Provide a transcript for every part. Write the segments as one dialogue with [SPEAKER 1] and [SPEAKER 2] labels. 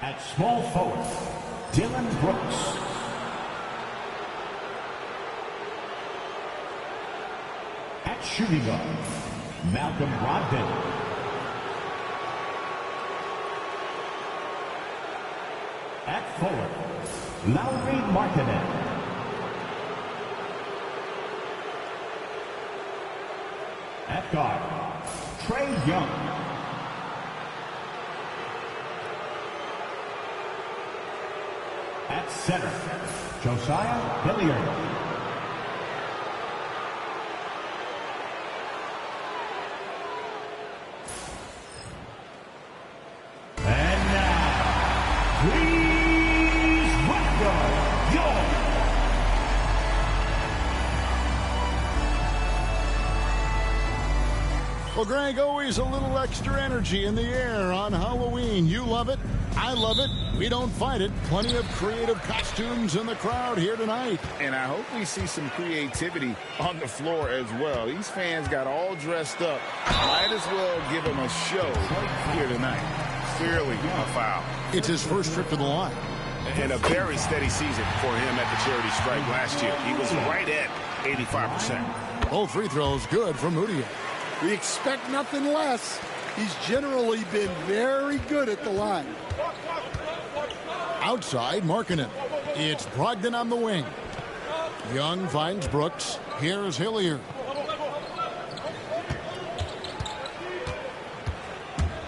[SPEAKER 1] At small forward, Dylan Brooks. At shooting guard, Malcolm Brogdon. At forward, Lauri Markkanen. At guard, Trae Young. At center, Josiah Hilliard. And now, please welcome your
[SPEAKER 2] Well, Greg, always a little extra energy in the air on Halloween. You love it. I love it. We don't fight it. Plenty of creative costumes in the crowd here tonight.
[SPEAKER 3] And I hope we see some creativity on the floor as well. These fans got all dressed up. Might as well give them a show here tonight. Clearly a foul.
[SPEAKER 2] It's his first trip to the line.
[SPEAKER 3] And a very steady season for him at the charity stripe last year. He was right at 85%.
[SPEAKER 2] Both free throws good from Moody.
[SPEAKER 4] We expect nothing less. He's generally been very good at the line.
[SPEAKER 2] Outside, Markkanen. It's Brogdon on the wing. Young finds Brooks. Here's Hilliard.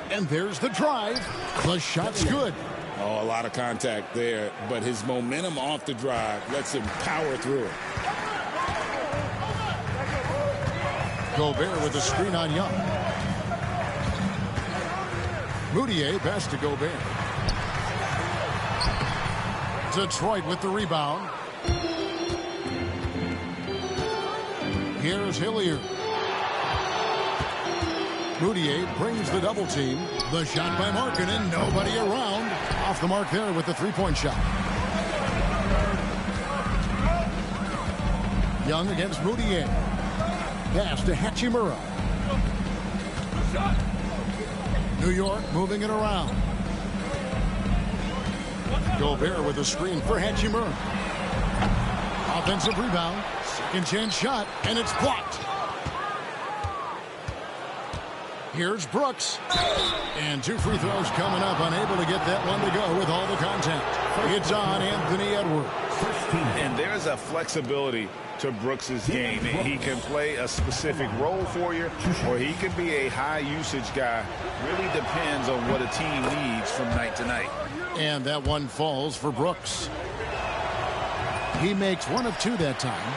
[SPEAKER 2] And there's the drive. The shot's good.
[SPEAKER 3] Oh, a lot of contact there, but his momentum off the drive lets him power through it.
[SPEAKER 2] Gobert with the screen on Young. Moutier pass to Gobert. Detroit with the rebound. Here's Hilliard. Moutier brings the double team. The shot by Markkanen. Nobody around. Off the mark there with the three-point shot. Young against Moutier. Pass to Hachimura. New York moving it around. Gobert with a screen for Hachimura. Offensive rebound. Second chance shot, and it's blocked. Here's Brooks. And two free throws coming up. Unable to get that one to go with all the contact. It's on Anthony Edwards.
[SPEAKER 3] And there's a flexibility to Brooks's game. He can play a specific role for you, or he can be a high-usage guy. Really depends on what a team needs from night to night.
[SPEAKER 2] And that one falls for Brooks. He makes one of two that time.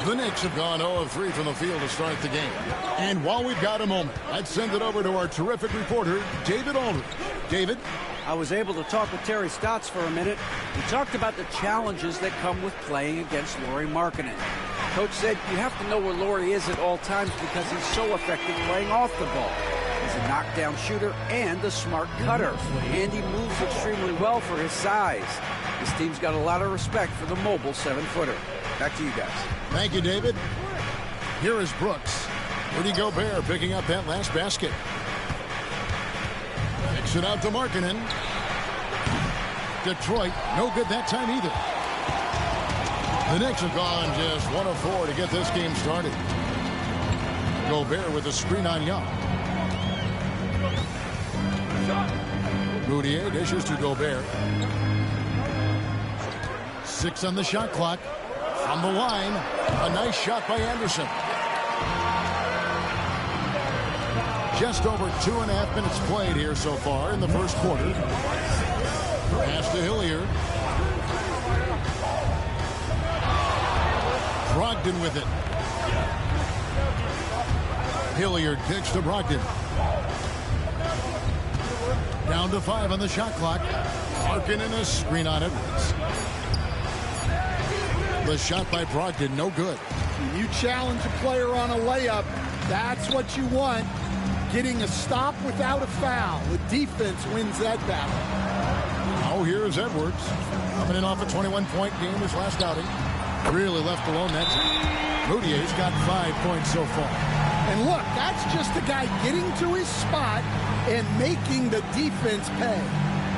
[SPEAKER 2] The Knicks have gone 0 of 3 from the field to start the game. And while we've got a moment, I'd send it over to our terrific reporter, David Aldridge. David?
[SPEAKER 5] I was able to talk with Terry Stotts for a minute. He talked about the challenges that come with playing against Lauri Markkanen. Coach said you have to know where Lauri is at all times because he's so effective playing off the ball. He's a knockdown shooter and a smart cutter. And he moves extremely well for his size. This team's got a lot of respect for the mobile 7-footer. Back to you guys.
[SPEAKER 2] Thank you, David. Here is Brooks. Rudy Gobert picking up that last basket. Kicks it out to Markkanen. Detroit, no good that time either. The Knicks have gone just 1 of 4 to get this game started. Gobert with a screen on Young. Moutier dishes to Gobert. 6 on the shot clock. On the line, a nice shot by Anderson. Just over 2.5 minutes played here so far in the first quarter. Pass to Hilliard. Brogdon with it. Hilliard kicks to Brogdon. Down to 5 on the shot clock. Markkanen a screen on Edwards. The shot by Brogdon, no good.
[SPEAKER 4] When you challenge a player on a layup, that's what you want. Getting a stop without a foul. The defense wins that battle.
[SPEAKER 2] Oh, here's Edwards. Coming in off a 21-point game his last outing. Really left alone that time. Moutier's got 5 points so far.
[SPEAKER 4] And look, that's just a guy getting to his spot and making the defense pay.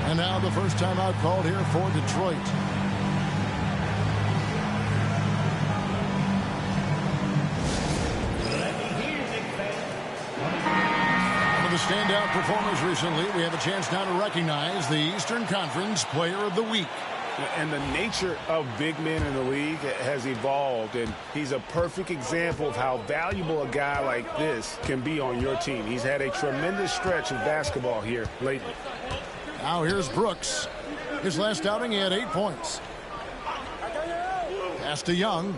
[SPEAKER 2] And now the first timeout called here for Detroit. One of the standout performers recently, we have a chance now to recognize the Eastern Conference Player of the Week.
[SPEAKER 3] And the nature of big men in the league has evolved, and he's a perfect example of how valuable a guy like this can be on your team. He's had a tremendous stretch of basketball here lately.
[SPEAKER 2] Now here's Brooks. His last outing, he had 8 points. Pass to Young.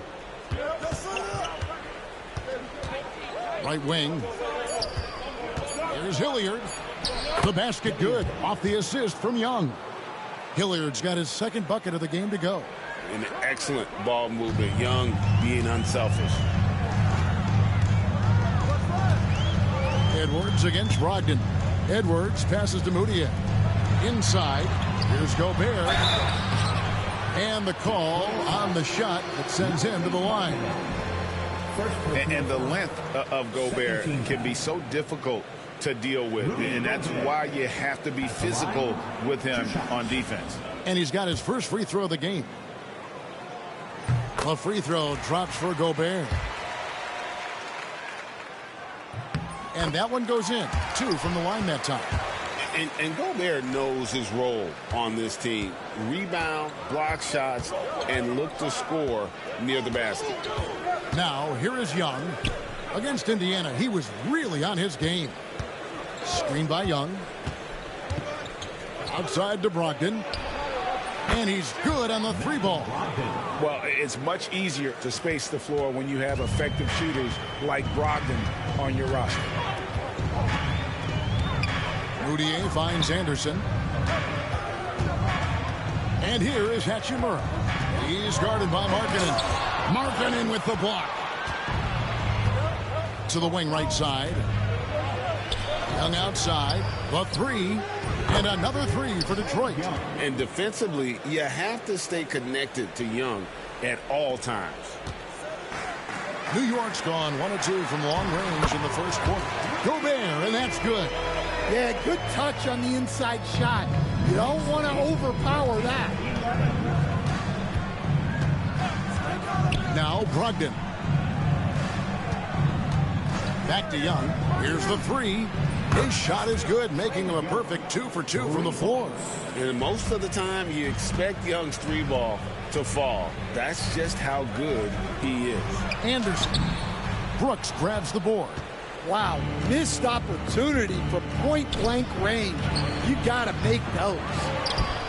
[SPEAKER 2] Right wing. Here's Hilliard. The basket good. Off the assist from Young. Hilliard's got his second bucket of the game to go.
[SPEAKER 3] An excellent ball movement. Young being unselfish.
[SPEAKER 2] Edwards against Brogdon. Edwards passes to Moutier. Inside. Here's Gobert. And the call on the shot that sends him to the line.
[SPEAKER 3] And the length of Gobert can be so difficult to deal with, and that's why you have to be physical with him on defense.
[SPEAKER 2] And he's got his first free throw of the game. A free throw drops for Gobert. And that one goes in. 2 from the line that time.
[SPEAKER 3] And Gobert knows his role on this team. Rebound, block shots, and look to score near the basket.
[SPEAKER 2] Now, here is Young. Against Indiana, he was really on his game. Screen by Young. Outside to Brogdon. And he's good on the 3 ball.
[SPEAKER 3] Well, it's much easier to space the floor when you have effective shooters like Brogdon on your roster.
[SPEAKER 2] Moutier finds Anderson. And here is Hachimura. He's guarded by Markkanen. Markkanen with the block. To the wing right side. Young outside. The 3. And another 3 for Detroit.
[SPEAKER 3] And defensively, you have to stay connected to Young at all times.
[SPEAKER 2] New York's gone 1 of 2 from long range in the first quarter. Gobert, and that's good.
[SPEAKER 4] Yeah, good touch on the inside shot. You don't want to overpower that.
[SPEAKER 2] Now Brogdon. Back to Young. Here's the 3. His shot is good, making him a perfect 2 for 2 from the floor.
[SPEAKER 3] And most of the time, you expect Young's 3 ball to fall. That's just how good he is.
[SPEAKER 2] Anderson. Brooks grabs the board.
[SPEAKER 4] Wow, missed opportunity from point-blank range. You got to make those.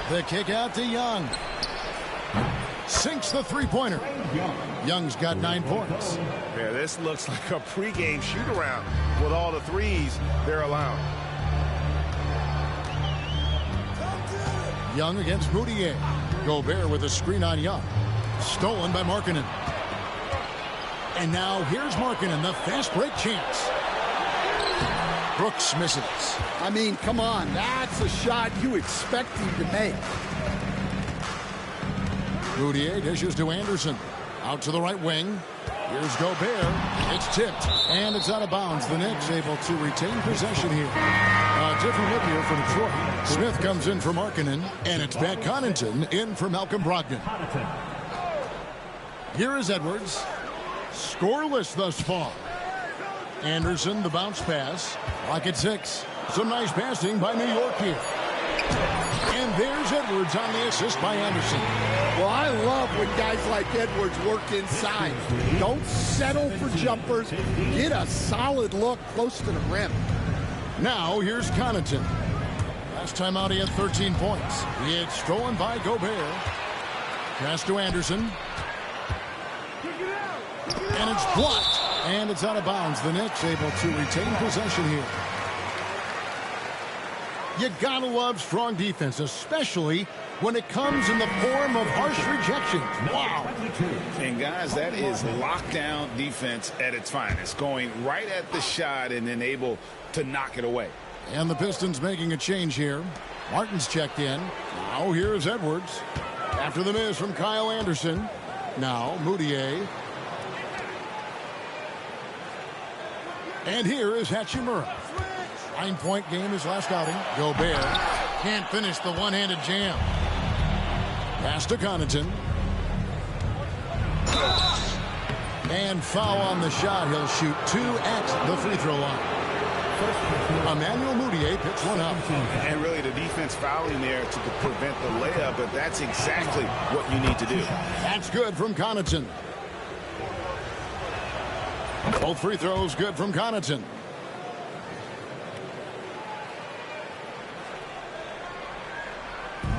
[SPEAKER 2] The kick out to Young. Sinks the 3-pointer. Young's got 9 points.
[SPEAKER 3] Yeah, this looks like a pregame shoot-around with all the threes they're allowing.
[SPEAKER 2] Young against Moutier. Gobert with a screen on Young. Stolen by Markkanen. And now here's Markkanen, the fast break chance. Brooks misses.
[SPEAKER 4] I mean, come on. That's a shot you expect him to make.
[SPEAKER 2] Moutier dishes to Anderson. Out to the right wing. Here's Gobert. It's tipped. And it's out of bounds. The Knicks able to retain possession here. A different look here for Detroit. Smith comes in for Markkanen. And it's Pat Connaughton in for Malcolm Brogdon. Here is Edwards. Scoreless thus far. Anderson, the bounce pass. Clock at 6. Some nice passing by New York here. And there's Edwards on the assist by Anderson.
[SPEAKER 4] Well, I love when guys like Edwards work inside. Don't settle for jumpers. Get a solid look close to the rim.
[SPEAKER 2] Now here's Connaughton. Last time out he had 13 points. It's stolen by Gobert. Pass to Anderson. And it's blocked. And it's out of bounds. The Knicks able to retain possession here. You gotta love strong defense, especially when it comes in the form of harsh rejections. Wow.
[SPEAKER 3] And guys, that is lockdown defense at its finest. Going right at the shot and then able to knock it away.
[SPEAKER 2] And the Pistons making a change here. Martin's checked in. Now here's Edwards. After the miss from Kyle Anderson. Now Moutier. And here is Hachimura. 9-point game his last outing. Gobert can't finish the one-handed jam. Pass to Connaughton. And foul on the shot. He'll shoot 2 at the free throw line. Emmanuel Mudiay picks one up.
[SPEAKER 3] And really the defense fouling there to prevent the layup, but that's exactly what you need to do.
[SPEAKER 2] That's good from Connaughton. Both free throws good from Connaughton.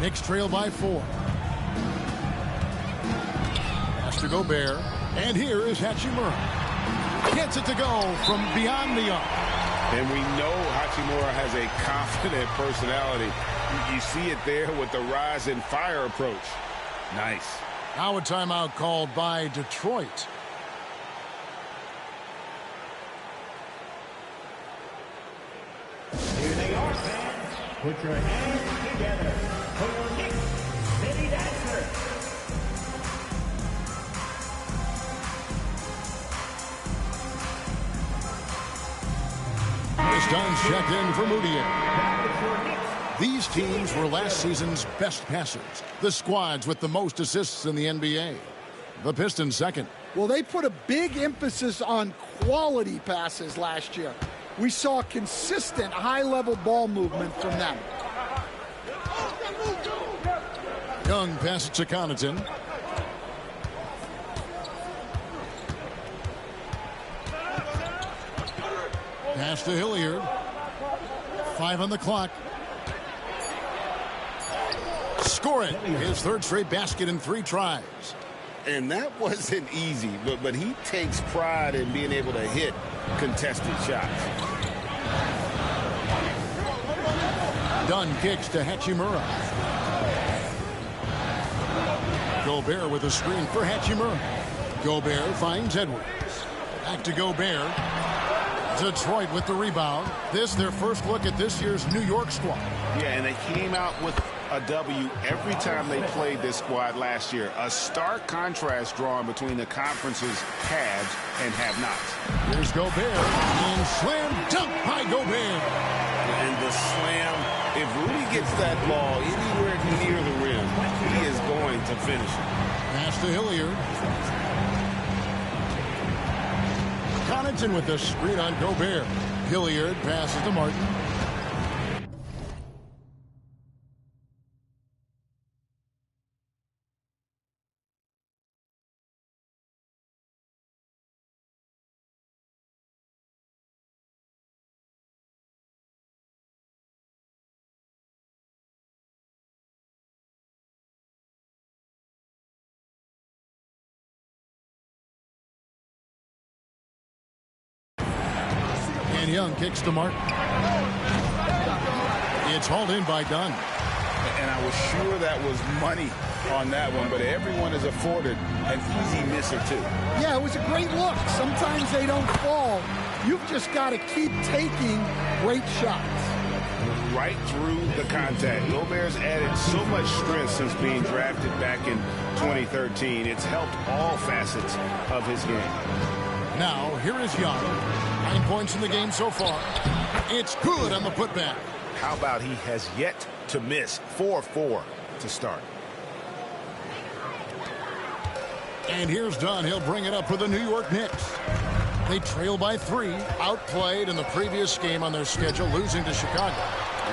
[SPEAKER 2] Knicks trail by 4. Pass to Gobert. And here is Hachimura. Gets it to go from beyond the arc.
[SPEAKER 3] And we know Hachimura has a confident personality. You see it there with the rise and fire approach. Nice.
[SPEAKER 2] Now a timeout called by Detroit.
[SPEAKER 1] Here they are, fans. Put your hands together for your Knicks City Dancer.
[SPEAKER 2] This time's checked in for Mudiay. These teams were last season's best passers. The squads with the most assists in the NBA. The Pistons second.
[SPEAKER 4] Well, they put a big emphasis on quality passes last year. We saw consistent high-level ball movement from them.
[SPEAKER 2] Young passes to Connaughton. Pass to Hilliard. 5 on the clock. Score it. His third straight basket in 3 tries.
[SPEAKER 3] And that wasn't easy, but he takes pride in being able to hit contested shots.
[SPEAKER 2] Dunn kicks to Hachimura. Gobert with a screen for Hachimura. Gobert finds Edwards. Back to Gobert. Detroit with the rebound. This their first look at this year's New York squad.
[SPEAKER 3] Yeah, and they came out with a W every time they played this squad last year. A stark contrast drawn between the conference's haves and have-nots.
[SPEAKER 2] Here's Gobert. And slam dunk by Gobert.
[SPEAKER 3] And the slam, if Rudy gets that ball anywhere near the rim, he is going to finish it.
[SPEAKER 2] Pass to Hilliard. Connaughton with the screen on Gobert. Hilliard passes to Martin. And Young kicks to Martin. It's hauled in by Dunn.
[SPEAKER 3] And I was sure that was money on that one, but everyone is afforded an easy misser too.
[SPEAKER 4] Yeah, it was a great look. Sometimes they don't fall. You've just got to keep taking great shots.
[SPEAKER 3] Right through the contact. Gobert's added so much strength since being drafted back in 2013. It's helped all facets of his game.
[SPEAKER 2] Now, here is Young. 9 points in the game so far. It's good on the putback.
[SPEAKER 3] How about he has yet to miss 4-4 to start.
[SPEAKER 2] And here's Dunn. He'll bring it up for the New York Knicks. They trail by 3, outplayed in the previous game on their schedule, losing to Chicago.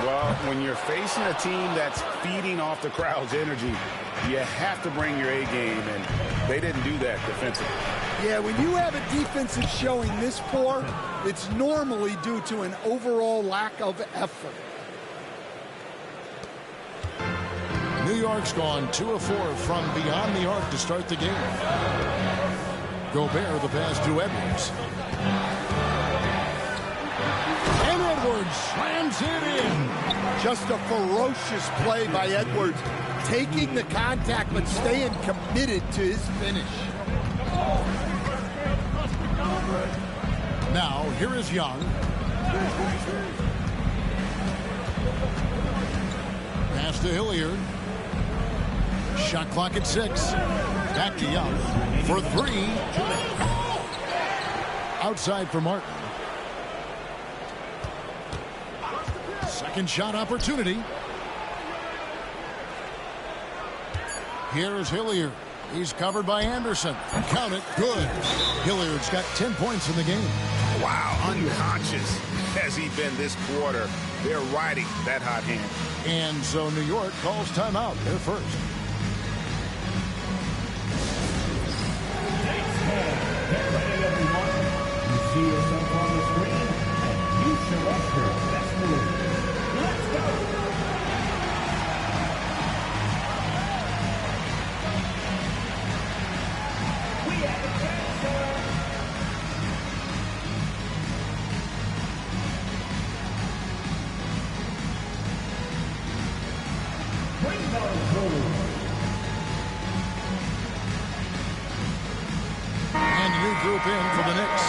[SPEAKER 3] Well, when you're facing a team that's feeding off the crowd's energy, you have to bring your A game, and they didn't do that defensively.
[SPEAKER 4] Yeah, when you have a defensive showing this poor, it's normally due to an overall lack of effort.
[SPEAKER 2] New York's gone 2 of 4 from beyond the arc to start the game. Gobert the pass to Edwards. And Edwards slams it in.
[SPEAKER 4] Just a ferocious play by Edwards, taking the contact but staying committed to his finish.
[SPEAKER 2] Now, here is Young. Pass to Hilliard. Shot clock at 6. Back to Young for 3. Outside for Martin. Second shot opportunity. Here's Hilliard. He's covered by Anderson. Count it. Good. Hilliard's got 10 points in the game.
[SPEAKER 3] Wow, unconscious has he been this quarter. They're riding that hot hand.
[SPEAKER 2] And so New York calls timeout. They're first.
[SPEAKER 1] Get ready, everyone. You see yourself on the screen, and you select your best move. Let's go. We have a transfer. Bring those rules.
[SPEAKER 2] And a new group in for the Knicks.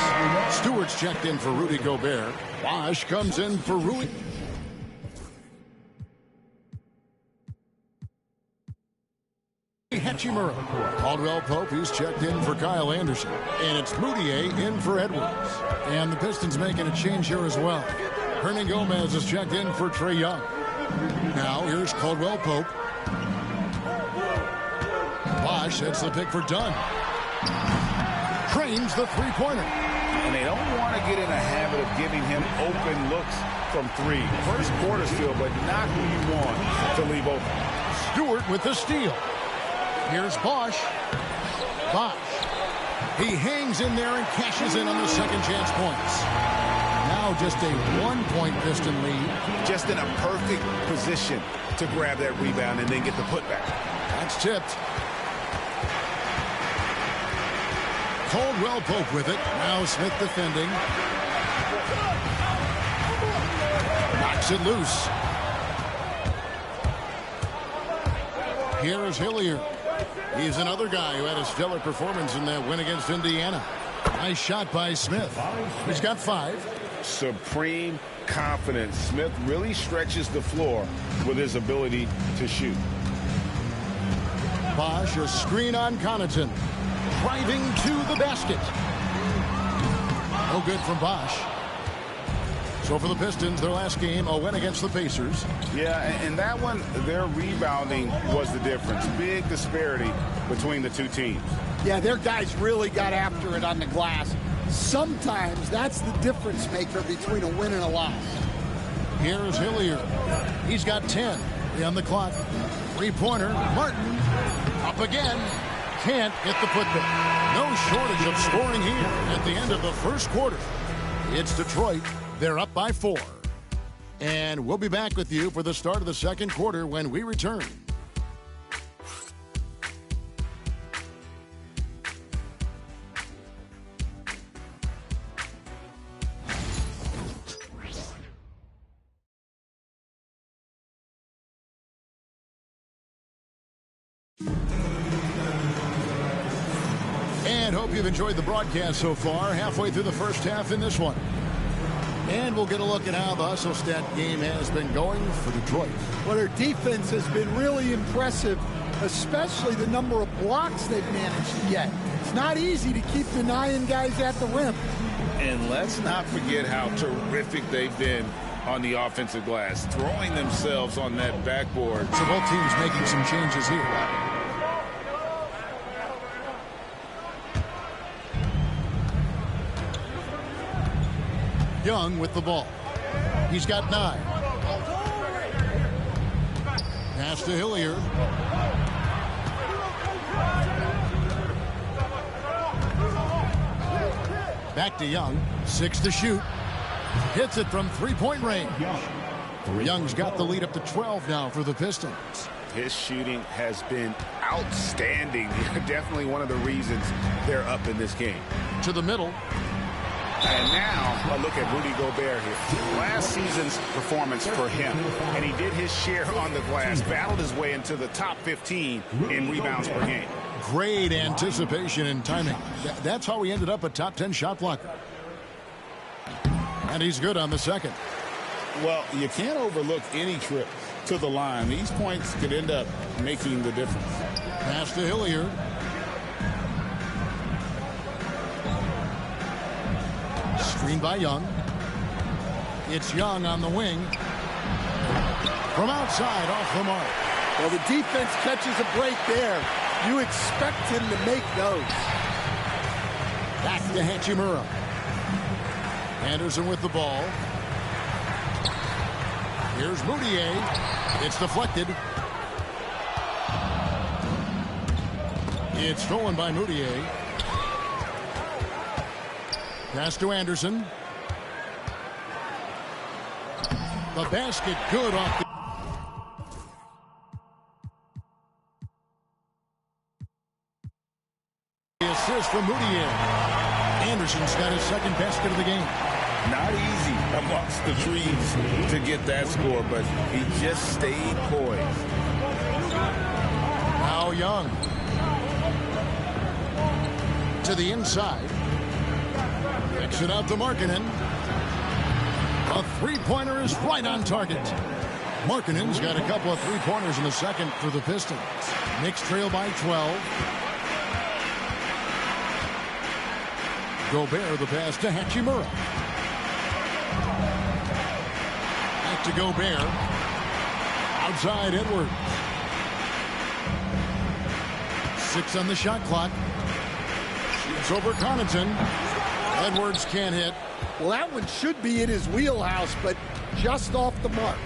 [SPEAKER 2] Stewart's checked in for Rudy Gobert. Bosh comes in for Rui. Hachimura. Caldwell Pope, he's checked in for Kyle Anderson. And it's Moutier in for Edwards. And the Pistons making a change here as well. Hernan Gomez is checked in for Trae Young. Now here's Caldwell Pope. Bosh hits the pick for Dunn. Trains the three-pointer.
[SPEAKER 3] And they don't want to get in a habit of giving him open looks from three. First quarter still, but not who you want to leave open.
[SPEAKER 2] Stewart with the steal. Here's Bosh. Bosh. He hangs in there and cashes in on the second chance points. Now just a one-point Piston lead.
[SPEAKER 3] Just in a perfect position to grab that rebound and then get the putback.
[SPEAKER 2] That's tipped. Caldwell Pope with it. Now Smith defending. Knocks it loose. Here's Hilliard. He's another guy who had a stellar performance in that win against Indiana. Nice shot by Smith. He's got 5.
[SPEAKER 3] Supreme confidence. Smith really stretches the floor with his ability to shoot.
[SPEAKER 2] Bosh, a screen on Connaughton. Driving to the basket. No good from Bosh. So for the Pistons, their last game, a win against the Pacers.
[SPEAKER 3] Yeah, and that one, their rebounding was the difference. Big disparity between the two teams.
[SPEAKER 4] Yeah, their guys really got after it on the glass. Sometimes that's the difference maker between a win and a loss.
[SPEAKER 2] Here's Hilliard. He's got 10 on the clock. Three-pointer. Martin up again. Can't get the putback. No shortage of scoring here at the end of the first quarter. It's Detroit. They're up by 4. And we'll be back with you for the start of the second quarter when we return. And hope you've enjoyed the broadcast so far. Halfway through the first half in this one. And we'll get a look at how the Hustle-Stat game has been going for Detroit.
[SPEAKER 4] Well, their defense has been really impressive, especially the number of blocks they've managed to get. It's not easy to keep denying guys at the rim.
[SPEAKER 3] And let's not forget how terrific they've been on the offensive glass, throwing themselves on that backboard.
[SPEAKER 2] So both teams making some changes here. Young with the ball. He's got 9. Pass to Hilliard. Back to Young. 6 to shoot. Hits it from three-point range. Young's got the lead up to 12 now for the Pistons.
[SPEAKER 3] His shooting has been outstanding. Definitely one of the reasons they're up in this game.
[SPEAKER 2] To the middle.
[SPEAKER 3] And now, a look at Rudy Gobert here. Last season's performance for him, and he did his share on the glass, battled his way into the top 15 in rebounds per game.
[SPEAKER 2] Great anticipation and timing. That's how he ended up a top 10 shot blocker. And he's good on the second.
[SPEAKER 3] Well, you can't overlook any trip to the line. These points could end up making the difference.
[SPEAKER 2] Pass to Hilliard. Screen by Young. It's Young on the wing. from outside off the mark.
[SPEAKER 4] Well, the defense catches a break there. You expect him to make those.
[SPEAKER 2] Back to Hachimura. Anderson with the ball. Here's Moutier. It's deflected. It's stolen by Moutier. Pass to Anderson. The basket good off the assist from Moutier. Anderson's got his second basket of the game.
[SPEAKER 3] Not easy amongst the trees to get that score, but he just stayed poised.
[SPEAKER 2] Now Young. To the inside. Kicks it out to Markkanen. A three-pointer is right on target. Markkanen's got a couple of three-pointers in the second for the Pistons. Knicks trail by 12. Gobert the pass to Hachimura. Back to Gobert. Outside Edwards. 6 on the shot clock. Shoots over Connaughton. Edwards can't hit.
[SPEAKER 4] Well, that one should be in his wheelhouse, but just off the mark.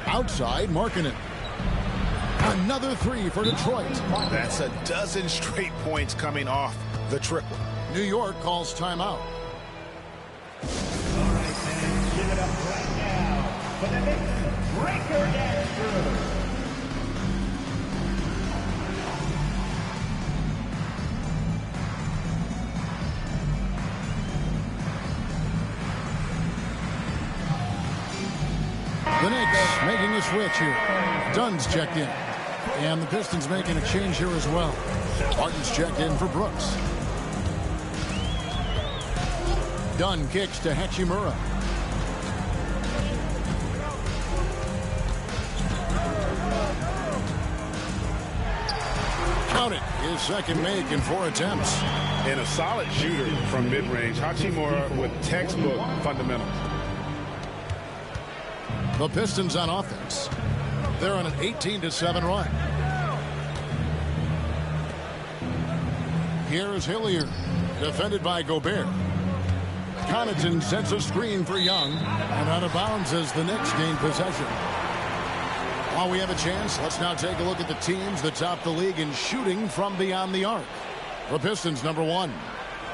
[SPEAKER 2] Outside Markkanen. Another three for Detroit.
[SPEAKER 3] That's a dozen straight points coming off the triple.
[SPEAKER 2] New York calls timeout.
[SPEAKER 1] All right, fans, give it up right now for the Knicks breaker dance.
[SPEAKER 2] The Knicks making a switch here. Dunn's checked in. And the Pistons making a change here as well. Martin's checked in for Brooks. Dunn kicks to Hachimura. Count it. His second make in 4 attempts.
[SPEAKER 3] And a solid shooter from mid-range. Hachimura with textbook fundamentals.
[SPEAKER 2] The Pistons on offense. They're on an 18-7 run. Here's Hilliard, defended by Gobert. Connaughton sets a screen for Young, and out of bounds as the Knicks gain possession. While we have a chance, let's now take a look at the teams that top the league in shooting from beyond the arc. The Pistons, number 1.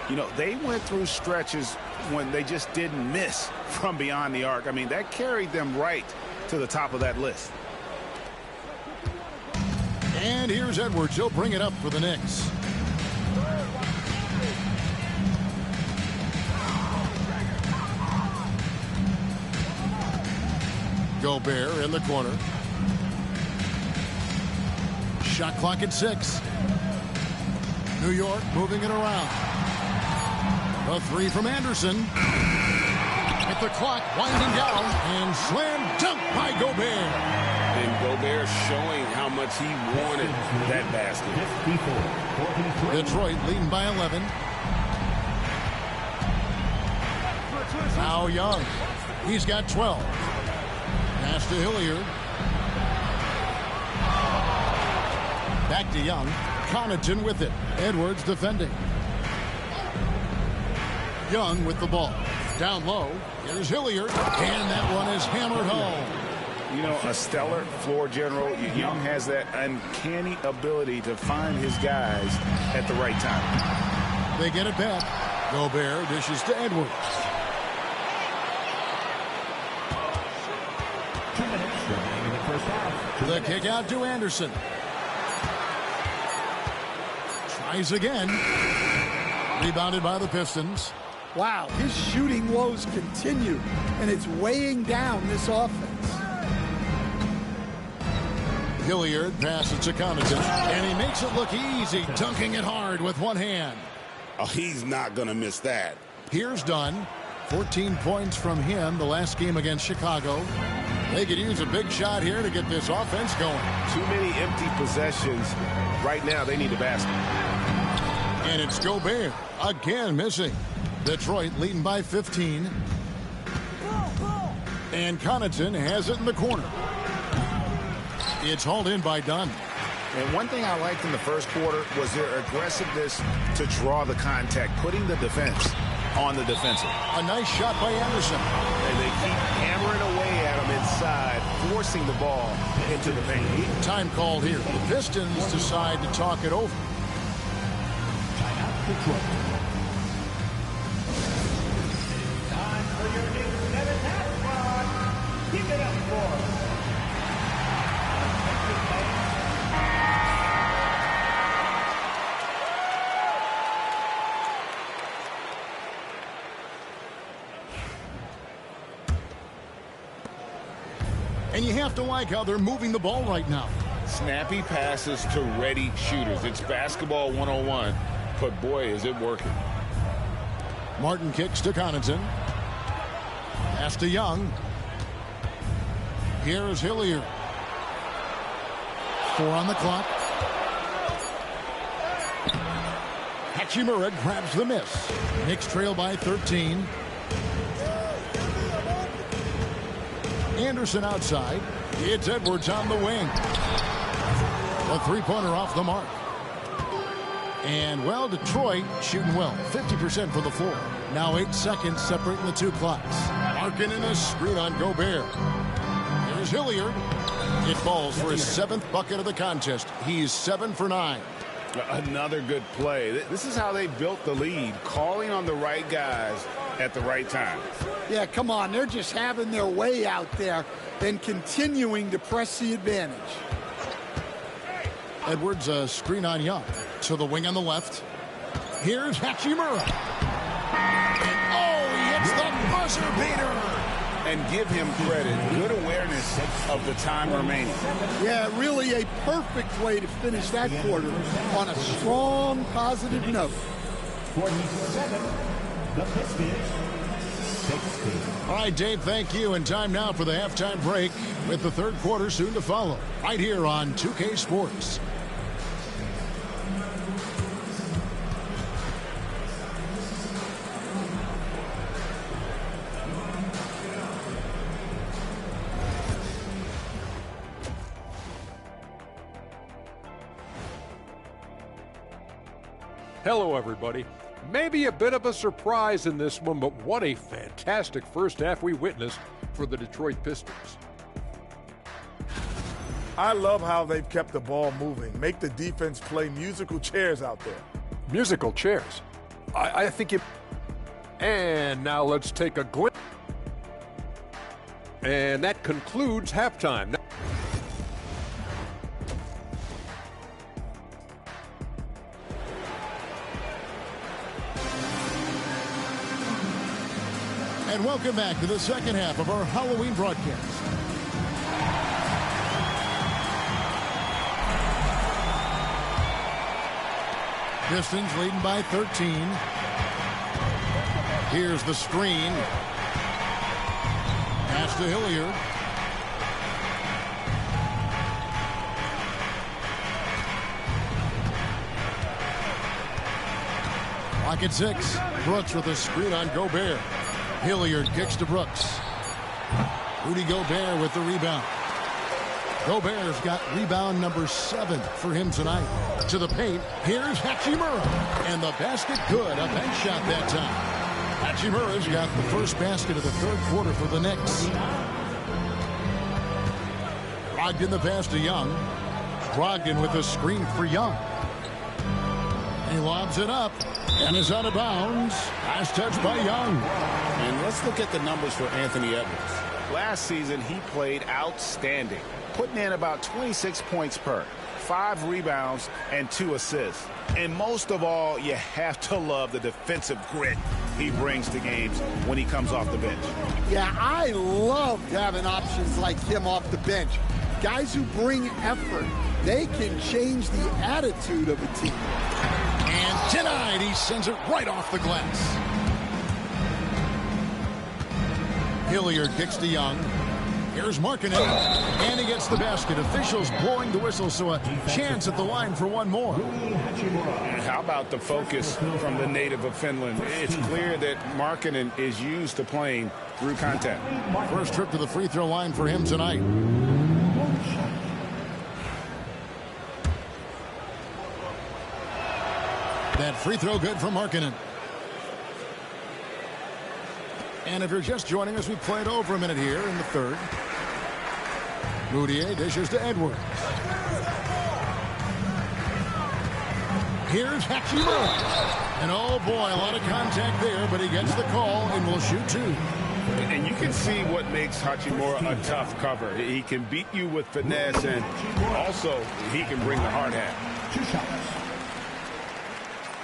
[SPEAKER 3] You know, they went through stretches when they just didn't miss from beyond the arc. I mean, that carried them right to the top of that list.
[SPEAKER 2] And here's Edwards. He'll bring it up for the Knicks. Gobert in the corner. Shot clock at 6. New York moving it around. A three from Anderson. At the clock winding down and slam dunk by Gobert.
[SPEAKER 3] And Gobert showing how much he wanted that basket.
[SPEAKER 2] Detroit leading by 11. Now Young. He's got 12. Pass to Hilliard. Back to Young. Connaughton with it. Edwards defending. Young with the ball. Down low. Here's Hilliard. And that one is hammered home.
[SPEAKER 3] You know, a stellar floor general. Young has that uncanny ability to find his guys at the right time.
[SPEAKER 2] They get it back. Gobert dishes to Edwards.
[SPEAKER 1] 2 minutes remaining in the first half.
[SPEAKER 2] The kick out to Anderson. Tries again. Rebounded by the Pistons.
[SPEAKER 4] Wow, his shooting woes continue, and it's weighing down this offense.
[SPEAKER 2] Hilliard passes to Connaughton, and he makes it look easy, dunking it hard with one hand.
[SPEAKER 3] Oh, he's not going to miss that.
[SPEAKER 2] Here's Dunn. 14 points from him the last game against Chicago. They could use a big shot here to get this offense going.
[SPEAKER 3] Too many empty possessions. Right now, they need a basket.
[SPEAKER 2] And it's Gobert, again missing. Detroit leading by 15. And Connaughton has it in the corner. It's hauled in by Dunn.
[SPEAKER 3] And one thing I liked in the first quarter was their aggressiveness to draw the contact, putting the defense on the defensive.
[SPEAKER 2] A nice shot by Anderson.
[SPEAKER 6] And they keep hammering away at him inside, forcing the ball into the paint.
[SPEAKER 2] Time called here. The Pistons decide to talk it over.
[SPEAKER 1] Timeout, Detroit. Time for your next 7 half squad. Keep it up for
[SPEAKER 2] And you have to like how they're moving the ball right now.
[SPEAKER 3] Snappy passes to ready shooters. It's basketball 101, but boy, is it working.
[SPEAKER 2] Martin kicks to Connaughton. Pass to Young. Here is Hilliard. 4 on the clock. Hachimura grabs the miss. Knicks trail by 13. Anderson outside. It's Edwards on the wing. A three-pointer off the mark. And, well, Detroit shooting well. 50% for the floor. Now 8 seconds separating the two clocks. Larkin in a screen on Gobert. Here's Hilliard. It falls for his 7th bucket of the contest. He's 7 for 9.
[SPEAKER 3] Another good play. This is how they built the lead, calling on the right guys at the right time.
[SPEAKER 4] Yeah, come on. They're just having their way out there and continuing to press the advantage.
[SPEAKER 2] Edwards, a screen on Young. To the wing on the left. Here's Hachimura. And, oh, he hits the buzzer beater.
[SPEAKER 3] And give him credit. Good awareness of the time remaining.
[SPEAKER 4] Yeah, really a perfect way to finish that quarter on a strong, positive note.
[SPEAKER 1] 47, the Pistons, 60.
[SPEAKER 2] All right, Dave, thank you. And time now for the halftime break with the third quarter soon to follow. Right here on 2K Sports.
[SPEAKER 7] Hello, everybody. Maybe a bit of a surprise in this one, but what a fantastic first half we witnessed for the Detroit Pistons.
[SPEAKER 6] I love how they've kept the ball moving. Make the defense play musical chairs out there.
[SPEAKER 7] Musical chairs. I think it... And now let's take a glimpse. And that concludes halftime.
[SPEAKER 2] And welcome back to the second half of our Halloween broadcast. Pistons leading by 13. Here's the screen. Pass to Hilliard. Clock at 6. Brooks with a screen on Gobert. Hilliard kicks to Brooks. Rudy Gobert with the rebound. Gobert's got rebound number 7 for him tonight. To the paint, here's Hachimura. And the basket good, a bench shot that time. Hachimura's got the first basket of the third quarter for the Knicks. Brogdon the pass to Young. Brogdon with a screen for Young. He lobs it up and is out of bounds. Last touch by Young.
[SPEAKER 3] And let's look at the numbers for Anthony Edwards. Last season, he played outstanding, putting in about 26 points per, 5 rebounds, and 2 assists. And most of all, you have to love the defensive grit he brings to games when he comes off the bench.
[SPEAKER 4] Yeah, I loved having options like him off the bench. Guys who bring effort. They can change the attitude of a team.
[SPEAKER 2] And tonight, he sends it right off the glass. Hilliard kicks to Young. Here's Markkanen, and he gets the basket. Officials blowing the whistle, so a chance at the line for one more.
[SPEAKER 3] And how about the focus from the native of Finland? It's clear that Markkanen is used to playing through contact.
[SPEAKER 2] First trip to the free throw line for him tonight. That free throw good from Markkanen. And if you're just joining us, we played over a minute here in the third. Moutier dishes to Edwards. Here's Hachimura. And oh boy, a lot of contact there, but he gets the call and will shoot two.
[SPEAKER 3] And you can see what makes Hachimura a tough cover. He can beat you with finesse, and also he can bring the hard hat.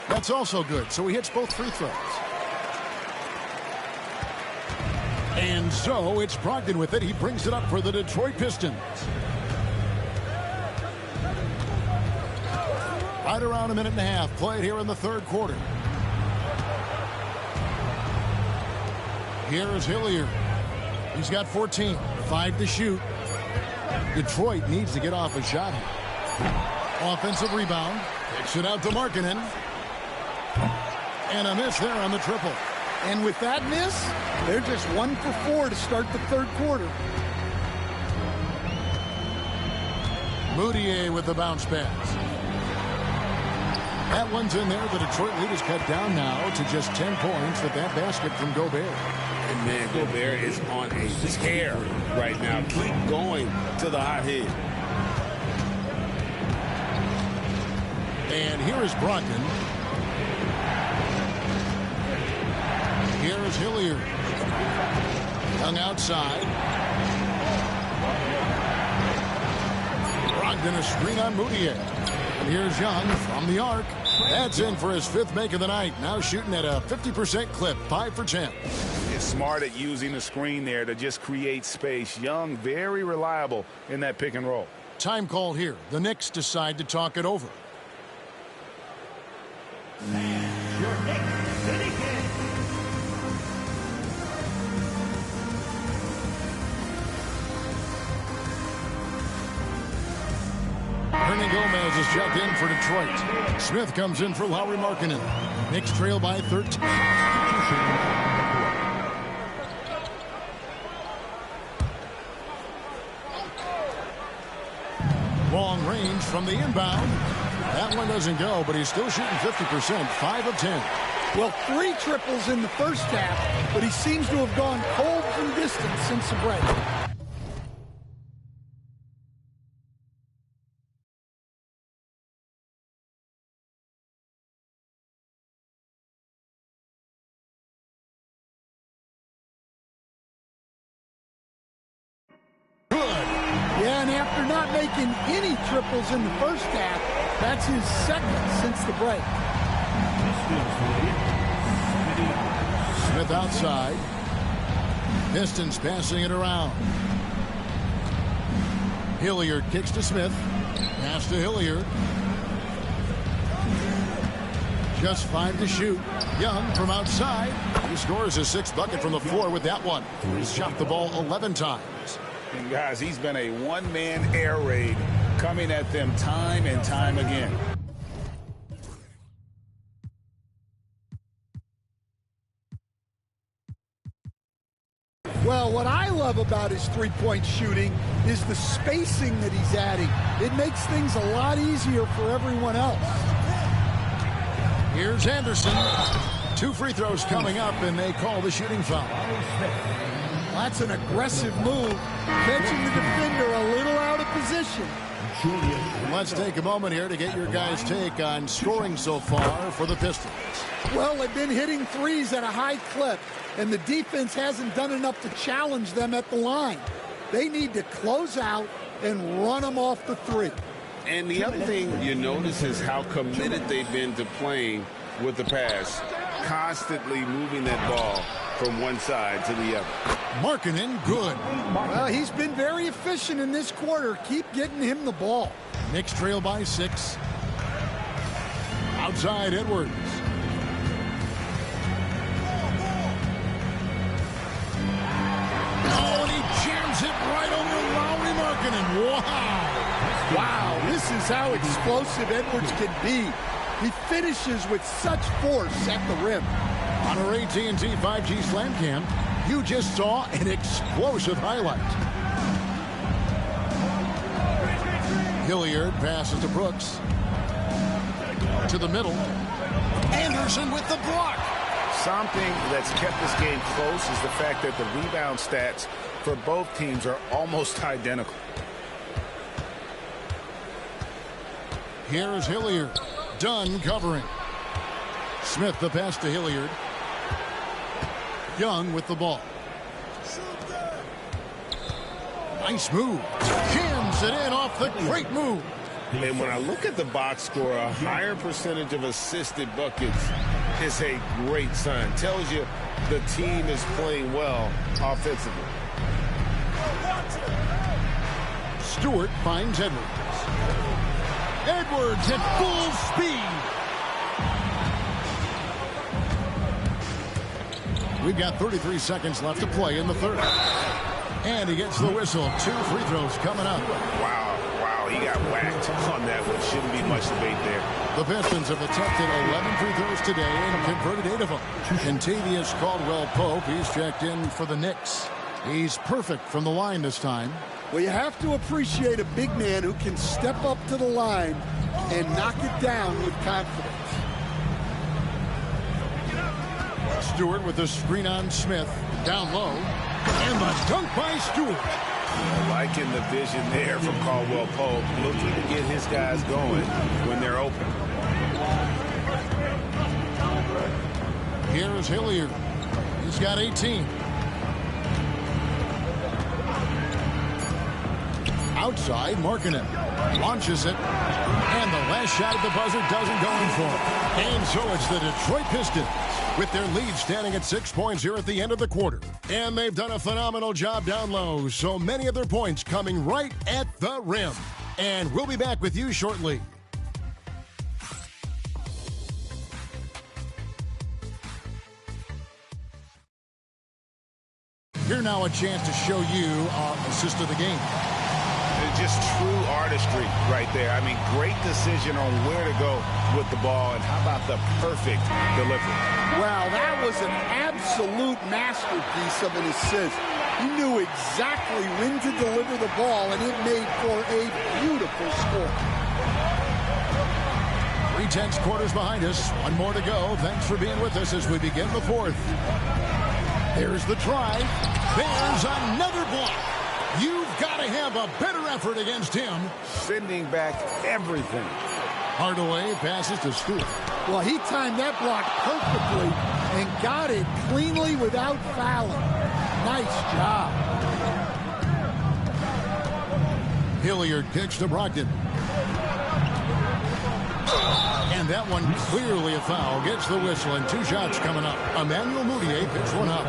[SPEAKER 2] That's also good, so he hits both free throws. And so it's Brogdon with it. He brings it up for the Detroit Pistons. Right around a minute and a half played here in the third quarter. Here is Hilliard. He's got 14, 5 to shoot. Detroit needs to get off a shot here. Offensive rebound. Kicks it out to Markkanen. And a miss there on the triple.
[SPEAKER 4] And with that miss, they're just 1 for 4 to start the third quarter.
[SPEAKER 2] Moutier with the bounce pass. That one's in there. The Detroit lead is cut down now to just 10 points with that basket from Gobert.
[SPEAKER 3] And man, Gobert is on a tear right now. Keep going to the hot head.
[SPEAKER 2] And here is Brogdon. Here is Hilliard. Young outside. Brogdon a screen on Moutier. And here's Young from the arc. That's in for his 5th make of the night. Now shooting at a 50% clip, 5 for 10.
[SPEAKER 3] He's smart at using the screen there to just create space. Young, very reliable in that pick and roll.
[SPEAKER 2] Time call here. The Knicks decide to talk it over.
[SPEAKER 1] Your Knicks City Kings.
[SPEAKER 2] Ernie Gomez is checked in for Detroit. Smith comes in for Lauri Markkanen. Knicks trail by 13. Long range from the inbound. That one doesn't go, but he's still shooting 50%, 5 of 10.
[SPEAKER 4] Well, 3 triples in the first half, but he seems to have gone cold from distance since the break. Yeah, and after not making any triples in the first half, that's his 2nd since the break.
[SPEAKER 2] Smith outside. Pistons passing it around. Hilliard kicks to Smith. Pass to Hilliard. Just 5 to shoot. Young from outside. He scores his 6th bucket from the floor with that one. He's shot the ball 11 times.
[SPEAKER 3] And guys, he's been a one-man air raid coming at them time and time again.
[SPEAKER 4] Well, what I love about his three-point shooting is the spacing that he's adding. It makes things a lot easier for everyone else.
[SPEAKER 2] Here's Anderson. 2 free throws coming up, and they call the shooting foul.
[SPEAKER 4] That's an aggressive move, catching the defender a little out of position.
[SPEAKER 2] Let's take a moment here to get your guys' take on scoring so far for the Pistons.
[SPEAKER 4] Well, they've been hitting threes at a high clip, and the defense hasn't done enough to challenge them at the line. They need to close out and run them off the three.
[SPEAKER 8] And the other thing you notice is how committed they've been to playing with the pass, constantly moving that ball from one side to the other.
[SPEAKER 2] Markkanen, good.
[SPEAKER 4] Well, he's been very efficient in this quarter. Keep getting him the ball.
[SPEAKER 2] Knicks trail by 6. Outside Edwards. Oh, and he jams it right
[SPEAKER 4] Wow, this is how explosive Edwards can be. He finishes with such force at the rim.
[SPEAKER 2] On our AT&T 5G Slam Cam, you just saw an explosive highlight. Hilliard passes to Brooks. To the middle. Anderson with the block.
[SPEAKER 3] Something that's kept this game close is the fact that the rebound stats for both teams are almost identical.
[SPEAKER 2] Here is Hilliard. Dunn covering. Smith the pass to Hilliard. Young with the ball. Nice move. Jams it in off the great move.
[SPEAKER 8] And when I look at the box score, a higher percentage of assisted buckets is a great sign. Tells you the team is playing well offensively.
[SPEAKER 2] Stewart finds Edwards. Edwards at full speed. We've got 33 seconds left to play in the third. And he gets the whistle. 2 free throws coming up.
[SPEAKER 8] Wow, he got whacked on that one. Shouldn't be much debate there.
[SPEAKER 2] The Pistons have attempted 11 free throws today and converted 8 of them. Contavious Caldwell-Pope, he's checked in for the Knicks. He's perfect from the line this time.
[SPEAKER 4] Well, you have to appreciate a big man who can step up to the line and knock it down with confidence.
[SPEAKER 2] Stewart with the screen on Smith. Down low. And the dunk by Stewart.
[SPEAKER 3] Liking the vision there from Caldwell-Pope. Looking to get his guys going when they're open.
[SPEAKER 2] Here's Hilliard. He's got 18. Outside, Markkanen launches it. And the last shot at the buzzer doesn't go in for him. And so it's the Detroit Pistons with their lead standing at 6 points here at the end of the quarter. And they've done a phenomenal job down low, so many of their points coming right at the rim. And we'll be back with you shortly. Here now a chance to show you our assist of the game.
[SPEAKER 3] Just true artistry right there. I mean, great decision on where to go with the ball, and how about the perfect delivery?
[SPEAKER 4] Wow, that was an absolute masterpiece of an assist. He knew exactly when to deliver the ball, and it made for a beautiful score.
[SPEAKER 2] 3/10 quarters behind us. One more to go. Thanks for being with us as we begin the fourth. There's the drive. There's another block. You've got to have a better effort against him.
[SPEAKER 3] Sending back everything.
[SPEAKER 2] Hardaway passes to Stewart.
[SPEAKER 4] Well, he timed that block perfectly and got it cleanly without fouling. Nice job.
[SPEAKER 2] Hilliard kicks to Brogdon. And that one clearly a foul. Gets the whistle, and 2 shots coming up. Emmanuel Mudiay picks one up.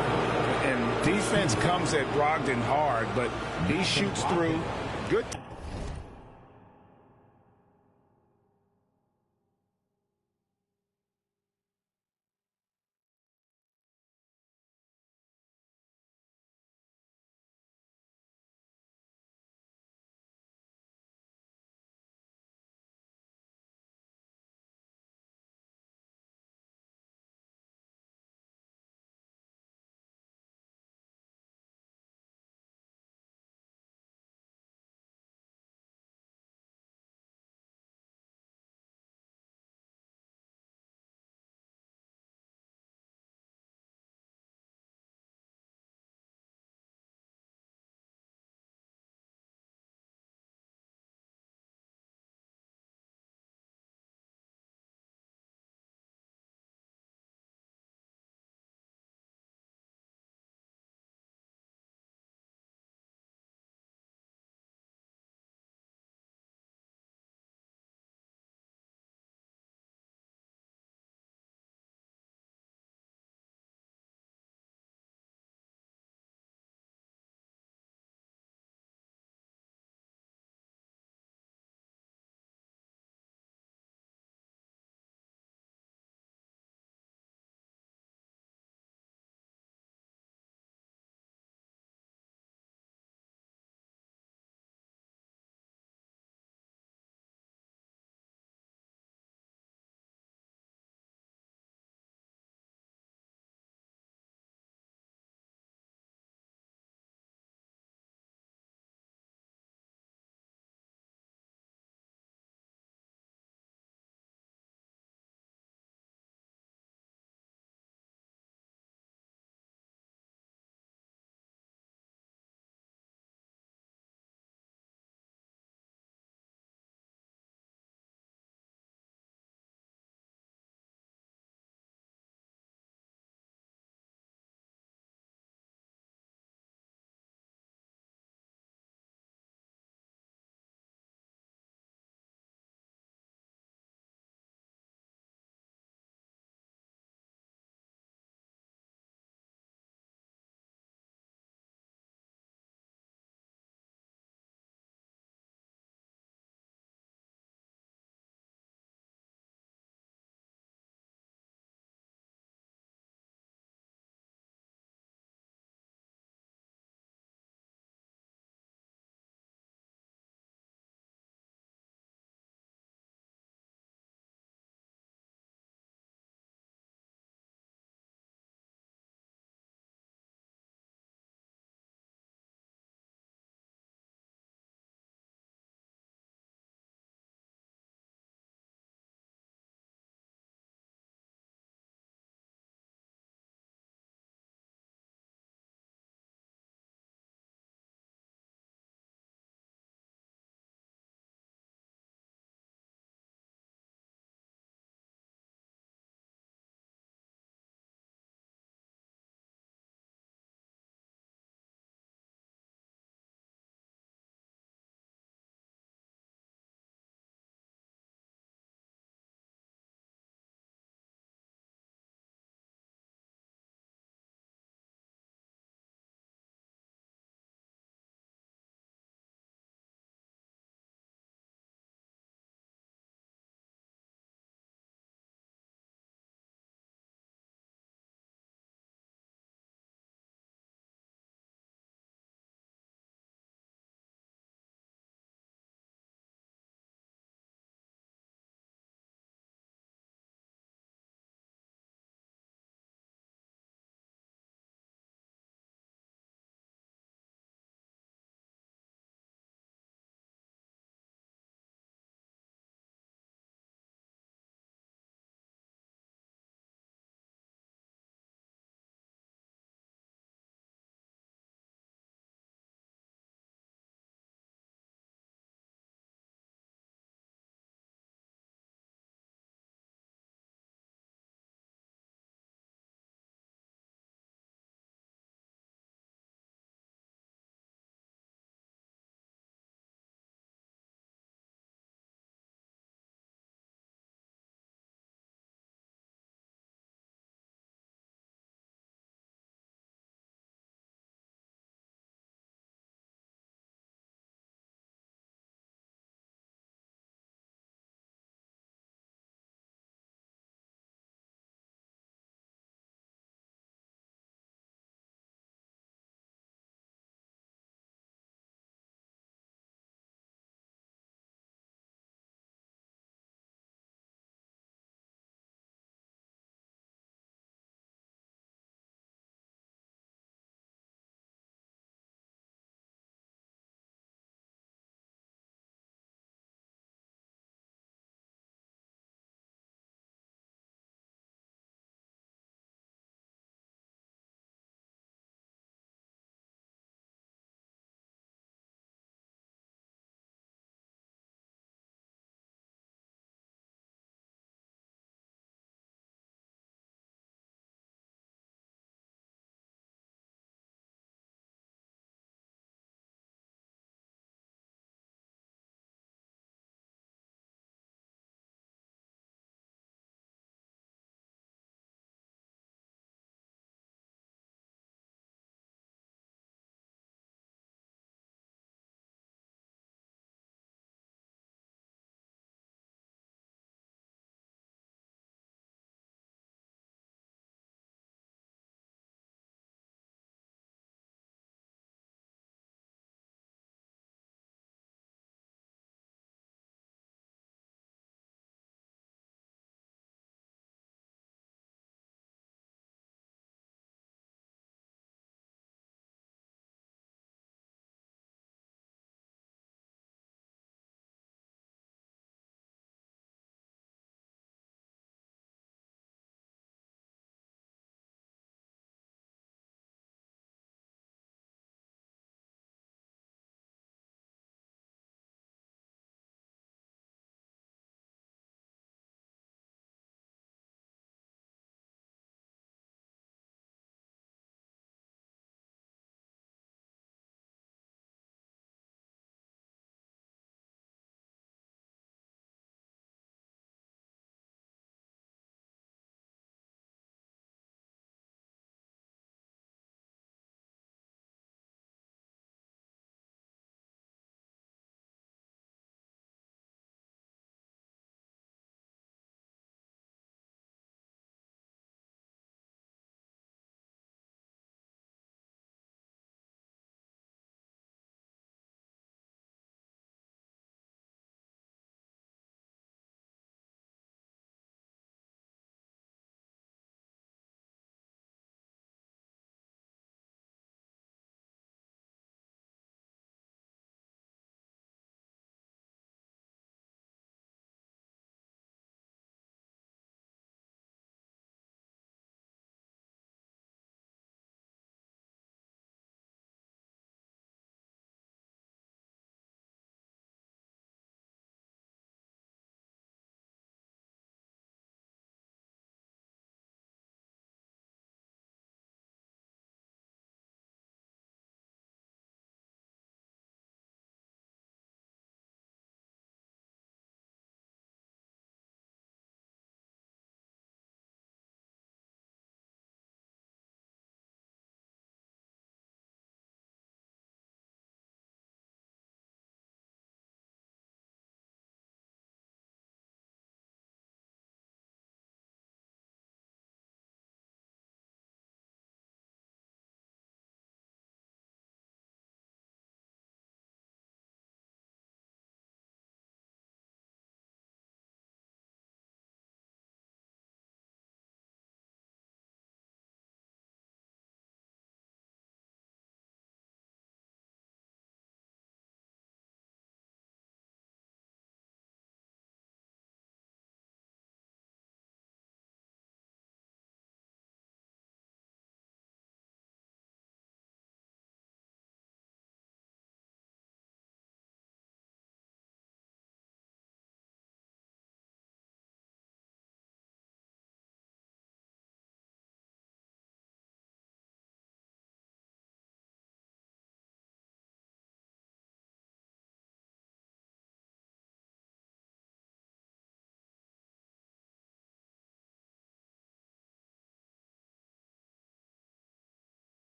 [SPEAKER 3] And defense comes at Brogdon hard, but he shoots through. Good.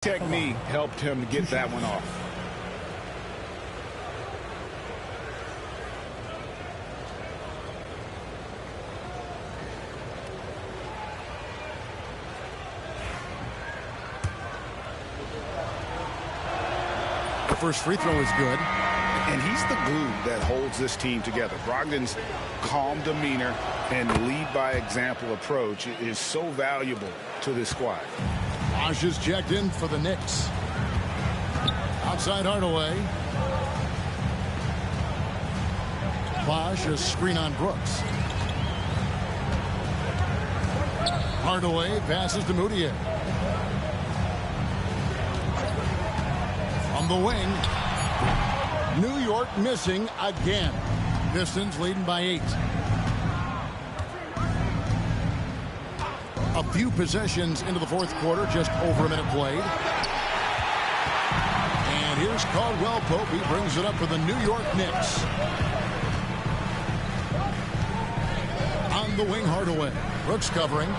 [SPEAKER 3] Technique helped him get that one off.
[SPEAKER 2] The first free throw is good.
[SPEAKER 3] And he's the glue that holds this team together. Brogdon's calm demeanor and lead by example approach is so valuable to this squad.
[SPEAKER 2] Bosh is checked in for the Knicks. Outside Hardaway. Bosh, a screen on Brooks. Hardaway passes to Moutier. From the wing. New York missing again. Pistons leading by 8. A few possessions into the fourth quarter, just over a minute played. And here's Caldwell Pope. He brings it up for the New York Knicks. On the wing, Hardaway. Brooks covering.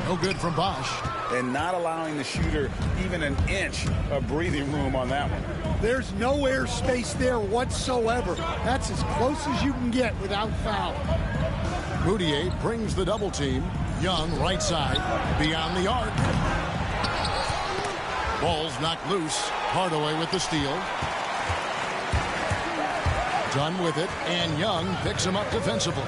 [SPEAKER 2] No good from Bosh.
[SPEAKER 3] And not allowing the shooter even an inch of breathing room on that one.
[SPEAKER 4] There's no air space there whatsoever. That's as close as you can get without foul.
[SPEAKER 2] Moutier brings the double team. Young, right side, beyond the arc. Ball's knocked loose. Hardaway with the steal. Done with it, and Young picks him up defensively.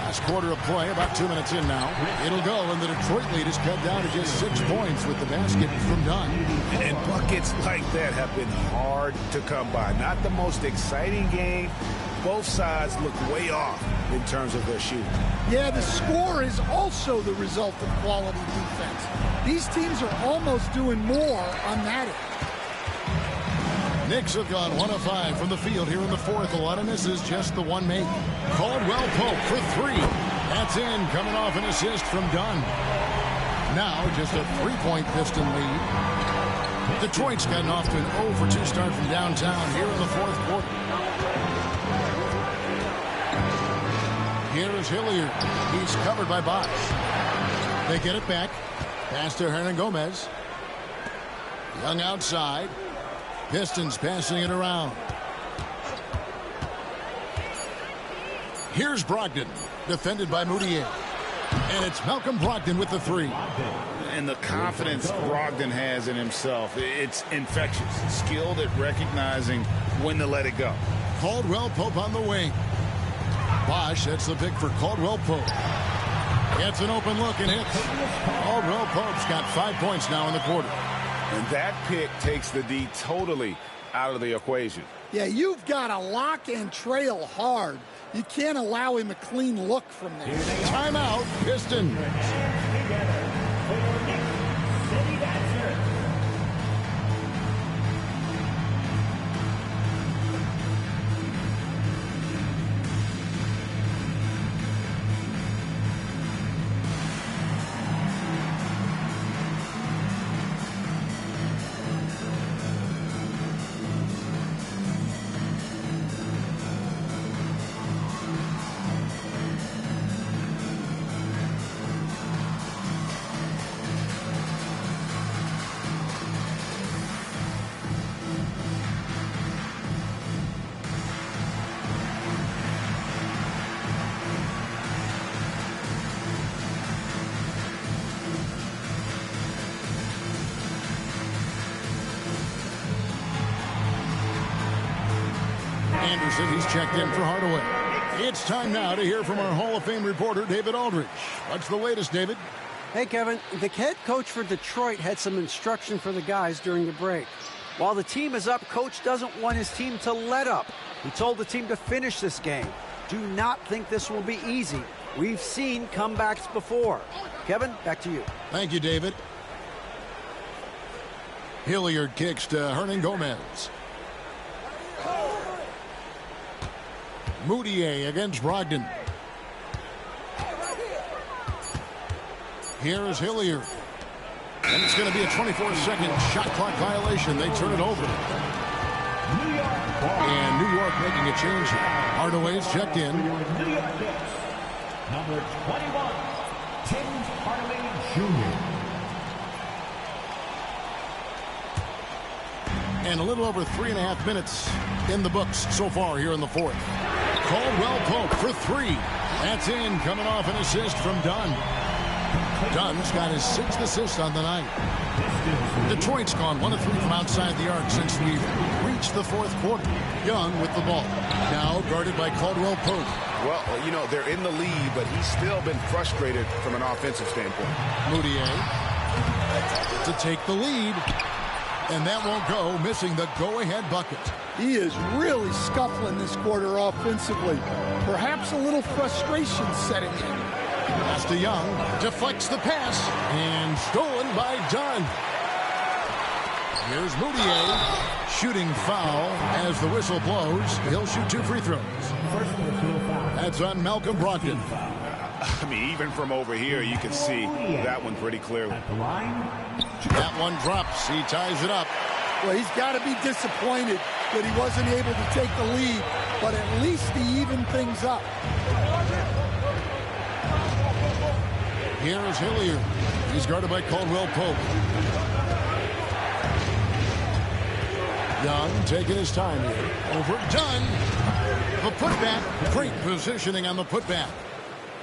[SPEAKER 2] Last quarter of play, about 2 minutes in now. It'll go, and the Detroit lead is cut down to just 6 points with the basket from Dunn.
[SPEAKER 3] And buckets like that have been hard to come by. Not the most exciting game. Both sides look way off in terms of their shooting.
[SPEAKER 4] Yeah, the score is also the result of quality defense. These teams are almost doing more on that end.
[SPEAKER 2] Knicks have gone 1 of 5 from the field here in the fourth. A lot of misses, just the one make. Caldwell Pope for 3. That's in, coming off an assist from Dunn. Now just a 3-point Piston lead. Detroit's gotten off to an 0-for-2 start from downtown here in the fourth quarter. Here is Hilliard. He's covered by Bosh. They get it back. Pass to Hernangomez. Young outside. Pistons passing it around. Here's Brogdon, defended by Moutier. And it's Malcolm Brogdon with the 3.
[SPEAKER 3] And the confidence Brogdon has in himself, it's infectious. Skilled at recognizing when to let it go.
[SPEAKER 2] Caldwell Pope on the wing. Bosh, that's the pick for Caldwell Pope. Gets an open look and hits. Caldwell Pope's got 5 points now in the quarter.
[SPEAKER 3] And that pick takes the D totally out of the equation.
[SPEAKER 4] Yeah, you've got to lock and trail hard. You can't allow him a clean look from there.
[SPEAKER 2] Timeout, Pistons. Anderson, he's checked in for Hardaway. It's time now to hear from our Hall of Fame reporter, David Aldridge. What's the latest, David?
[SPEAKER 5] Hey, Kevin. The head coach for Detroit had some instruction for the guys during the break. While the team is up, coach doesn't want his team to let up. He told the team to finish this game. Do not think this will be easy. We've seen comebacks before. Kevin, back to you.
[SPEAKER 2] Thank you, David. Hilliard kicks to Hernangomez. Moutier against Brogdon. Here is Hilliard. And it's going to be a 24-second shot clock violation. They turn it over. And New York making a change. Hardaway's checked in.
[SPEAKER 1] Number 21. Hardaway Jr.
[SPEAKER 2] And a little over 3.5 minutes in the books so far here in the fourth. Caldwell Pope for three. That's in, coming off an assist from Dunn. Dunn's got his 6th assist on the night. Detroit's gone 1 of 3 from outside the arc since we've reached the fourth quarter. Young with the ball. Now guarded by Caldwell Pope.
[SPEAKER 3] Well, you know, they're in the lead, but he's still been frustrated from an offensive standpoint.
[SPEAKER 2] Moutier to take the lead. And that won't go, missing the go-ahead bucket.
[SPEAKER 4] He is really scuffling this quarter offensively. Perhaps a little frustration setting in.
[SPEAKER 2] Pass to Young, deflects the pass, and stolen by Dunn. Here's Moutier, shooting foul as the whistle blows. He'll shoot 2 free throws. That's on Malcolm Brogdon.
[SPEAKER 3] I mean, even from over here, you can see that one pretty clearly.
[SPEAKER 2] That one drops. He ties it up.
[SPEAKER 4] Well, he's got to be disappointed that he wasn't able to take the lead, but at least he evened things up.
[SPEAKER 2] Here's Hilliard. He's guarded by Caldwell Pope. Young taking his time here. Over Dunn. The putback. Great positioning on the putback.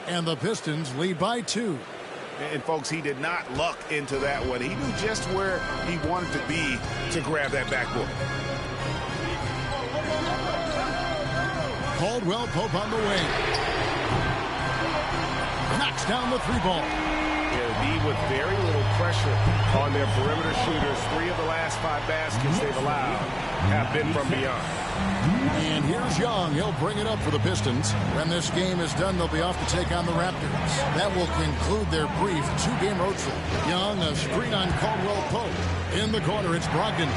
[SPEAKER 2] And the Pistons lead by 2.
[SPEAKER 3] And, folks, he did not luck into that one. He knew just where he wanted to be to grab that backboard.
[SPEAKER 2] Caldwell Pope on the wing. Knocks down the 3-ball.
[SPEAKER 6] They'll be with very little pressure on their perimeter shooters. 3 of the last 5 baskets they've allowed have been from beyond.
[SPEAKER 2] And here's Young. He'll bring it up for the Pistons. When this game is done, they'll be off to take on the Raptors. That will conclude their brief 2-game road trip. Young, a screen on Caldwell Pope. In the corner, it's Brogdon.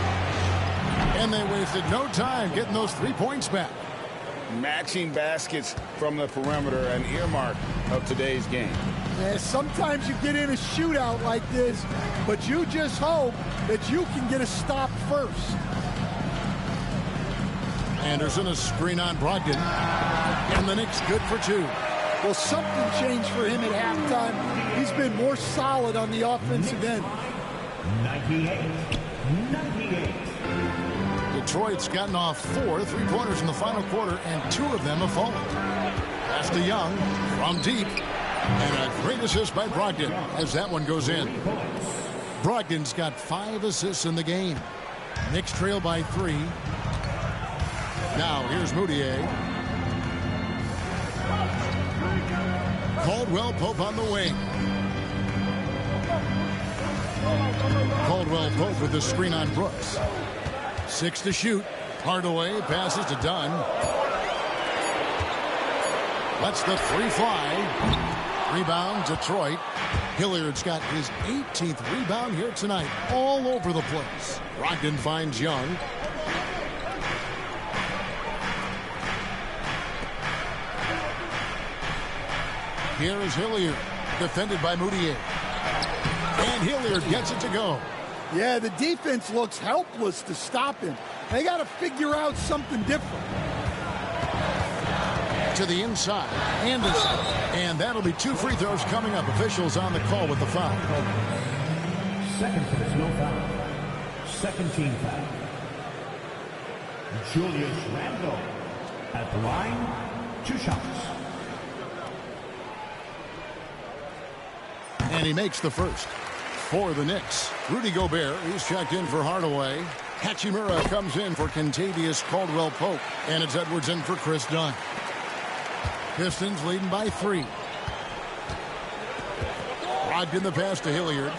[SPEAKER 2] And they wasted no time getting those 3 points back.
[SPEAKER 3] Matching baskets from the perimeter, an earmark of today's game.
[SPEAKER 4] Yeah, sometimes you get in a shootout like this, but you just hope that you can get a stop first.
[SPEAKER 2] Anderson, a screen on Brogdon. And the Knicks good for 2.
[SPEAKER 4] Well, something changed for him at halftime. He's been more solid on the offensive end.
[SPEAKER 1] 98.
[SPEAKER 2] Detroit's gotten off 4 3-pointers in the final quarter, and 2 of them have fallen. Pass to Young from deep. And a great assist by Brogdon as that one goes in. Brogdon's got 5 assists in the game. Knicks trail by 3. Now here's Moutier. Caldwell Pope on the wing. Caldwell Pope with the screen on Brooks. 6 to shoot. Hardaway passes to Dunn. Lets the 3 fly. Rebound, Detroit. Hilliard's got his 18th rebound here tonight. All over the place. Brogdon finds Young. Here is Hilliard, defended by Moutier. And Hilliard gets it to go.
[SPEAKER 4] Yeah, the defense looks helpless to stop him. They got to figure out something different.
[SPEAKER 2] To the inside, Anderson. And that'll be 2 free throws coming up. Officials on the call with the foul.
[SPEAKER 1] Second personal foul. Second team foul. Julius Randle at the line. 2 shots.
[SPEAKER 2] And he makes the first for the Knicks. Rudy Gobert, he's checked in for Hardaway. Hachimura comes in for Kentavious Caldwell-Pope. And it's Edwards in for Chris Dunn. Pistons leading by 3. Brogdon the pass to Hilliard.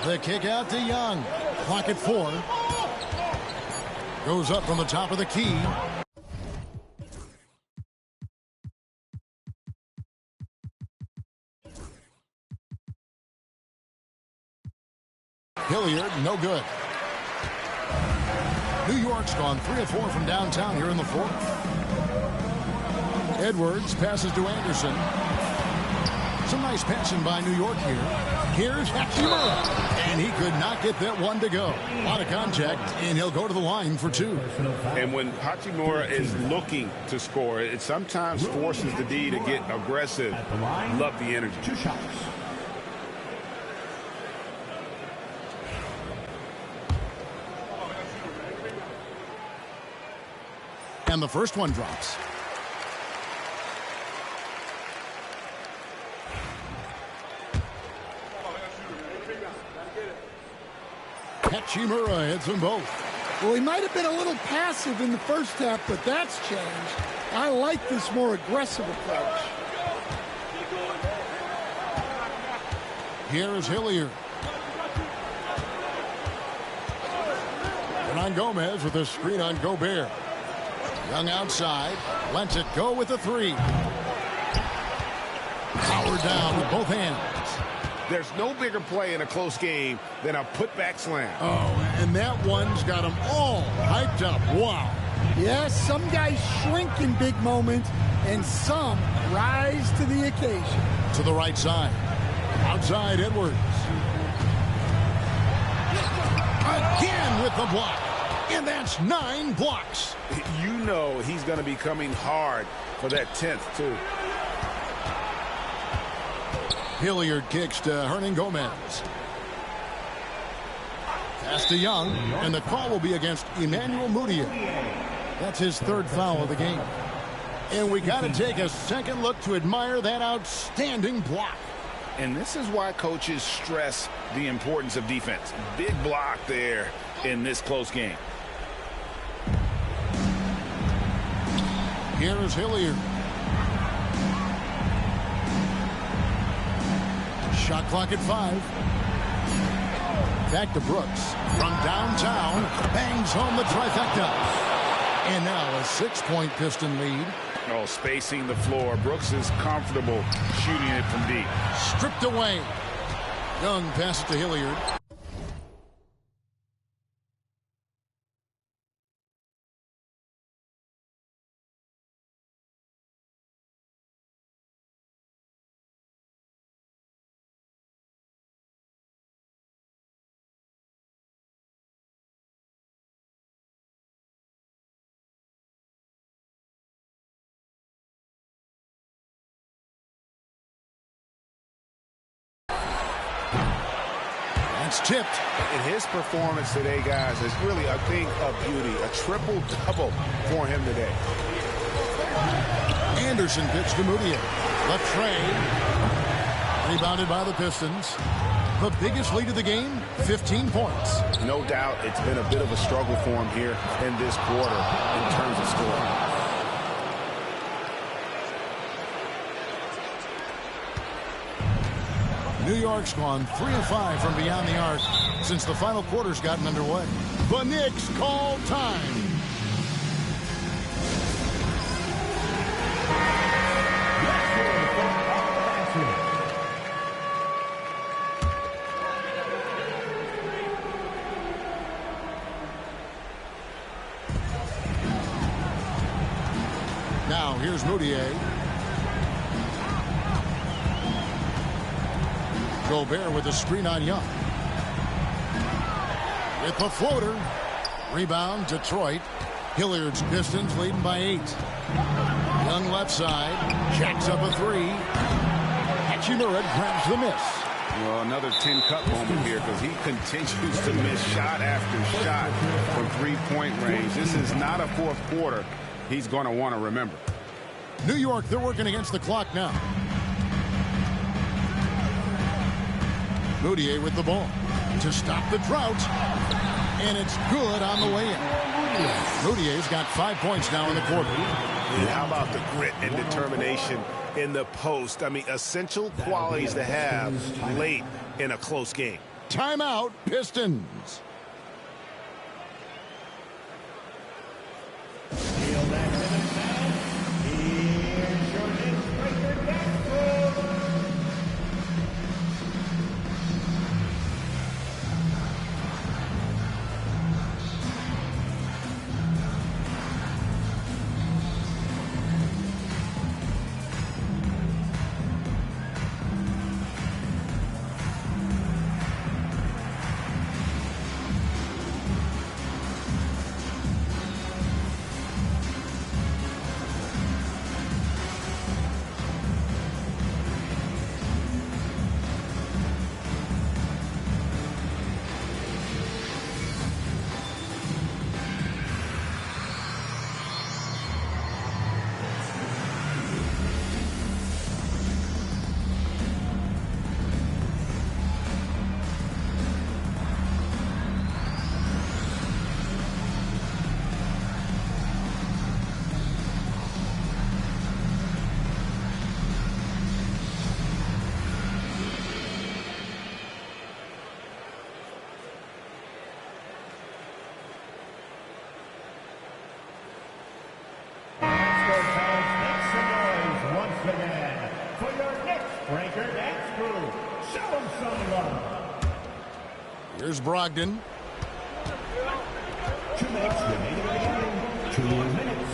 [SPEAKER 2] The kick out to Young. Clock at 4. Goes up from the top of the key. Hilliard, no good. New York's gone 3 of 4 from downtown here in the fourth. Edwards passes to Anderson. Some nice passing by New York here. Here's Hachimura, and he could not get that one to go. A lot of contact, and he'll go to the line for 2.
[SPEAKER 3] And when Hachimura is looking to score, it sometimes forces the D to get aggressive. Love the energy.
[SPEAKER 1] 2 shots.
[SPEAKER 2] And the first one drops. Hachimura hits them both.
[SPEAKER 4] Well, he might have been a little passive in the first half, but that's changed. I like this more aggressive approach.
[SPEAKER 2] Here is Hilliard. Hernan Gomez with a screen on Gobert. Young outside. Lets it go with the 3. Powered down with both hands.
[SPEAKER 3] There's no bigger play in a close game than a putback slam.
[SPEAKER 2] Oh, and that one's got them all hyped up. Wow.
[SPEAKER 4] Yes, some guys shrink in big moments, and some rise to the occasion.
[SPEAKER 2] To the right side. Outside Edwards. Again with the block. And that's 9 blocks.
[SPEAKER 3] You know he's going to be coming hard for that 10th, too.
[SPEAKER 2] Hilliard kicks to Hernan Gomez. Pass to Young, and the call will be against Emmanuel Mudiay. That's his 3rd foul of the game. And we got to take a second look to admire that outstanding block.
[SPEAKER 3] And this is why coaches stress the importance of defense. Big block there in this close game.
[SPEAKER 2] Here is Hilliard. Shot clock at 5. Back to Brooks. From downtown, bangs home the trifecta. And now a 6-point Piston lead.
[SPEAKER 3] Oh, spacing the floor. Brooks is comfortable shooting it from deep.
[SPEAKER 2] Stripped away. Young passes to Hilliard. It's tipped.
[SPEAKER 3] And his performance today, guys, is really a thing of beauty. A triple-double for him today.
[SPEAKER 2] Anderson pitched to Mudiay. Left tray. Rebounded by the Pistons. The biggest lead of the game, 15 points.
[SPEAKER 3] No doubt it's been a bit of a struggle for him here in this quarter in terms of scoring.
[SPEAKER 2] New York's gone 3 of 5 from beyond the arc since the final quarter's gotten underway. The Knicks call time. Now here's Mudiay. Gobert with a screen on Young. With the floater. Rebound, Detroit. Hilliard's Pistons leading by 8. Young left side. Jacks up a 3. Hachimura grabs the miss.
[SPEAKER 3] Well, another 10-cut moment here because he continues to miss shot after shot from three-point range. This is not a fourth quarter he's going to want to remember.
[SPEAKER 2] New York, they're working against the clock now. Mudiay with the ball to stop the drought. And it's good on the way in. Mudiay's got 5 points now in the quarter.
[SPEAKER 3] And how about the grit and determination in the post? I mean, essential qualities to have late in a close game.
[SPEAKER 2] Timeout, Pistons. Here's Brogdon.
[SPEAKER 1] 2 minutes remaining in the game. 2 minutes.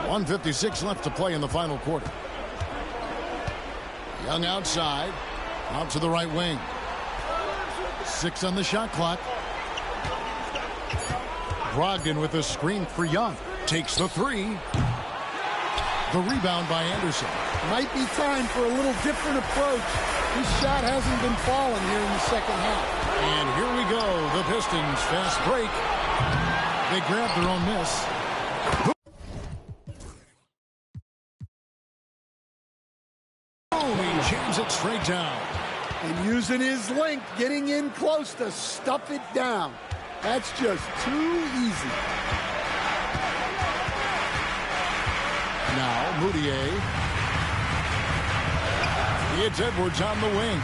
[SPEAKER 2] 1:56 left to play in the final quarter. Young outside. Out to the right wing. 6 on the shot clock. Brogdon with a screen for Young. Takes the 3. The rebound by Anderson.
[SPEAKER 4] Might be time for a little different approach. His shot hasn't been falling here in the second half.
[SPEAKER 2] And here we go. The Pistons fast break. They grab their own miss. Boom! He jams it straight down.
[SPEAKER 4] And using his length, getting in close to stuff it down. That's just too easy.
[SPEAKER 2] Now, Moutier. It's Edwards on the wing.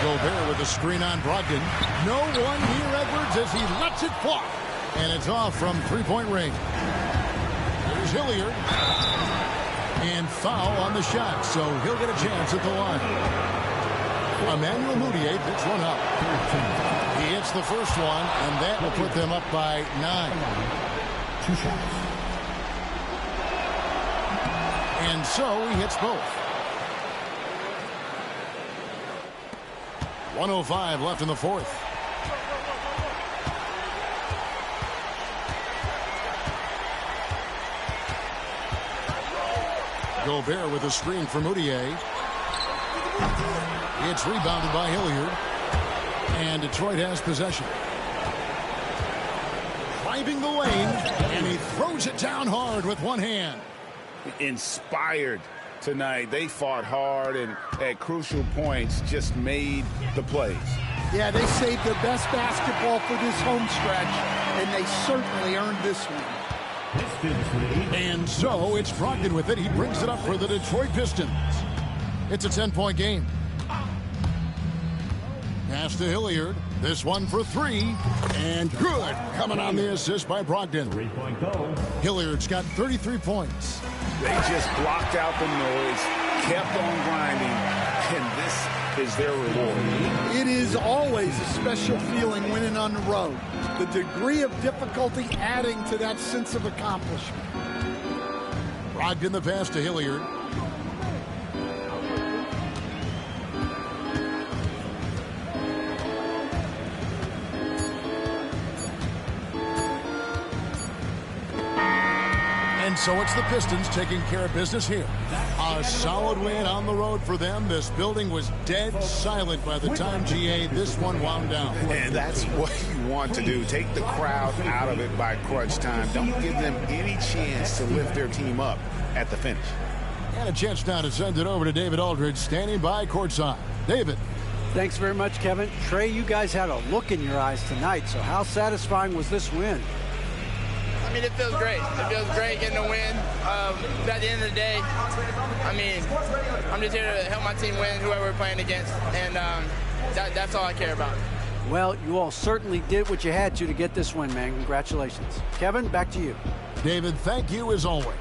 [SPEAKER 2] Gobert with a screen on Brogdon. No one near Edwards as he lets it fly. And it's off from three-point range. Here's Hilliard. And foul on the shot, so he'll get a chance at the line. Emmanuel Moutier picks one up. He hits the first one, and that will put them up by 9.
[SPEAKER 1] 2 shots.
[SPEAKER 2] And so he hits both. 1:05 left in the fourth. Gobert with a screen for Moutier. It's rebounded by Hilliard. And Detroit has possession. Driving the lane, and he throws it down hard with one hand.
[SPEAKER 3] Inspired tonight. They fought hard and at crucial points just made the plays.
[SPEAKER 4] Yeah, they saved their best basketball for this home stretch, and they certainly earned this one.
[SPEAKER 2] And so it's Brogdon with it. He brings it up for the Detroit Pistons. It's a 10-point game. Pass to Hilliard. This one for 3. And good. Coming on the assist by Brogdon.
[SPEAKER 1] 3-point goal.
[SPEAKER 2] Hilliard's got 33 points.
[SPEAKER 3] They just blocked out the noise, kept on grinding, and this is their reward.
[SPEAKER 4] It is always a special feeling winning on the road. The degree of difficulty adding to that sense of accomplishment.
[SPEAKER 2] Brogdon the pass to Hilliard. And so it's the Pistons taking care of business here. A solid win on the road for them. This building was dead silent by the time, GA, this one wound down.
[SPEAKER 3] And that's what you want to do. Take the crowd out of it by crunch time. Don't give them any chance to lift their team up at the finish.
[SPEAKER 2] And a chance now to send it over to David Aldridge, standing by courtside. David.
[SPEAKER 5] Thanks very much, Kevin. Trey, you guys had a look in your eyes tonight, so how satisfying was this win?
[SPEAKER 9] I mean, it feels great. It feels great getting a win. But at the end of the day, I mean, I'm just here to help my team win, whoever we're playing against, and that's all I care about.
[SPEAKER 5] Well, you all certainly did what you had to get this win, man. Congratulations. Kevin, back to you.
[SPEAKER 2] David, thank you as always.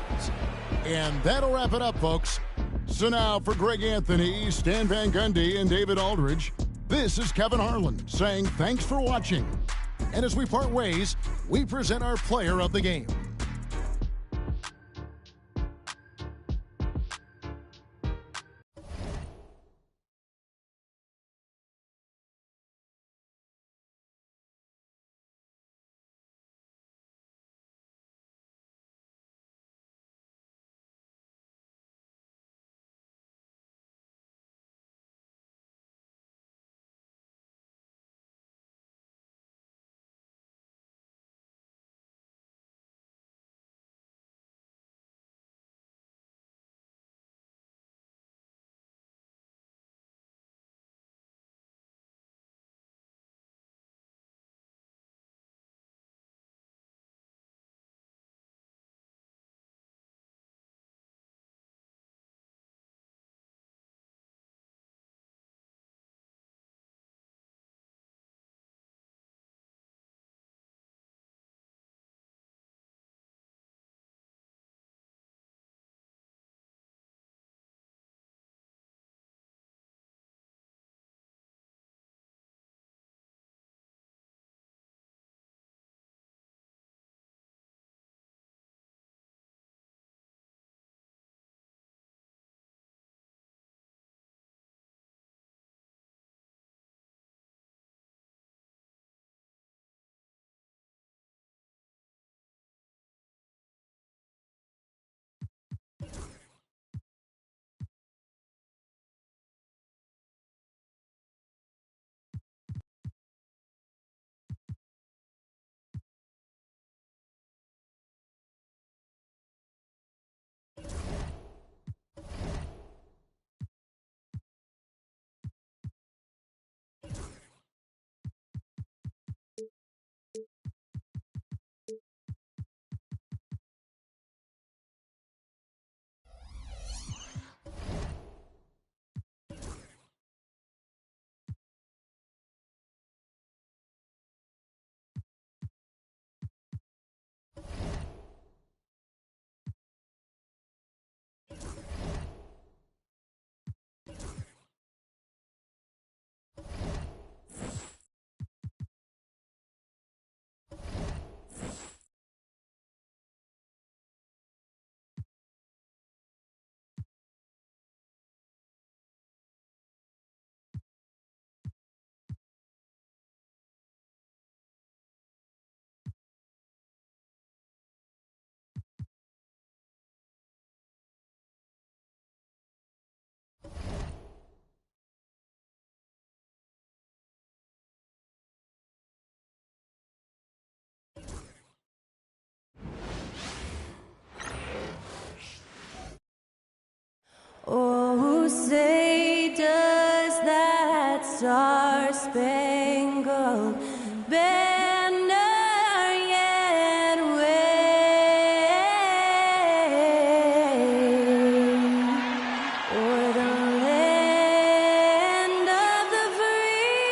[SPEAKER 2] And that'll wrap it up, folks. So now for Greg Anthony, Stan Van Gundy, and David Aldridge, this is Kevin Harlan saying thanks for watching. And as we part ways, we present our player of the game.
[SPEAKER 10] star-spangled banner yet wave o'er the land of the free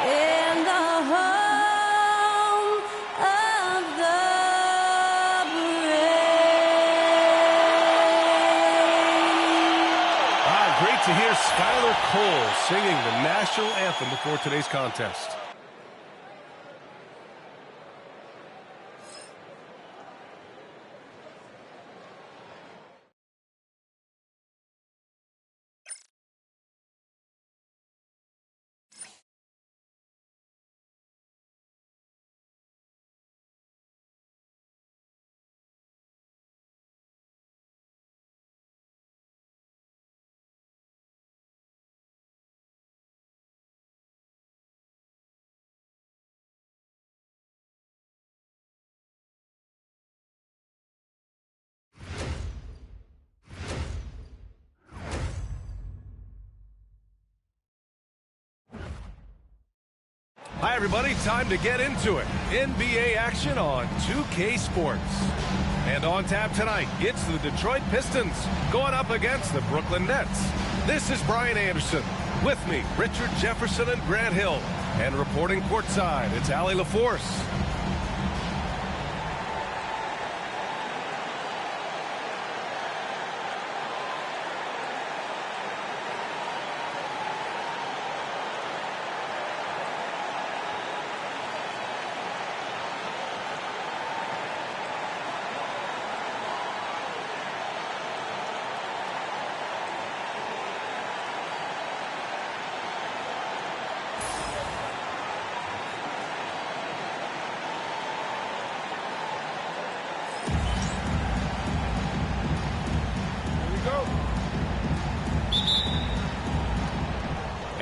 [SPEAKER 10] and the home of the brave.
[SPEAKER 6] Great to hear Skylar Cole singing the national anthem before today's contest. Hi, everybody. Time to get into it. NBA action on 2K Sports. And on tap tonight, it's the Detroit Pistons going up against the Brooklyn Nets. This is Brian Anderson. With me, Richard Jefferson and Grant Hill. And reporting courtside, it's Allie LaForce.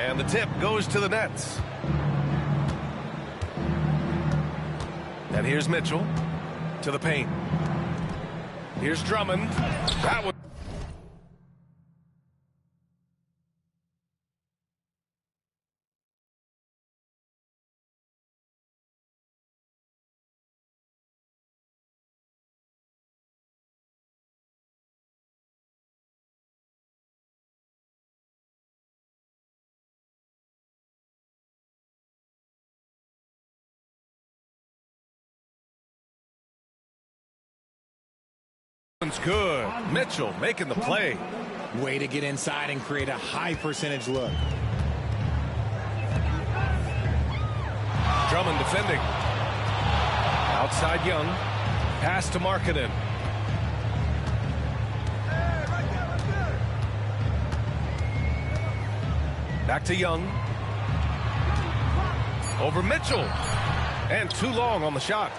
[SPEAKER 6] And the tip goes to the Nets. And here's Mitchell to the paint. Here's Drummond. That was good. Mitchell making the play.
[SPEAKER 11] Way to get inside and create a high percentage look.
[SPEAKER 6] Drummond defending. Outside Young. Pass to Markkanen. Back to Young. Over Mitchell. And too long on the shot.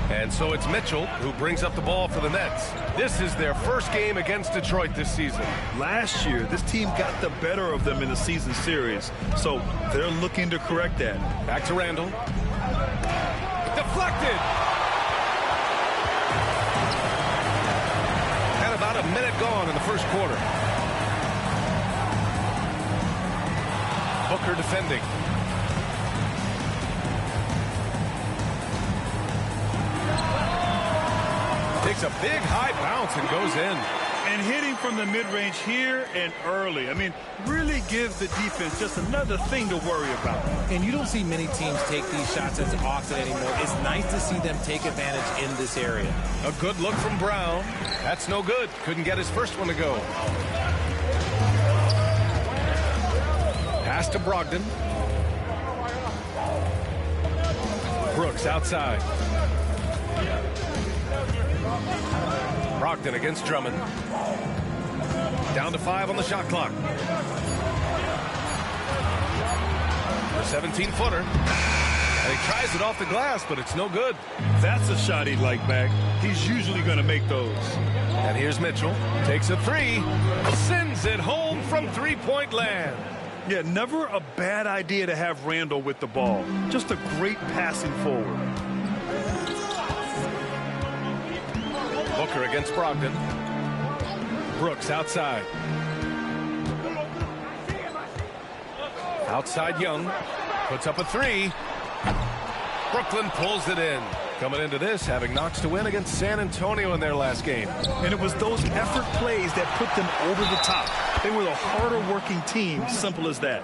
[SPEAKER 6] And so it's Mitchell who brings up the ball for the Nets. This is their first game against Detroit this season.
[SPEAKER 12] Last year, this team got the better of them in the season series, so they're looking to correct that.
[SPEAKER 6] Back to Randall. Deflected. And about a minute gone in the first quarter. Booker defending. Takes a big high bounce and goes in.
[SPEAKER 12] And hitting from the mid-range here and early. I mean, really gives the defense just another thing to worry about.
[SPEAKER 11] And you don't see many teams take these shots as often anymore. It's nice to see them take advantage in this area.
[SPEAKER 6] A good look from Brown. That's no good. Couldn't get his first one to go. Pass to Brogdon. Brooks outside. Brogdon against Drummond. Down to 5 on the shot clock. A 17-footer. And he tries it off the glass, but it's no good.
[SPEAKER 12] That's a shot he'd like back. He's usually going to make those.
[SPEAKER 6] And here's Mitchell. Takes a three. Sends it home from three-point land.
[SPEAKER 12] Yeah, never a bad idea to have Randall with the ball. Just a great passing forward.
[SPEAKER 6] Booker against Brogdon. Brooks outside. Outside Young. Puts up a three. Brooklyn pulls it in. Coming into this, having knocks to win against San Antonio in their last game.
[SPEAKER 12] And it was those effort plays that put them over the top. They were the harder working team, simple as that.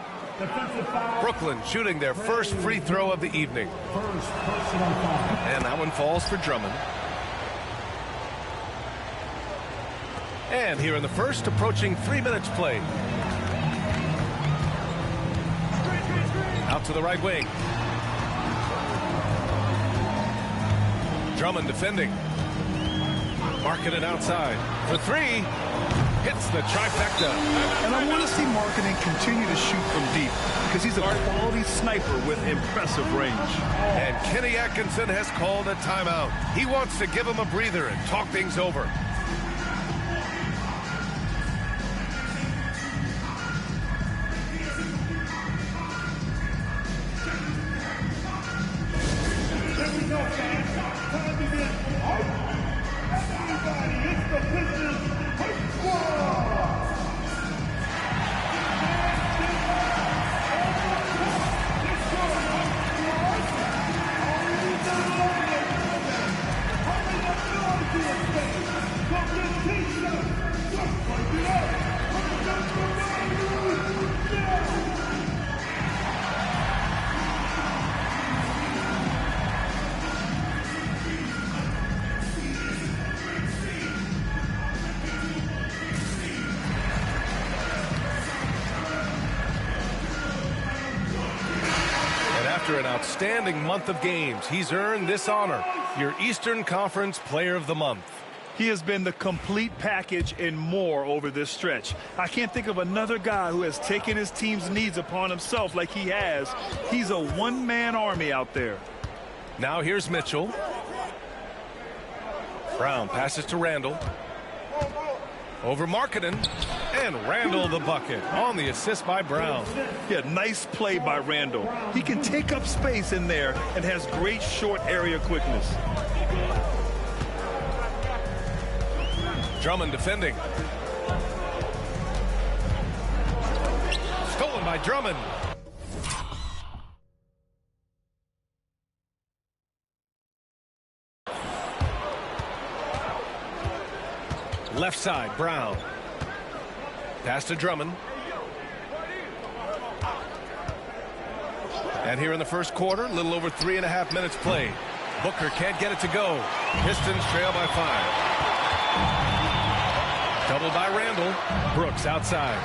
[SPEAKER 6] Brooklyn shooting their first free throw of the evening. And that one falls for Drummond. And here in the first, approaching 3 minutes played. Out to the right wing. Drummond defending. Markkanen outside. For three. Hits the trifecta.
[SPEAKER 12] And I want to see Markkanen continue to shoot from deep because he's a quality sniper with impressive range.
[SPEAKER 6] And Kenny Atkinson has called a timeout. He wants to give him a breather and talk things over. After an outstanding month of games, he's earned this honor, your Eastern Conference Player of the Month.
[SPEAKER 12] He has been the complete package and more over this stretch. I can't think of another guy who has taken his team's needs upon himself like he has. He's a one-man army out there.
[SPEAKER 6] Now here's Mitchell. Brown passes to Randall. Over Markkanen. And Randall the bucket on the assist by Brown.
[SPEAKER 12] Yeah, nice play by Randall. He can take up space in there and has great short area quickness.
[SPEAKER 6] Drummond defending. Stolen by Drummond. Left side, Brown. Pass to Drummond. And here in the first quarter, a little over 3.5 minutes played. Booker can't get it to go. Pistons trail by 5. Double by Randall. Brooks outside.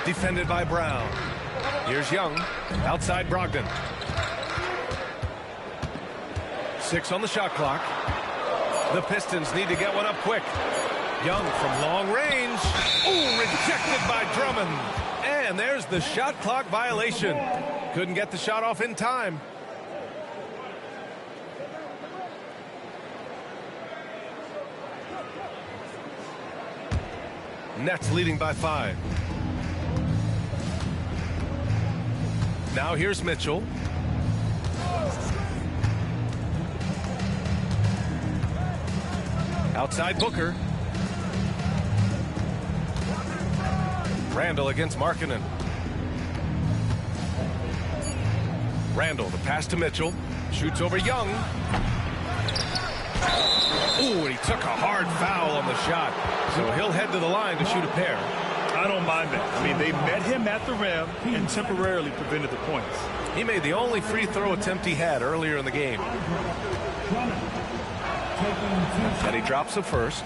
[SPEAKER 6] Defended by Brown. Here's Young. Outside Brogdon. 6 on the shot clock. The Pistons need to get one up quick. Young from long range. Ooh, rejected by Drummond. And there's the shot clock violation. Couldn't get the shot off in time. Nets leading by 5. Now here's Mitchell. Outside Booker. Randall against Markkanen. Randall, the pass to Mitchell. Shoots over Young. Ooh, and he took a hard foul on the shot. So he'll head to the line to shoot a pair.
[SPEAKER 12] I don't mind that. I mean, they met him at the rim and temporarily prevented the points.
[SPEAKER 6] He made the only free throw attempt he had earlier in the game. And he drops the first.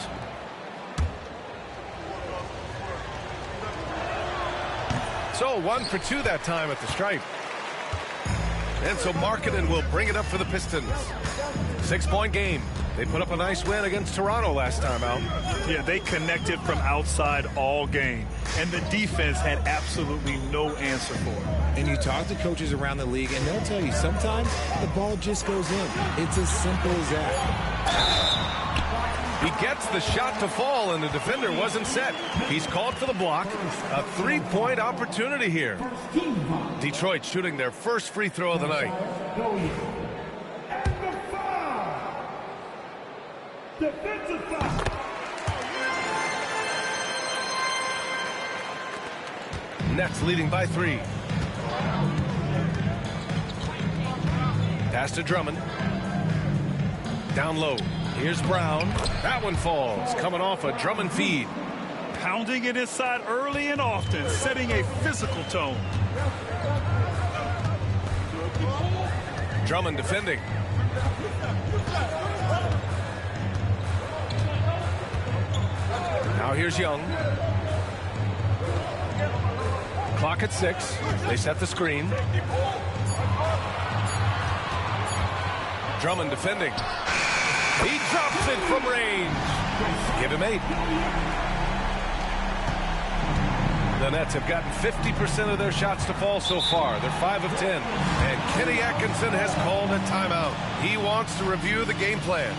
[SPEAKER 6] So 1 for 2 that time at the stripe. And so Markkanen will bring it up for the Pistons. 6-point game. They put up a nice win against Toronto last time out.
[SPEAKER 12] Yeah, they connected from outside all game. And the defense had absolutely no answer for it.
[SPEAKER 11] And you talk to coaches around the league, and they'll tell you sometimes the ball just goes in. It's as simple as that.
[SPEAKER 6] He gets the shot to fall, and the defender wasn't set. He's called for the block. A 3-point opportunity here. Detroit shooting their first free throw of the night.
[SPEAKER 1] Defensive foul.
[SPEAKER 6] Nets leading by 3. Pass to Drummond. Down low. Here's Brown. That one falls. Coming off a Drummond feed.
[SPEAKER 12] Pounding it inside early and often, setting a physical tone.
[SPEAKER 6] Drummond defending. Now here's Young. Clock at 6. They set the screen. Drummond defending. He drops it from range. Give him 8. The Nets have gotten 50% of their shots to fall so far. They're 5 of 10. And Kenny Atkinson has called a timeout. He wants to review the game plan.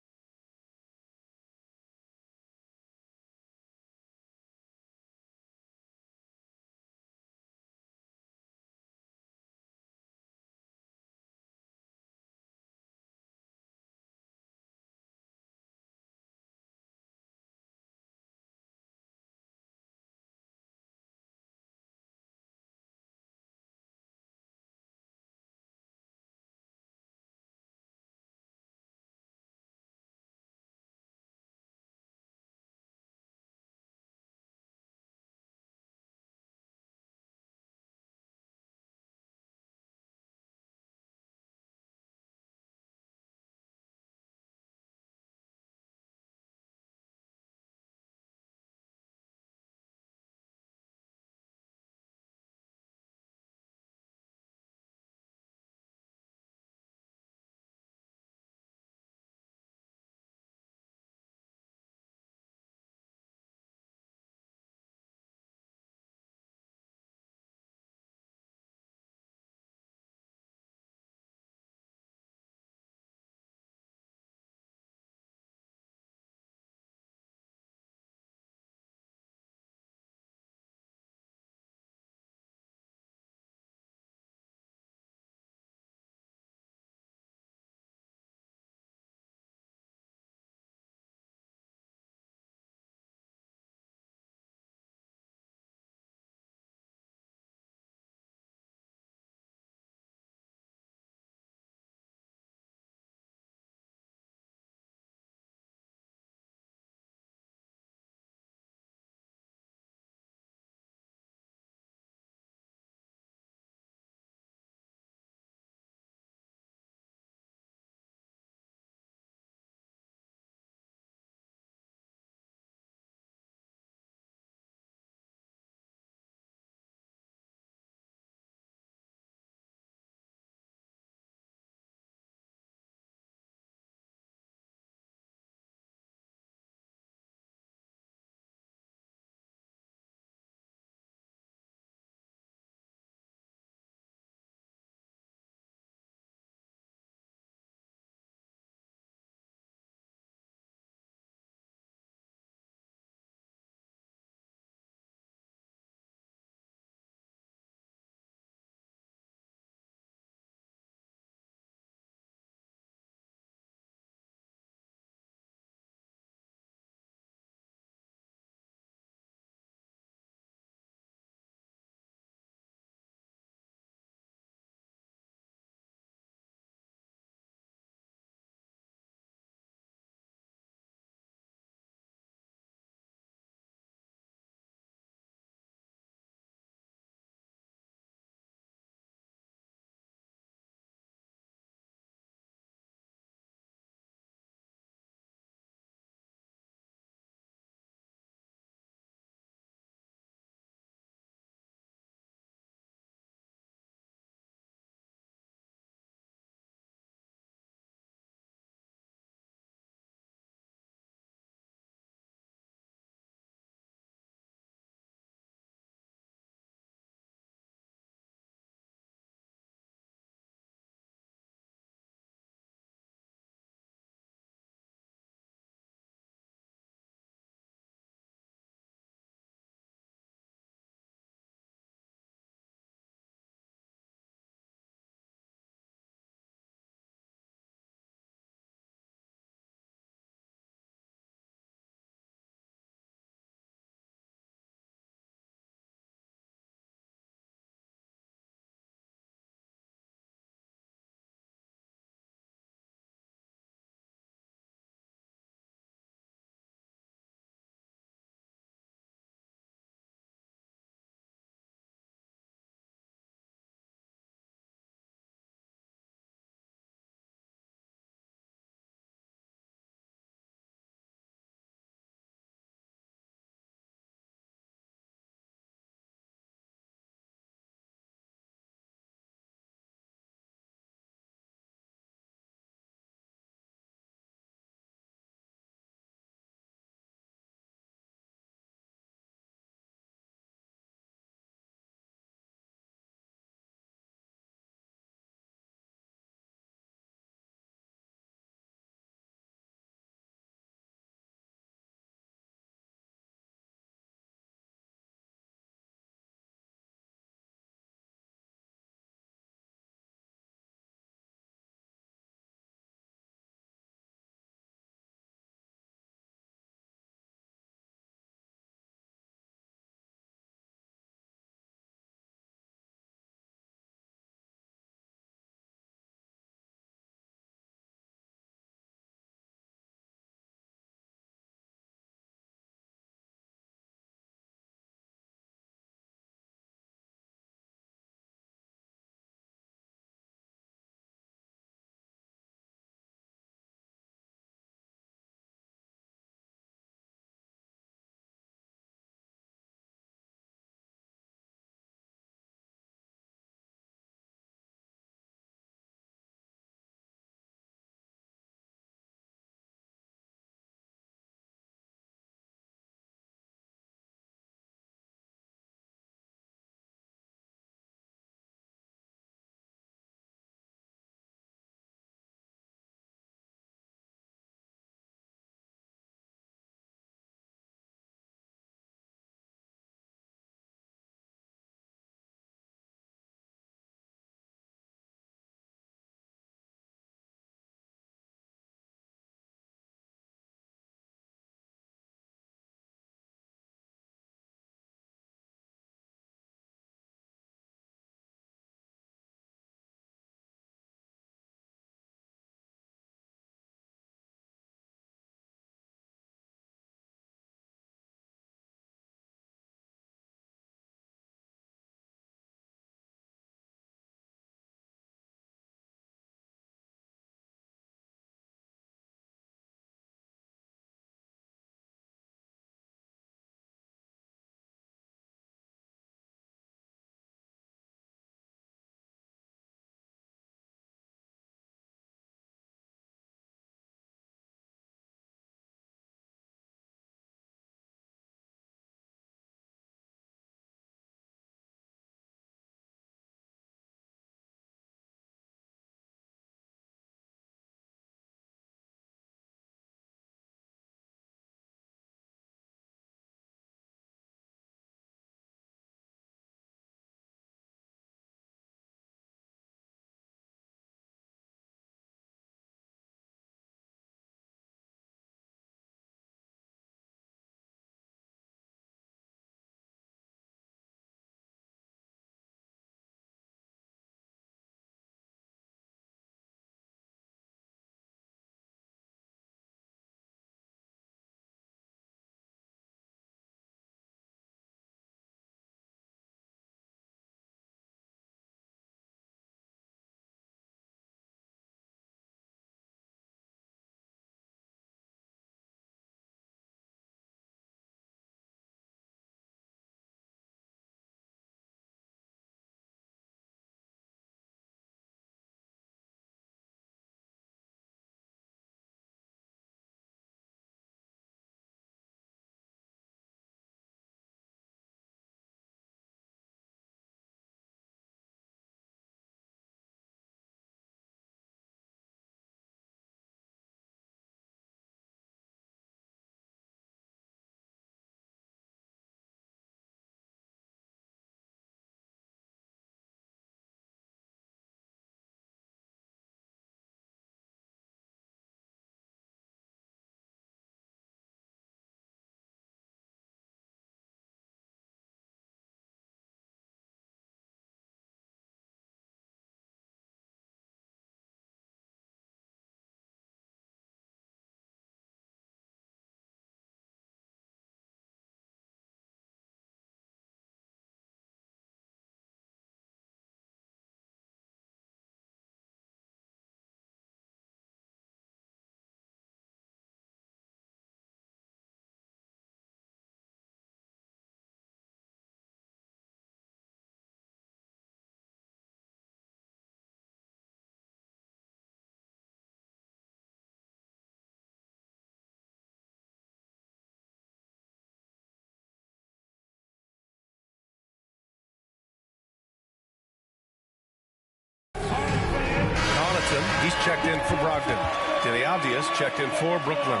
[SPEAKER 6] He's checked in for Brogdon. Denny Avdia's checked in for Brooklyn.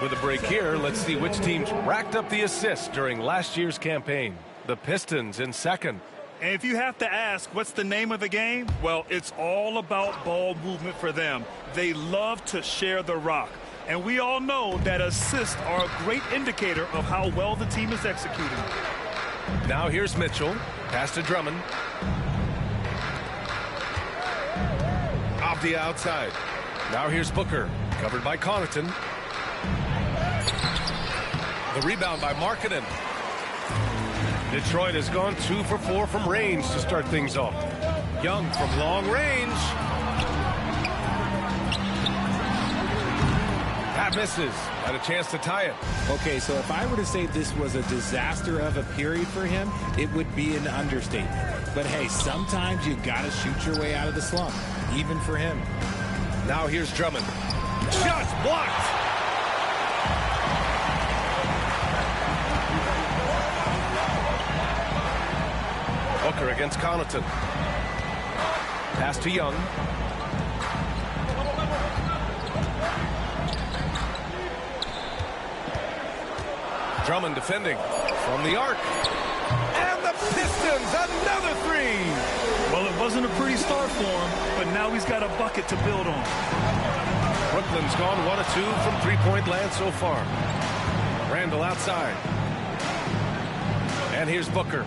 [SPEAKER 6] With a break here, let's see which teams racked up the assists during last year's campaign. The Pistons in second.
[SPEAKER 12] And if you have to ask, what's the name of the game? Well, it's all about ball movement for them. They love to share the rock. And we all know that assists are a great indicator of how well the team is executing.
[SPEAKER 6] Now here's Mitchell. Pass to Drummond. Avdia outside. Now here's Booker. Covered by Connaughton. The rebound by Markkanen. Detroit has gone 2 for 4 from range to start things off. Young from long range. That misses. Had a chance to tie it.
[SPEAKER 11] Okay, so if I were to say this was a disaster of a period for him, it would be an understatement. But hey, sometimes you got to shoot your way out of the slump, even for him.
[SPEAKER 6] Now here's Drummond. Shots blocked. Booker against Connaughton. Pass to Young. Drummond defending from the arc. And the Pistons, another three.
[SPEAKER 12] Well, it wasn't a pretty start for him, but now he's got a bucket to build on.
[SPEAKER 6] Brooklyn's gone 1 of 2 from three-point land so far. Randall outside. And here's Booker.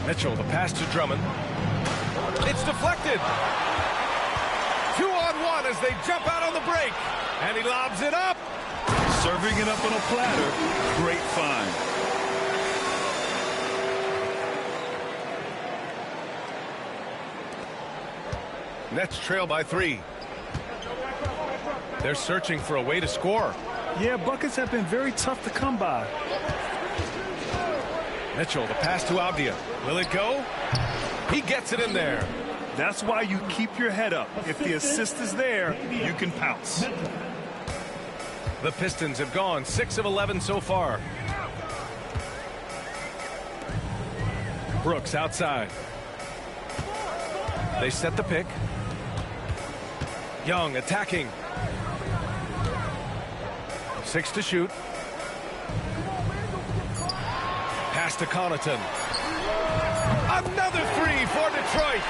[SPEAKER 6] Mitchell, the pass to Drummond. It's deflected. 2-on-1 as they jump out on the break. And he lobs it up.
[SPEAKER 12] Serving it up on a platter. Great find.
[SPEAKER 6] Nets trail by 3. They're searching for a way to score.
[SPEAKER 12] Yeah, buckets have been very tough to come by.
[SPEAKER 6] Mitchell, the pass to Avdia. Will it go? He gets it in there.
[SPEAKER 12] That's why you keep your head up. If the assist is there, you can pounce.
[SPEAKER 6] The Pistons have gone 6 of 11 so far. Brooks outside. They set the pick. Young attacking. 6 to shoot. Pass to Connaughton. Another three for Detroit.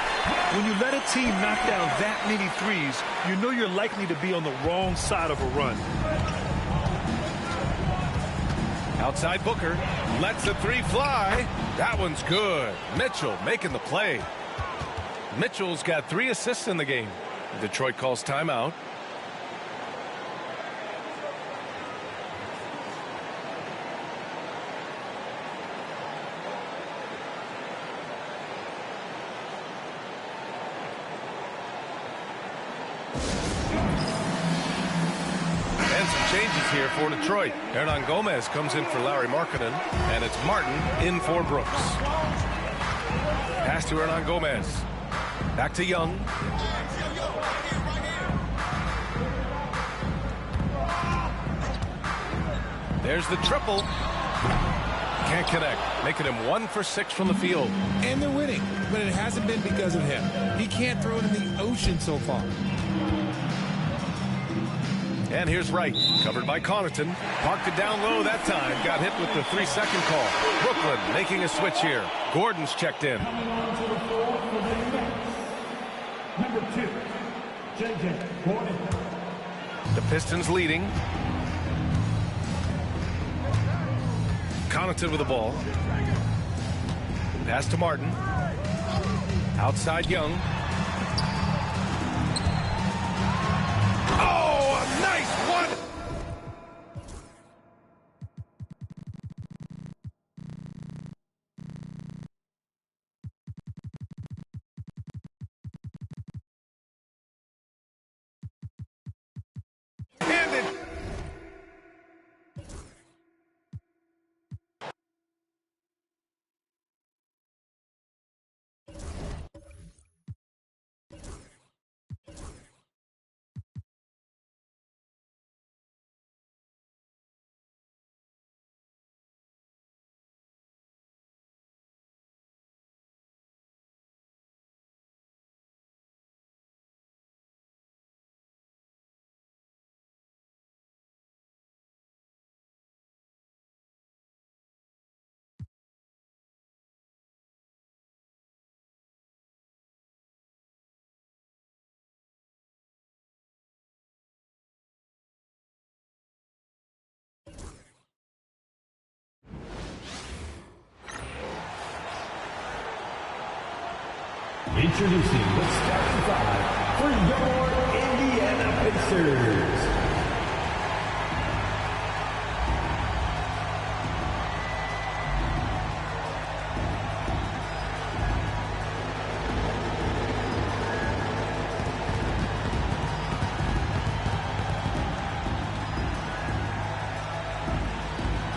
[SPEAKER 12] When you let a team knock down that many threes, you know you're likely to be on the wrong side of a run.
[SPEAKER 6] Outside Booker. Lets the three fly. That one's good. Mitchell making the play. Mitchell's got 3 assists in the game. Detroit calls timeout. Changes here for Detroit. Hernan Gomez comes in for Larry Markkanen, and it's Martin in for Brooks. Pass to Hernan Gomez. Back to Young. There's the triple. Can't connect. Making him 1 for 6 from the field.
[SPEAKER 11] And they're winning, but it hasn't been because of him. He can't throw it in the ocean so far.
[SPEAKER 6] And here's Wright, covered by Connaughton. Parked it down low that time. Got hit with the 3-second call. Brooklyn making a switch here. Gordon's checked in.
[SPEAKER 1] Number 2, J.J. Gordon.
[SPEAKER 6] The Pistons leading. Connaughton with the ball. Pass to Martin. Outside Young. Oh, a nice one!
[SPEAKER 1] Introducing the starting five for your Indiana Pacers.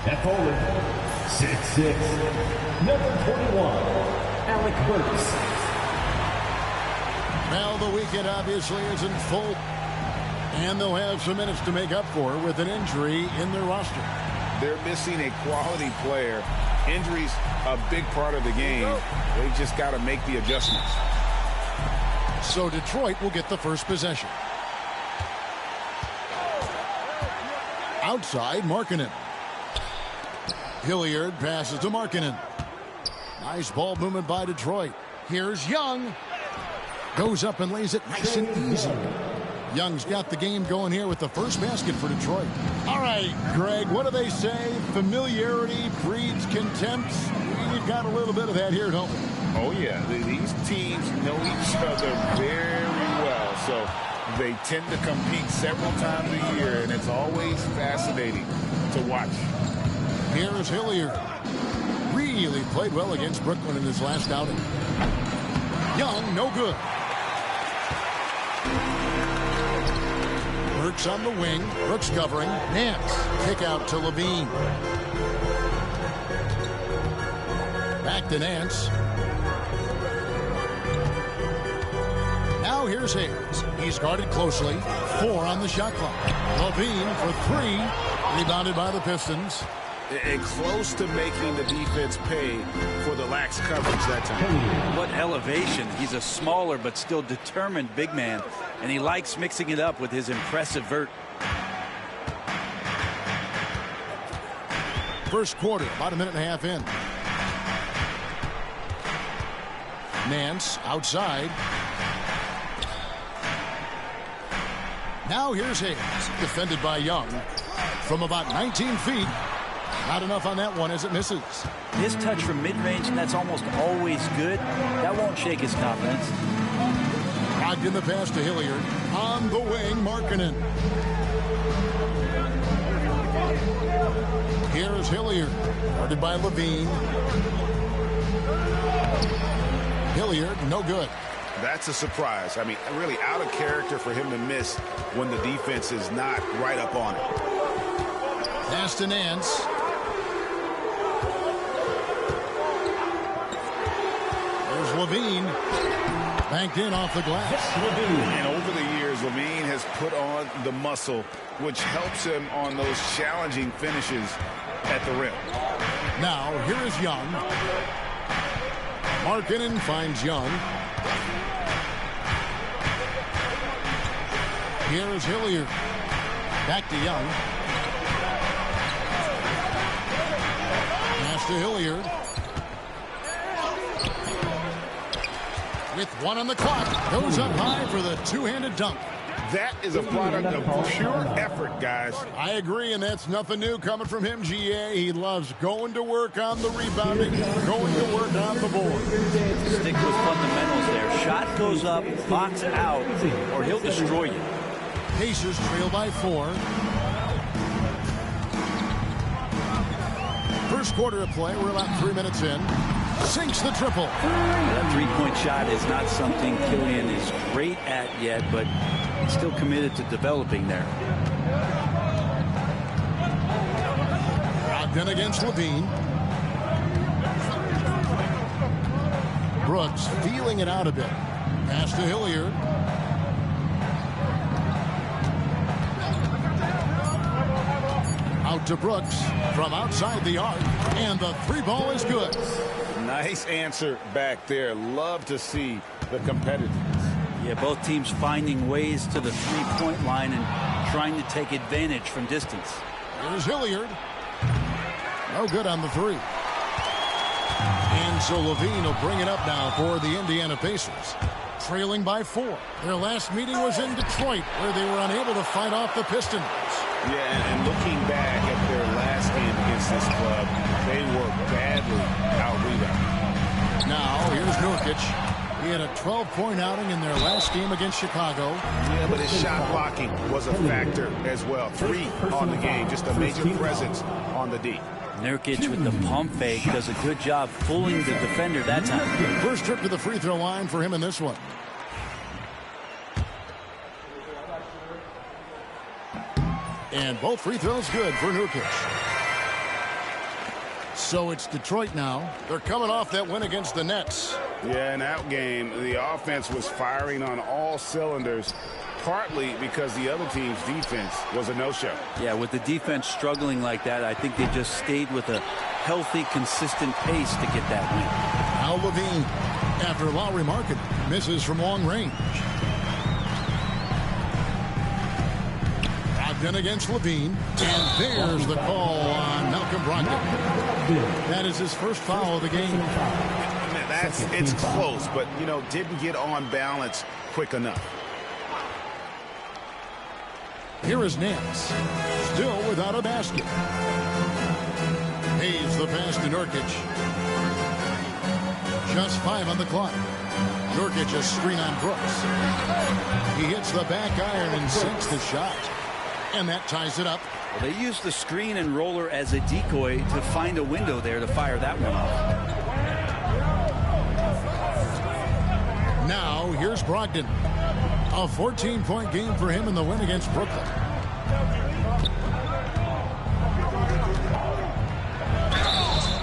[SPEAKER 1] At forward, 6'6", number 21, Alec Burks.
[SPEAKER 2] Well, the weekend obviously isn't full, and they'll have some minutes to make up for with an injury in their roster.
[SPEAKER 3] They're missing a quality player. Injuries a big part of the game. They just got to make the adjustments.
[SPEAKER 2] So Detroit will get the first possession. Outside, Markkanen. Hilliard passes to Markkanen. Nice ball movement by Detroit. Here's Young. Goes up and lays it nice and easy. Young's got the game going here with the first basket for Detroit. All right, Greg, what do they say? Familiarity breeds contempt. We've got a little bit of that here, don't we?
[SPEAKER 3] Oh, yeah. These teams know each other very well, so they tend to compete several times a year, and it's always fascinating to watch.
[SPEAKER 2] Here's Hilliard. Really played well against Brooklyn in his last outing. Young, no good. Burks on the wing. Brooks covering. Nance. Kick out to Levine. Back to Nance. Now here's Hayes. He's guarded closely. 4 on the shot clock. Levine for 3. Rebounded by the Pistons.
[SPEAKER 3] And close to making the defense pay for the lax coverage that time.
[SPEAKER 5] What elevation. He's a smaller but still determined big man, and he likes mixing it up with his impressive vert.
[SPEAKER 2] First quarter, about a minute and a half in. Nance outside. Now here's Hayes, defended by Young from about 19 feet. Not enough on that one as it misses.
[SPEAKER 5] His touch from mid-range, and that's almost always good. That won't shake his confidence.
[SPEAKER 2] Logged in the pass to Hilliard. On the wing, Markkanen. Here's Hilliard. Guarded by Levine. Hilliard, no good.
[SPEAKER 3] That's a surprise. I mean, really out of character for him to miss when the defense is not right up on it.
[SPEAKER 2] Pass to Nance. There's Levine. Banked in off the glass.
[SPEAKER 3] And over the years, Levine has put on the muscle, which helps him on those challenging finishes at the rim.
[SPEAKER 2] Now, here is Young. Markkanen finds Young. Here's Hilliard. Back to Young. Pass to Hilliard. With 1 on the clock. Goes up high for the two-handed dunk.
[SPEAKER 3] That is a product of pure effort, guys.
[SPEAKER 2] I agree, and that's nothing new coming from him, GA. He loves going to work on the rebounding, going to work on the board.
[SPEAKER 5] Stick with fundamentals there. Shot goes up, box out, or he'll destroy you.
[SPEAKER 2] Pacers trail by 4. First quarter of play. We're about 3 minutes in. Sinks the triple.
[SPEAKER 5] That three-point shot is not something Killian is great at yet, but still committed to developing there.
[SPEAKER 2] Ogden against Levine. Brooks feeling it out a bit. Pass to Hilliard. Out to Brooks from outside the arc, and the 3-ball is good.
[SPEAKER 3] Nice answer back there. Love to see the competitiveness.
[SPEAKER 5] Yeah, both teams finding ways to the three-point line and trying to take advantage from distance.
[SPEAKER 2] Here's Hilliard. No good on the 3. And so Levine will bring it up now for the Indiana Pacers. Trailing by 4. Their last meeting was in Detroit, where they were unable to fight off the Pistons.
[SPEAKER 3] Yeah, and looking back at their last game against this club, they were badly out-rebounded.
[SPEAKER 2] Now, here's Nurkic. He had a 12-point outing in their last game against Chicago.
[SPEAKER 3] Yeah, but his shot blocking was a factor as well. 3 on the game, just a major presence on the D.
[SPEAKER 5] Nurkic with the pump fake does a good job fooling the defender that time.
[SPEAKER 2] First trip to the free throw line for him in this one. And both free throws good for Nurkic. So it's Detroit now. They're coming off that win against the Nets.
[SPEAKER 3] Yeah, in that game, the offense was firing on all cylinders, partly because the other team's defense was a no-show.
[SPEAKER 5] Yeah, with the defense struggling like that, I think they just stayed with a healthy, consistent pace to get that win.
[SPEAKER 2] Now Levine, after Lowry Market misses from long range. Brogdon against Levine, and there's the call on Malcolm Brogdon. That is his first foul of the game.
[SPEAKER 3] It's close, but, didn't get on balance quick enough.
[SPEAKER 2] Here is Nance, still without a basket. Hayes the pass to Nurkic. Just 5 on the clock. Nurkic a screen on Brooks. He hits the back iron and sinks the shot. And that ties it up.
[SPEAKER 5] Well, they used the screen and roller as a decoy to find a window there to fire that one off.
[SPEAKER 2] Now, here's Brogdon. A 14-point game for him in the win against Brooklyn.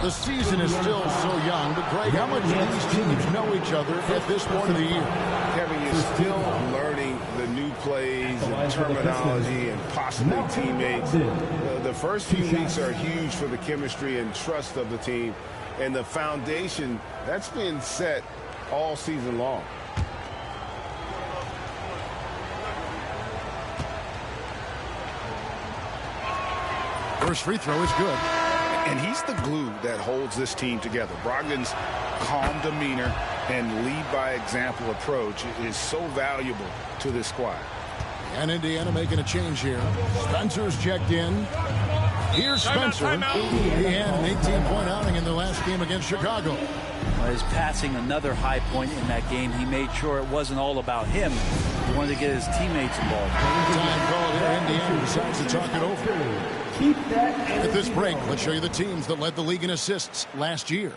[SPEAKER 2] The season is still so young, but Greg, how much do these teams know each other at this point of the year?
[SPEAKER 3] Kevin, you're still learning the new plays and terminology and possibly teammates. The first few weeks are huge for the chemistry and trust of the team, and the foundation that's been set all season long.
[SPEAKER 2] First free throw is good.
[SPEAKER 3] And he's the glue that holds this team together. Brogdon's calm demeanor and lead by example approach is so valuable to this squad.
[SPEAKER 2] And Indiana making a change here. Spencer's checked in. Here's Spencer. He had an 18-point outing in the last game against Chicago.
[SPEAKER 5] Well, his passing another high point in that game. He made sure it wasn't all about him. He wanted to get his teammates involved.
[SPEAKER 2] Time called here. Indiana decides to talk it over. At this break, let's show you the teams that led the league in assists last year.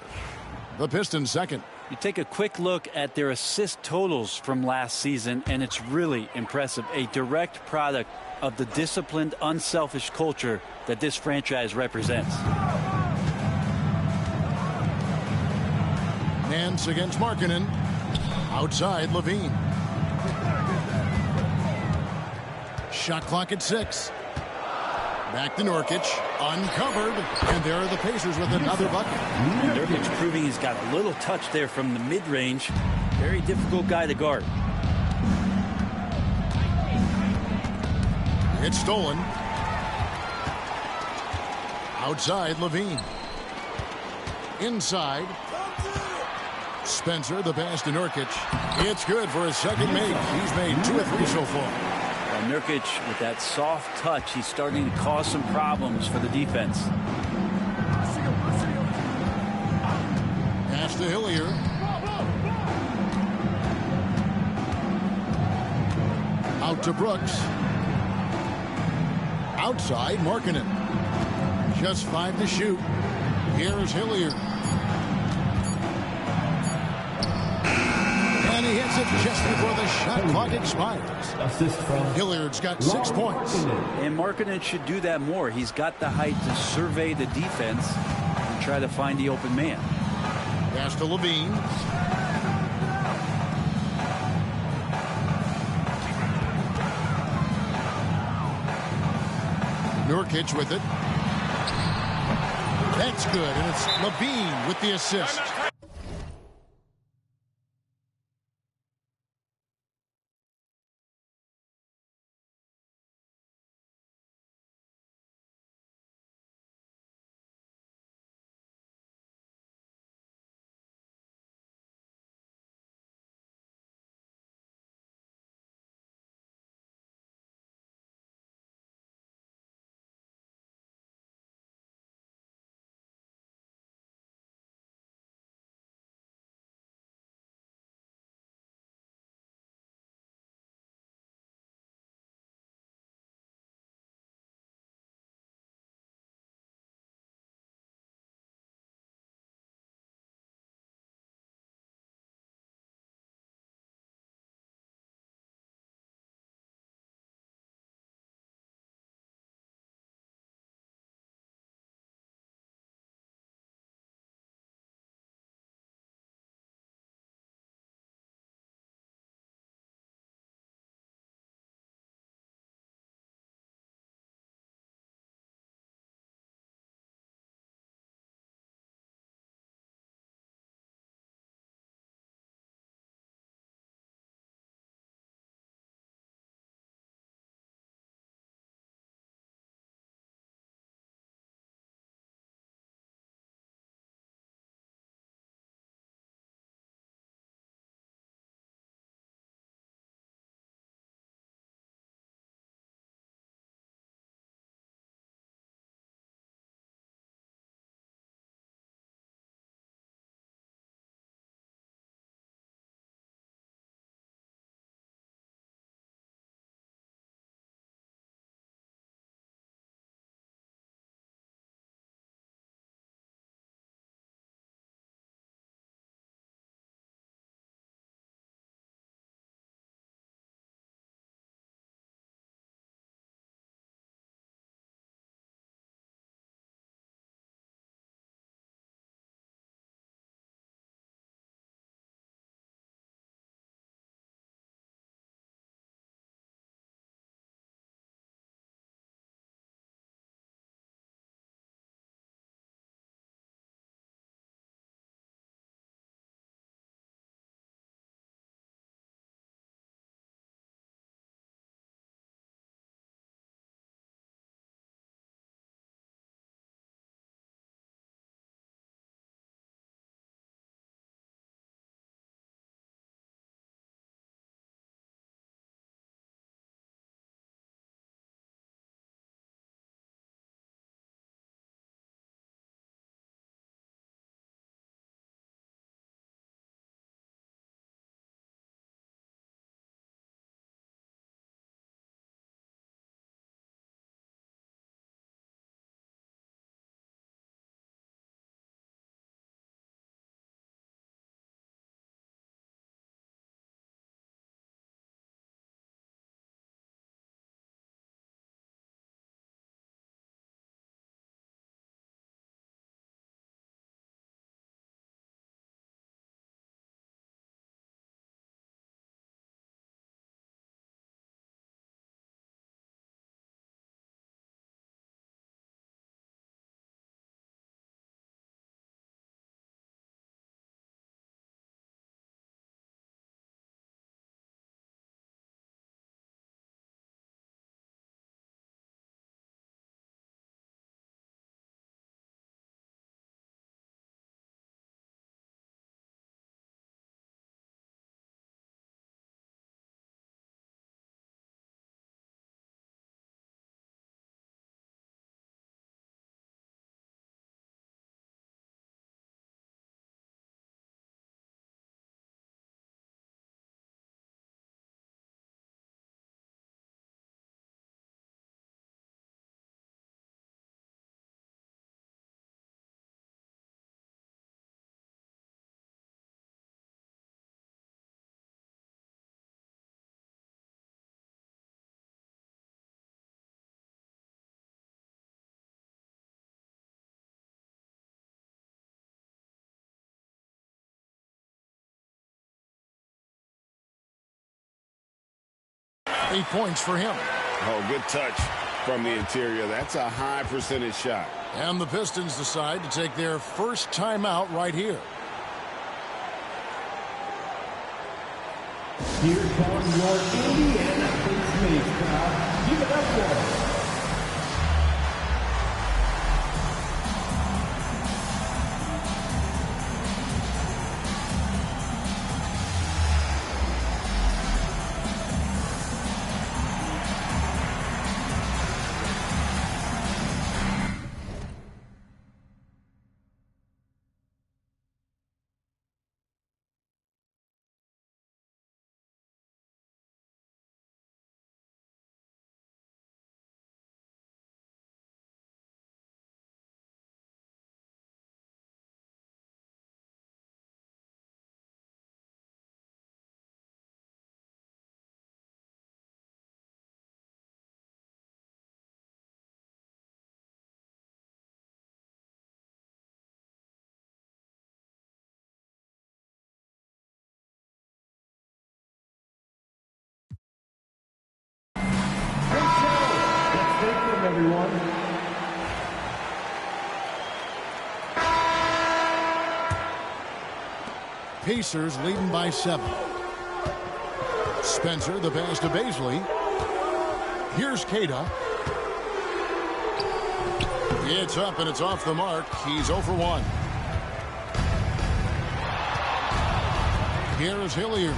[SPEAKER 2] The Pistons second.
[SPEAKER 5] You take a quick look at their assist totals from last season, and it's really impressive. A direct product of the disciplined, unselfish culture that this franchise represents.
[SPEAKER 2] Nance against Markkanen. Outside, Levine. Shot clock at 6. Back to Nurkic, uncovered, and there are the Pacers with another bucket.
[SPEAKER 5] Nurkic proving he's got a little touch there from the mid-range. Very difficult guy to guard.
[SPEAKER 2] It's stolen. Outside, Levine. Inside. Spencer, the pass to Nurkic. It's good for his second make. He's made 2 or 3 so far.
[SPEAKER 5] Nurkic, with that soft touch, he's starting to cause some problems for the defense.
[SPEAKER 2] Pass to Hillier. Out to Brooks. Outside, Markkanen. Just 5 to shoot. Here's Hillier. And he hits it just before the shot clock expires. Hilliard's got 6 points.
[SPEAKER 5] And Markkanen should do that more. He's got the height to survey the defense and try to find the open man.
[SPEAKER 2] Pass to Levine. Nurkic with it. That's good, and it's Levine with the assist. 8 points for him.
[SPEAKER 8] Oh, good touch from the interior. That's a high percentage shot.
[SPEAKER 2] And the Pistons decide to take their first timeout right here.
[SPEAKER 1] Here comes your Indiana Pacers crowd. Give it up for us. Everyone.
[SPEAKER 2] Pacers leading by 7. Spencer, the pass to Baisley. Here's Queta. It's up and it's off the mark. He's 0 for 1. Here is Hilliard.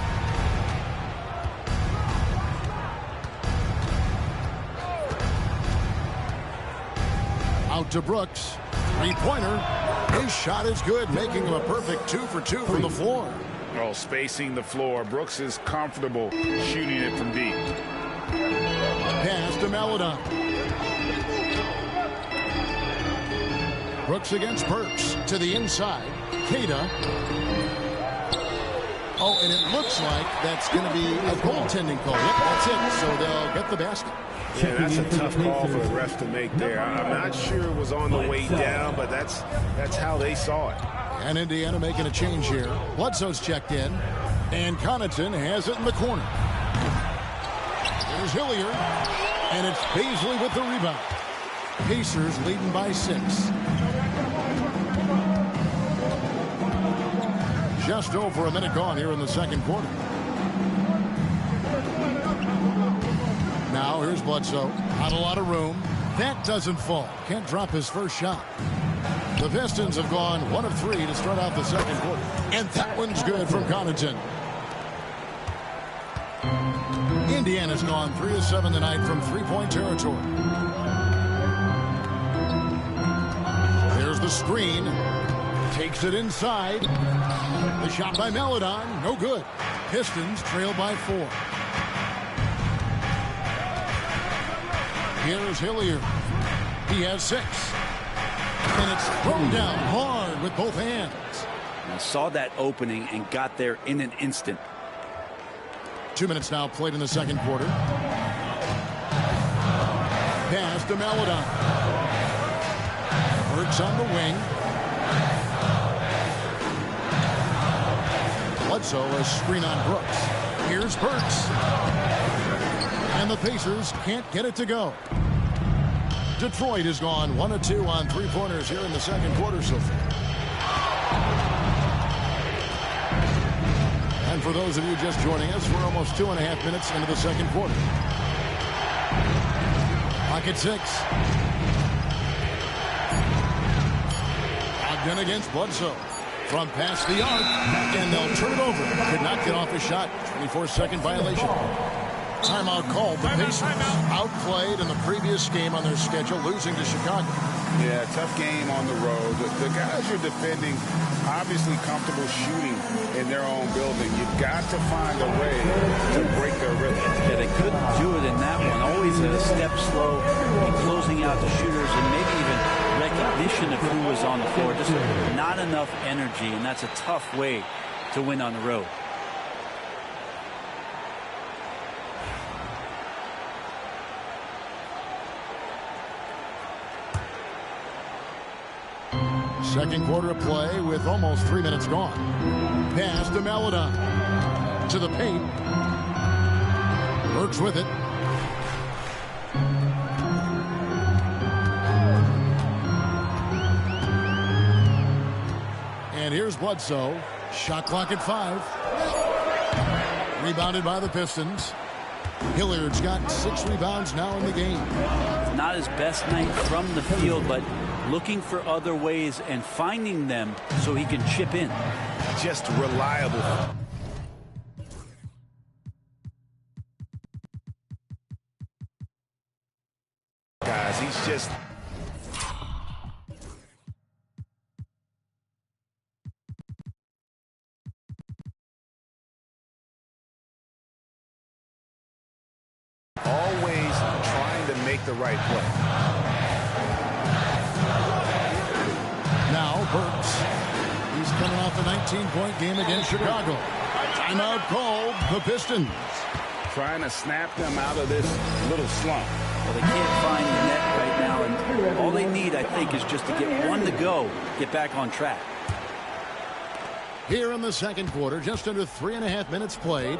[SPEAKER 2] Out to Brooks. 3-pointer. His shot is good, making him a perfect 2 for 2 from the floor.
[SPEAKER 3] Oh, spacing the floor. Brooks is comfortable shooting it from deep.
[SPEAKER 2] Pass to Maladon. Brooks against Burks to the inside. Queta. Oh, and it looks like that's going to be a goaltending call. Yep, that's it. So they'll get the basket.
[SPEAKER 8] Yeah, that's a tough call for the refs to make there. I'm not sure it was on the way down, but that's how they saw it.
[SPEAKER 2] And Indiana making a change here. Bledsoe's checked in, and Connaughton has it in the corner. There's Hilliard, and it's Baisley with the rebound. Pacers leading by 6. Just over a minute gone here in the second quarter. Now here's Bledsoe. Not a lot of room. That doesn't fall. Can't drop his first shot. The Pistons have gone 1 of 3 to start out the second quarter. And that one's good from Connaughton. Indiana's gone 3 of 7 tonight from 3-point territory. There's the screen. Takes it inside. The shot by Maladon. No good. Pistons trail by 4. Here's Hilliard. He has 6. And it's thrown down hard with both hands.
[SPEAKER 5] I saw that opening and got there in an instant.
[SPEAKER 2] 2 minutes now played in the second quarter. Pass to Maladon. Burks on the wing. Bledsoe, a screen on Brooks. Here's Burks. And the Pacers can't get it to go. Detroit has gone 1 of 2 on 3-pointers here in the second quarter so far. And for those of you just joining us, we're almost 2.5 minutes into the second quarter. Pocket 6. Ogden against Bledsoe. From past the arc, and they'll turn it over. Could not get off a shot. 24-second violation. Timeout called. The Pacers outplayed in the previous game on their schedule, losing to Chicago.
[SPEAKER 3] Yeah, tough game on the road. The guys you're defending, obviously comfortable shooting in their own building. You've got to find a way to break their rhythm.
[SPEAKER 5] Yeah, they couldn't do it in that one. Always a step slow in closing out the shooters and maybe even recognition of who was on the floor. Just not enough energy, and that's a tough way to win on the road.
[SPEAKER 2] Second quarter of play with almost 3 minutes gone. Pass to Maladon. To the paint. Brooks with it. And here's Bledsoe. Shot clock at 5. Rebounded by the Pistons. Hilliard's got 6 rebounds now in the game.
[SPEAKER 13] Not his best night from the field, but looking for other ways and finding them so he can chip in.
[SPEAKER 3] Just reliable. Guys, he's just... always trying to make the right play.
[SPEAKER 2] Now Burks. He's coming off a 19-point game against Chicago. Timeout called the Pistons.
[SPEAKER 3] Trying to snap them out of this little slump.
[SPEAKER 13] Well, they can't find the net right now, and all they need, I think, is just to get one to go, get back on track.
[SPEAKER 2] Here in the second quarter, just under 3.5 minutes played.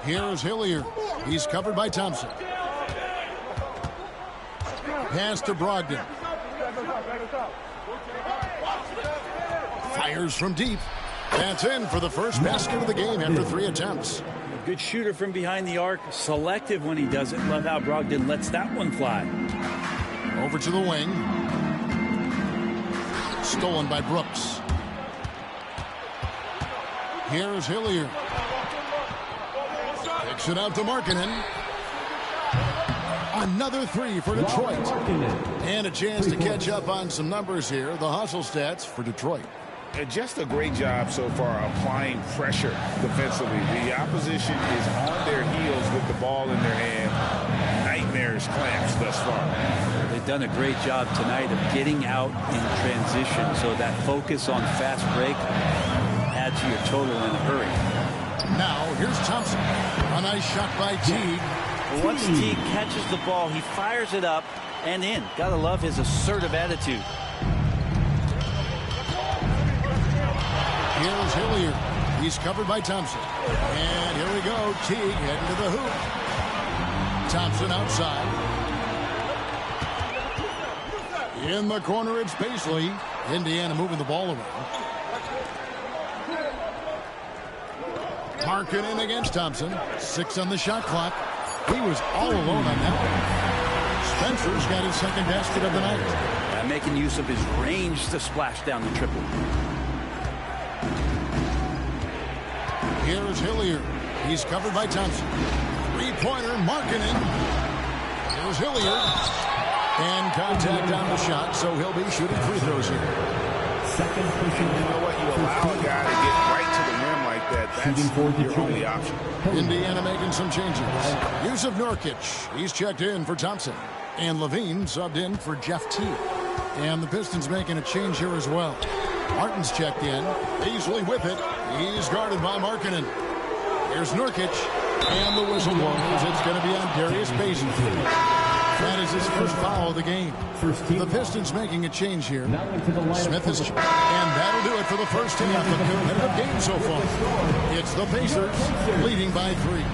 [SPEAKER 2] Here's Hilliard. He's covered by Thompson. Pass to Brogdon. Fires from deep. That's in for the first basket of the game after 3 attempts.
[SPEAKER 13] A good shooter from behind the arc. Selective when he does it. Love how Brogdon lets that one fly.
[SPEAKER 2] Over to the wing. Stolen by Brooks. Here's Hilliard. Kicks it out to Markkanen. Another 3 for Detroit. And a chance to catch up on some numbers here. The hustle stats for Detroit.
[SPEAKER 3] And just a great job so far applying pressure defensively. The opposition is on their heels with the ball in their hand. Nightmarish clamps thus far.
[SPEAKER 13] They've done a great job tonight of getting out in transition, so that focus on fast break adds to your total in a hurry.
[SPEAKER 2] Now, here's Thompson. A nice shot by Teague.
[SPEAKER 13] Well, once Teague catches the ball, he fires it up and in. Gotta love his assertive attitude.
[SPEAKER 2] Here's Hilliard. He's covered by Thompson. And here we go. Teague heading to the hoop. Thompson outside. In the corner, it's Paisley. Indiana moving the ball around. Markkanen against Thompson. 6 on the shot clock. He was all alone on that one. Spencer's got his second basket of the night.
[SPEAKER 13] Making use of his range to splash down the triple.
[SPEAKER 2] Here's Hilliard. He's covered by Thompson. 3-pointer, Markkanen. Here's Hilliard. And contact on the shot, so he'll be shooting free throws here.
[SPEAKER 3] Second pushing. You know what? You allow a guy to get right to the rim like that. That's your only option.
[SPEAKER 2] Indiana making some changes. Use of Nurkic. He's checked in for Thompson. And Levine subbed in for Jeff Teague. And the Pistons making a change here as well. Martin's checked in. Paisley with it. He's guarded by Markkanen. Here's Nurkic. And the whistle blows. It's going to be on Darius Paisley. That is his first foul of the game. The Pistons making a change here. Smith is... And that'll do it for the first half. A competitive game so far. It's the Pacers leading by 3.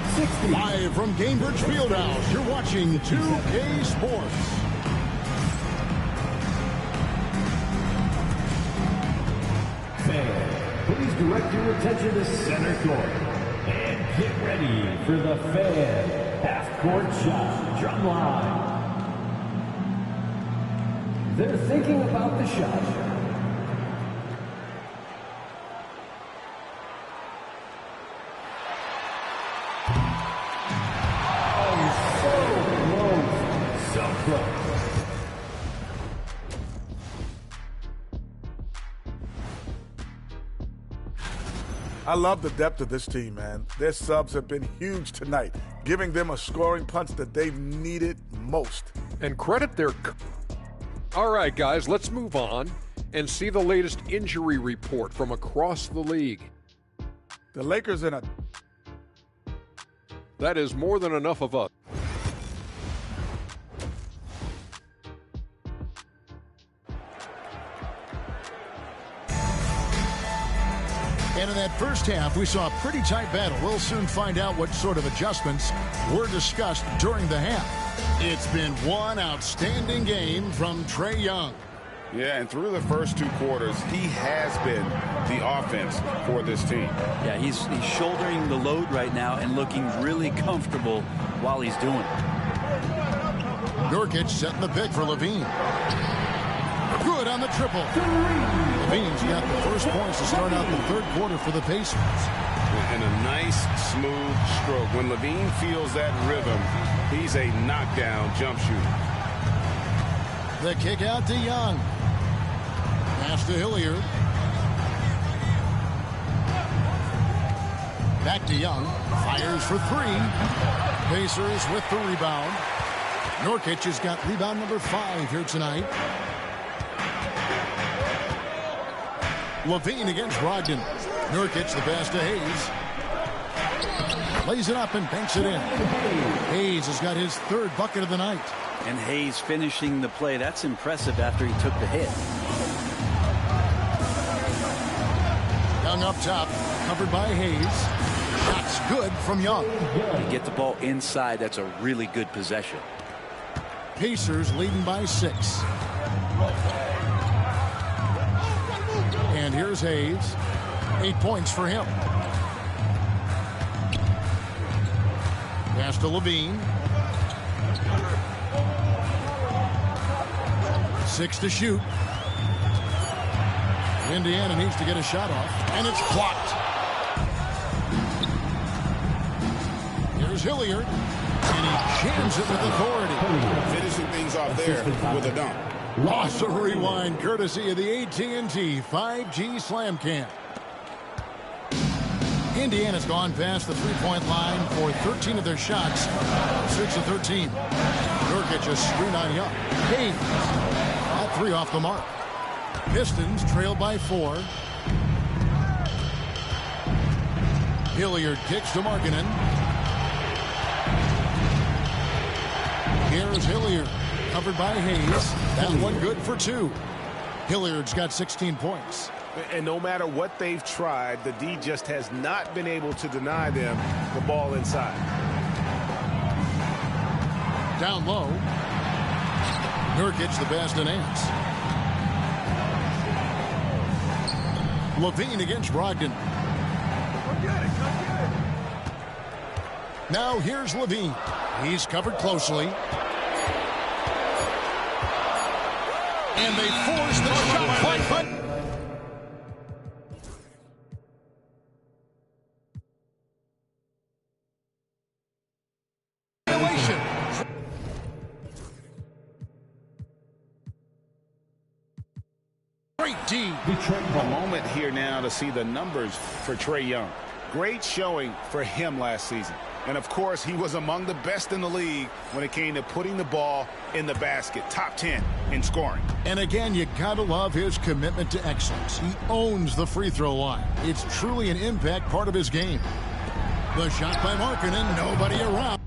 [SPEAKER 2] Live from Gainbridge Fieldhouse, you're watching 2K Sports.
[SPEAKER 1] Fans, please direct your attention to center court. And get ready for the fan half-court shot drum line. They're thinking about the shot. Oh, so close. So close.
[SPEAKER 14] I love the depth of this team, man. Their subs have been huge tonight, giving them a scoring punch that they've needed most.
[SPEAKER 7] And credit their... All right, guys, let's move on and see the latest injury report from across the league.
[SPEAKER 14] The Lakers in a...
[SPEAKER 7] That is more than enough of us.
[SPEAKER 2] And in that first half, we saw a pretty tight battle. We'll soon find out what sort of adjustments were discussed during the half. It's been one outstanding game from Trae Young.
[SPEAKER 3] Yeah, and through the first 2 quarters, he has been the offense for this team.
[SPEAKER 13] Yeah, he's shouldering the load right now and looking really comfortable while he's doing it.
[SPEAKER 2] Nurkic setting the pick for Levine. Good on the triple. Levine's got the first points to start out the third quarter for the Pacers.
[SPEAKER 3] And a nice, smooth stroke. When Levine feels that rhythm, he's a knockdown jump shooter.
[SPEAKER 2] The kick out to Young. Pass to Hilliard. Back to Young. Fires for 3. Pacers with the rebound. Nurkic has got rebound number 5 here tonight. Levine against Brogdon. Nurkic the pass to Hayes. Lays it up and banks it in. Hayes has got his 3rd bucket of the night.
[SPEAKER 13] And Hayes finishing the play. That's impressive after he took the hit.
[SPEAKER 2] Young up top, covered by Hayes. Shots good from Young.
[SPEAKER 13] You get the ball inside. That's a really good possession.
[SPEAKER 2] Pacers leading by 6. And here's Hayes. 8 points for him. Pass to Levine. 6 to shoot. Indiana needs to get a shot off, and it's blocked. Here's Hilliard, and he jams it with authority.
[SPEAKER 3] Finishing things off there with a dunk.
[SPEAKER 2] Loss of rewind, courtesy of the AT&T 5G Slam Cam. Indiana's gone past the three-point line for 13 of their shots, 6 of 13. Nurkic a screen on Young. Hayes, all 3 off the mark. Pistons trail by 4. Hilliard kicks to Markkanen. Here's Hilliard, covered by Hayes. That one good for 2. Hilliard's got 16 points.
[SPEAKER 8] And no matter what they've tried, the D just has not been able to deny them the ball inside.
[SPEAKER 2] Down low. Nurkic the best in ants. Levine against Brogdon. Now here's Levine. He's covered closely. And they force the shot clock. Great D.
[SPEAKER 3] A moment here now to see the numbers for Trae Young. Great showing for him last season. And, of course, he was among the best in the league when it came to putting the ball in the basket. Top 10 in scoring.
[SPEAKER 2] And, again, you got to love his commitment to excellence. He owns the free throw line. It's truly an impact part of his game. The shot by Markkanen, nobody around.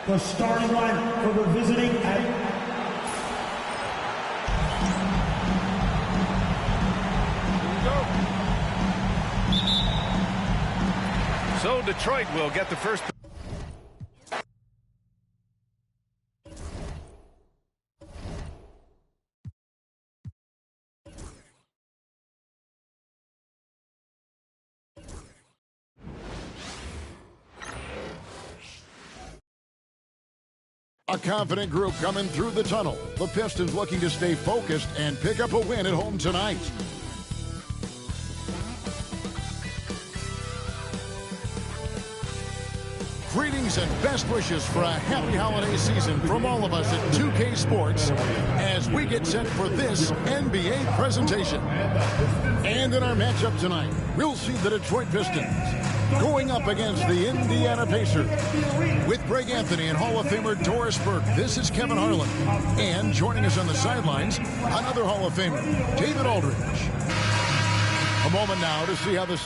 [SPEAKER 1] The starting line for the visiting
[SPEAKER 6] So Detroit will get the first.
[SPEAKER 2] A confident group coming through the tunnel. The Pistons looking to stay focused and pick up a win at home tonight. Greetings and best wishes for a happy holiday season from all of us at 2K Sports as we get set for this NBA presentation. And in our matchup tonight, we'll see the Detroit Pistons going up against the Indiana Pacers. With Greg Anthony and Hall of Famer Doris Burke, this is Kevin Harlan. And joining us on the sidelines, another Hall of Famer, David Aldridge. A moment now to see how the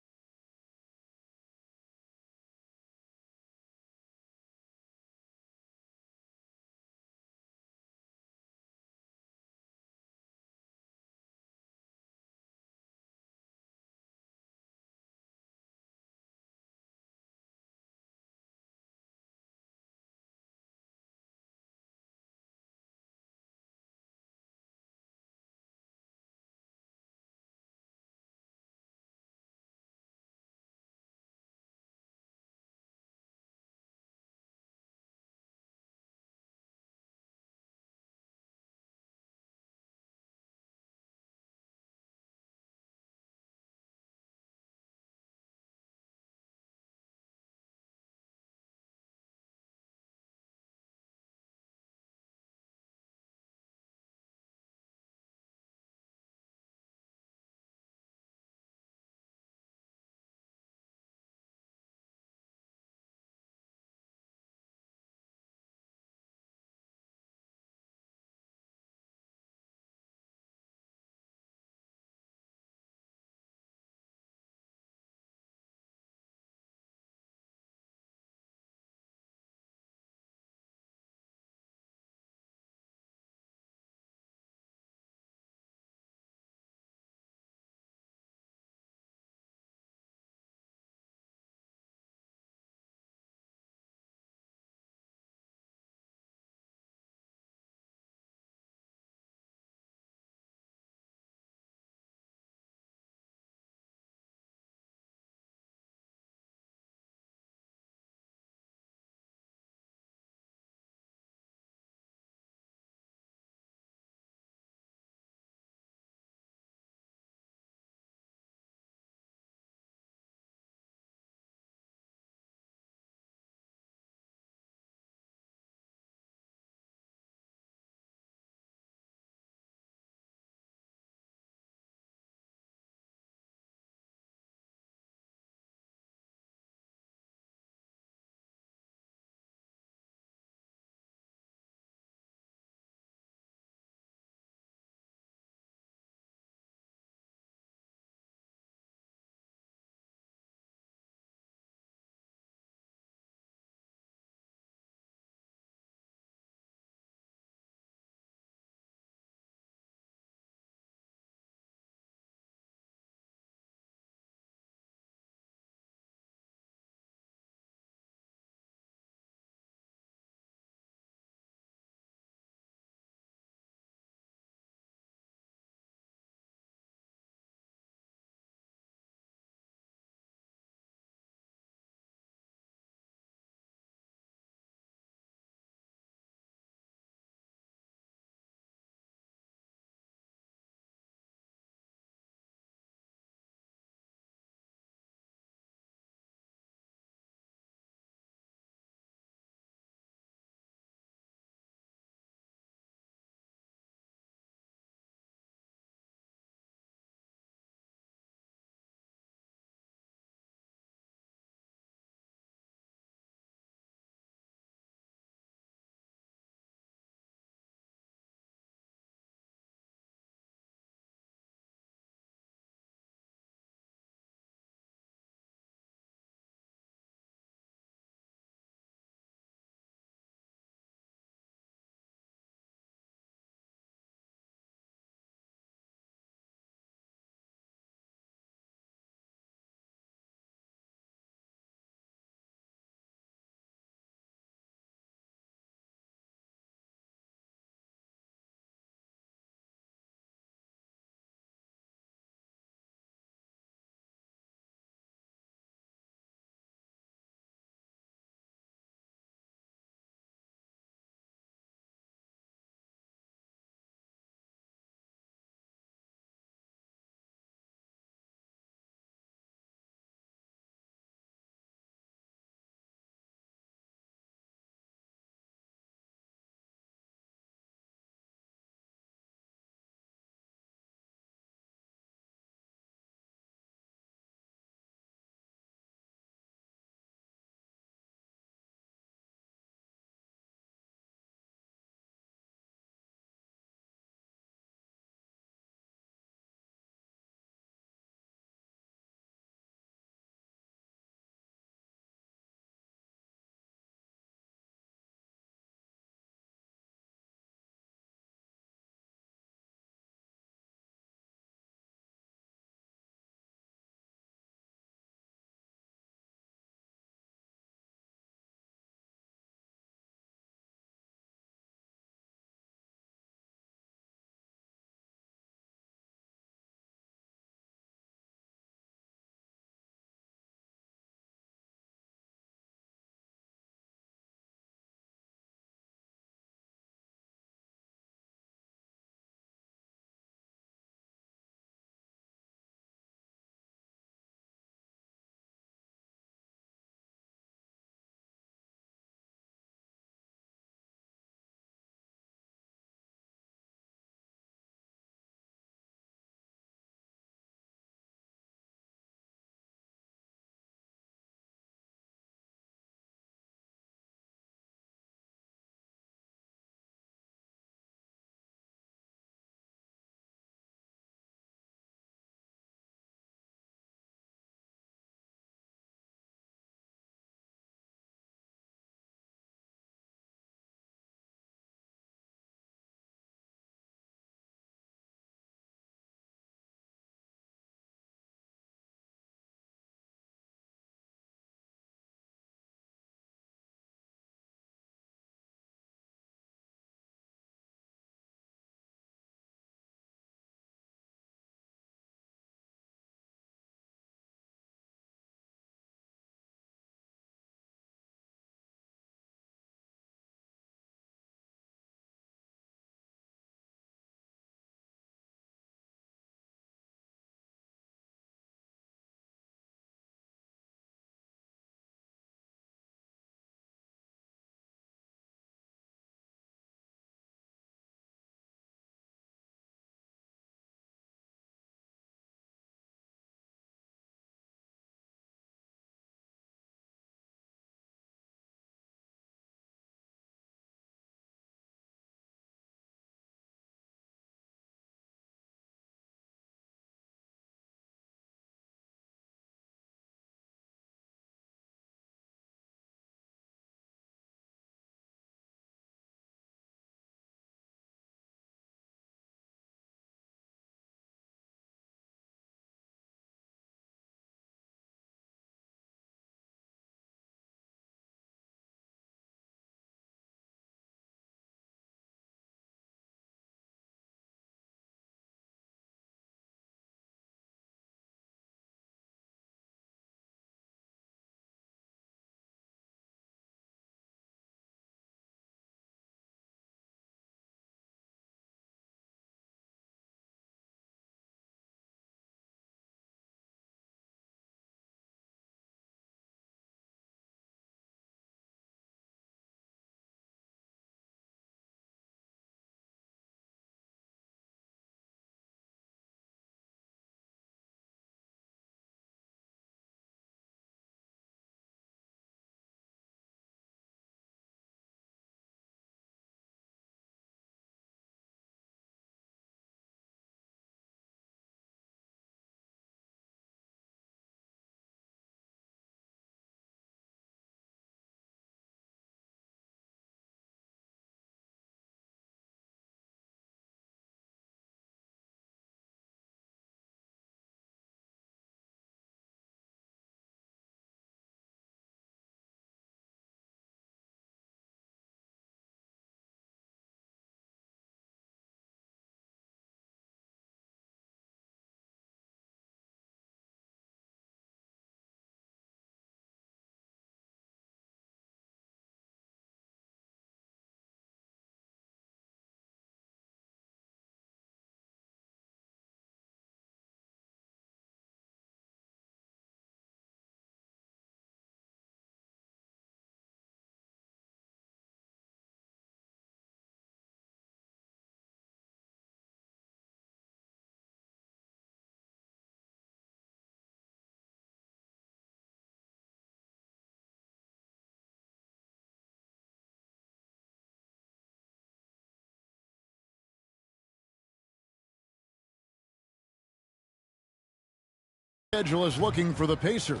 [SPEAKER 2] Schedule is looking for the Pacers.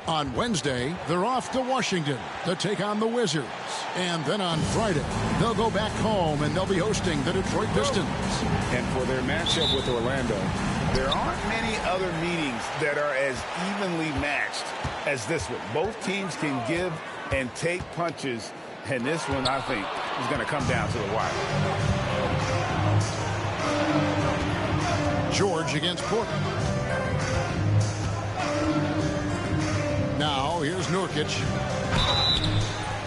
[SPEAKER 2] On Wednesday, they're off to Washington to take on the Wizards. And then on Friday, they'll go back home and they'll be hosting the Detroit Pistons.
[SPEAKER 3] And for their matchup with Orlando, there aren't many other meetings that are as evenly matched as this one. Both teams can give and take punches, and this one, I think, is going to come down to the wire.
[SPEAKER 2] George against Porter. Now, here's Nurkic.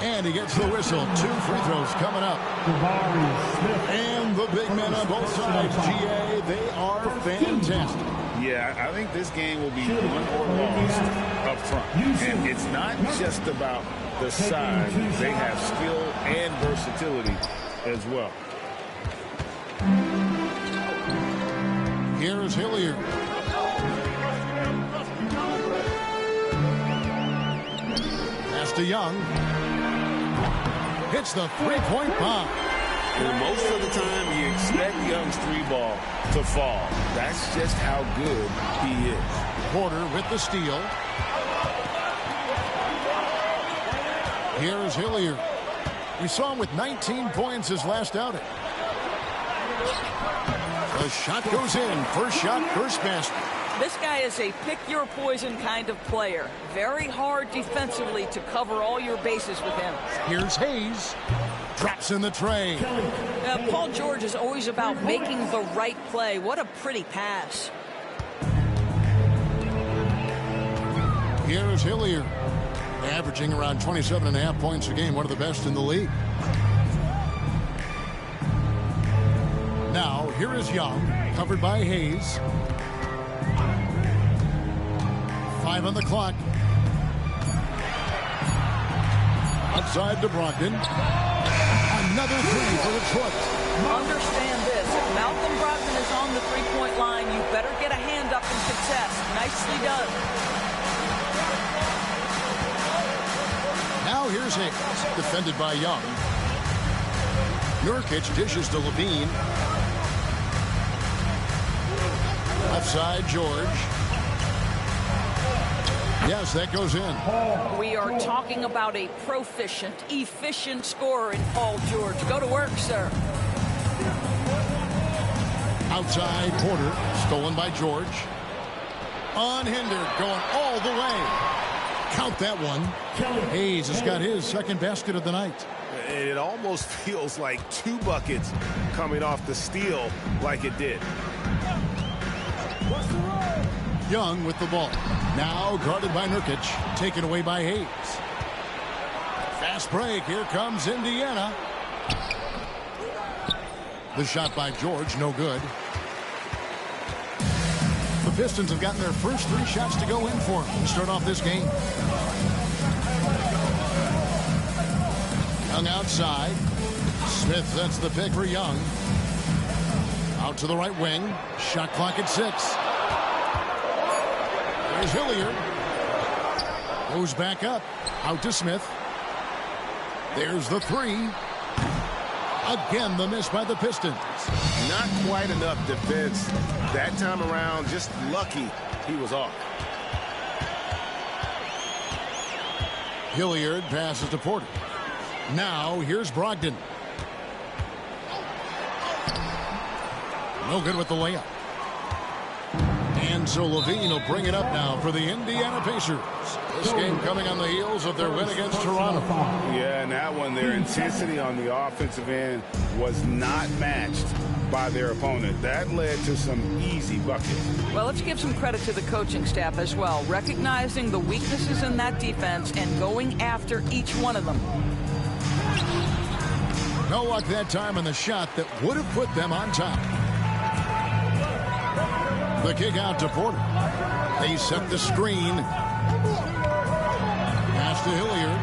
[SPEAKER 2] And he gets the whistle. 2 free throws coming up. And the big men on both sides, GA, they are fantastic.
[SPEAKER 3] Yeah, I think this game will be won or lost up front. And it's not just about the size. They have skill and versatility as well.
[SPEAKER 2] Here's Hilliard. Pass to Young. Hits the three-point bomb.
[SPEAKER 8] And most of the time, you expect Young's 3-ball to fall. That's just how good he is.
[SPEAKER 2] Porter with the steal. Here's Hilliard. We saw him with 19 points his last outing. The shot goes in. First shot, first basket.
[SPEAKER 15] This guy is a pick-your-poison kind of player. Very hard defensively to cover all your bases with him.
[SPEAKER 2] Here's Hayes. Drops in the tray.
[SPEAKER 15] Paul George is always about making the right play. What a pretty pass.
[SPEAKER 2] Here's Hilliard. Averaging around 27.5 points a game. One of the best in the league. Now, here is Young. Covered by Hayes. 5 on the clock. Outside to Brogdon. Another 3 for Detroit.
[SPEAKER 15] Understand this. If Malcolm Brogdon is on the three-point line, you better get a hand up and contest. Nicely done.
[SPEAKER 2] Now here's Hayes. Defended by Young. Nurkic dishes to Levine. Left side, George. Yes, that goes in.
[SPEAKER 15] We are talking about a proficient, efficient scorer in Paul George. Go to work, sir.
[SPEAKER 2] Outside, Porter. Stolen by George. Unhindered, going all the way. Count that one. Hayes has got his second basket of the night.
[SPEAKER 8] It almost feels like 2 buckets coming off the steal like it did.
[SPEAKER 2] Young with the ball. Now guarded by Nurkic. Taken away by Hayes. Fast break. Here comes Indiana. The shot by George. No good. The Pistons have gotten their first 3 shots to go in for them to start off this game. Young outside. Smith sets the pick for Young. Out to the right wing. Shot clock at 6. There's Hilliard. Goes back up. Out to Smith. There's the 3. Again, the miss by the Pistons.
[SPEAKER 8] Not quite enough defense that time around. Just lucky he was off.
[SPEAKER 2] Hilliard passes to Porter. Now, here's Brogdon. No good with the layup. And so Levine will bring it up now for the Indiana Pacers. This game coming on the heels of their win against Toronto.
[SPEAKER 3] Yeah, and that one, their intensity on the offensive end was not matched by their opponent. That led to some easy buckets.
[SPEAKER 15] Well, let's give some credit to the coaching staff as well, recognizing the weaknesses in that defense and going after each one of them.
[SPEAKER 2] No luck that time on the shot that would have put them on top. The kick out to Porter. They set the screen. Pass to Hilliard.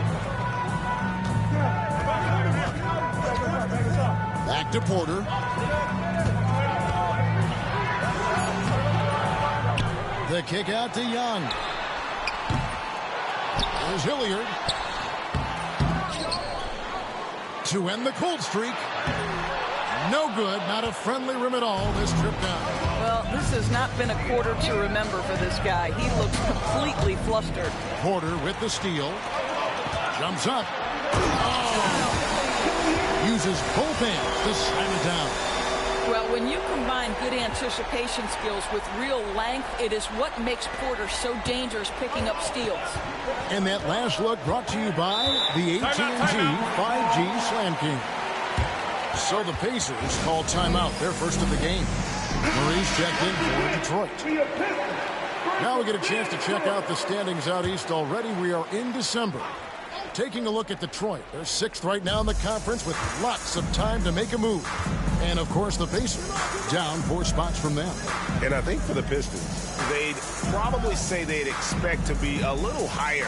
[SPEAKER 2] Back to Porter. The kick out to Young. There's Hilliard. To end the cold streak. No good. Not a friendly rim at all this trip down.
[SPEAKER 15] Well, this has not been a quarter to remember for this guy. He looks completely flustered.
[SPEAKER 2] Porter with the steal. Jumps up. Oh. Uses both hands to slam it down.
[SPEAKER 15] Well, when you combine good anticipation skills with real length, it is what makes Porter so dangerous picking up steals.
[SPEAKER 2] And that last look brought to you by the AT&T 5G Slam King. So the Pacers call timeout, their first of the game. Murray's checked in for Detroit. Now we get a chance to check out the standings out east already. We are in December. Taking a look at Detroit. They're 6th right now in the conference with lots of time to make a move. And, of course, the Pacers down 4 spots from them.
[SPEAKER 3] And I think for the Pistons, they'd probably say they'd expect to be a little higher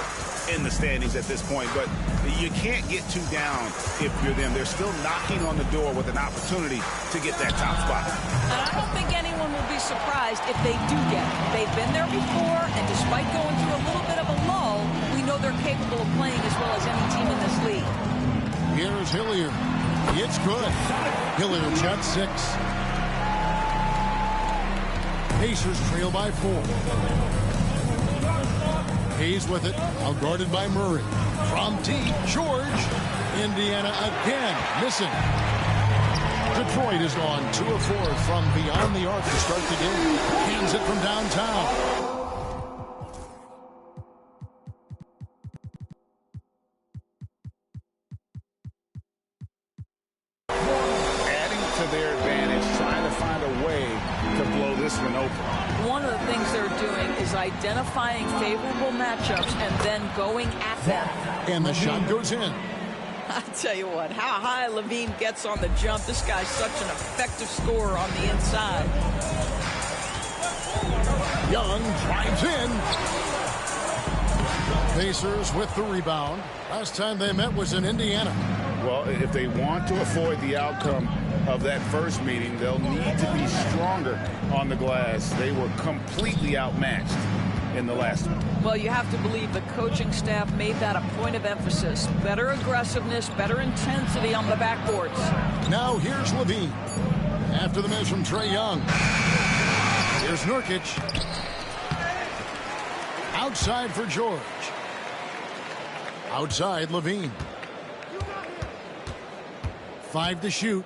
[SPEAKER 3] in the standings at this point, but you can't get too down if you're them. They're still knocking on the door with an opportunity to get that top spot.
[SPEAKER 15] And I don't think anyone will be surprised if they do get it. They've been there before, and despite going through a little bit of a lull, we know they're capable of playing as well as any team in this league.
[SPEAKER 2] Here's Hilliard. It's good. Hilliard's got 6. Pacers trail by 4. Hayes with it, outguarded by Murray. From deep, George. Indiana again, missing. Detroit has gone 2 of 4 from beyond the arc to start the game. Hands it from downtown.
[SPEAKER 3] Adding to their advantage, trying to find a way to blow this one open.
[SPEAKER 15] One of the things they're doing is identifying favorable matchups and then going at them.
[SPEAKER 2] And the shot goes in.
[SPEAKER 15] I tell you what, how high Levine gets on the jump. This guy's such an effective scorer on the inside.
[SPEAKER 2] Young drives in. Pacers with the rebound. Last time they met was in Indiana.
[SPEAKER 3] Well, if they want to avoid the outcome of that first meeting, they'll need to be stronger on the glass. They were completely outmatched in the last one.
[SPEAKER 15] Well, you have to believe the coaching staff made that a point of emphasis. Better aggressiveness, better intensity on the backboards.
[SPEAKER 2] Now here's Levine. After the miss from Trae Young. Here's Nurkic. Outside for George. Outside Levine. 5 to shoot.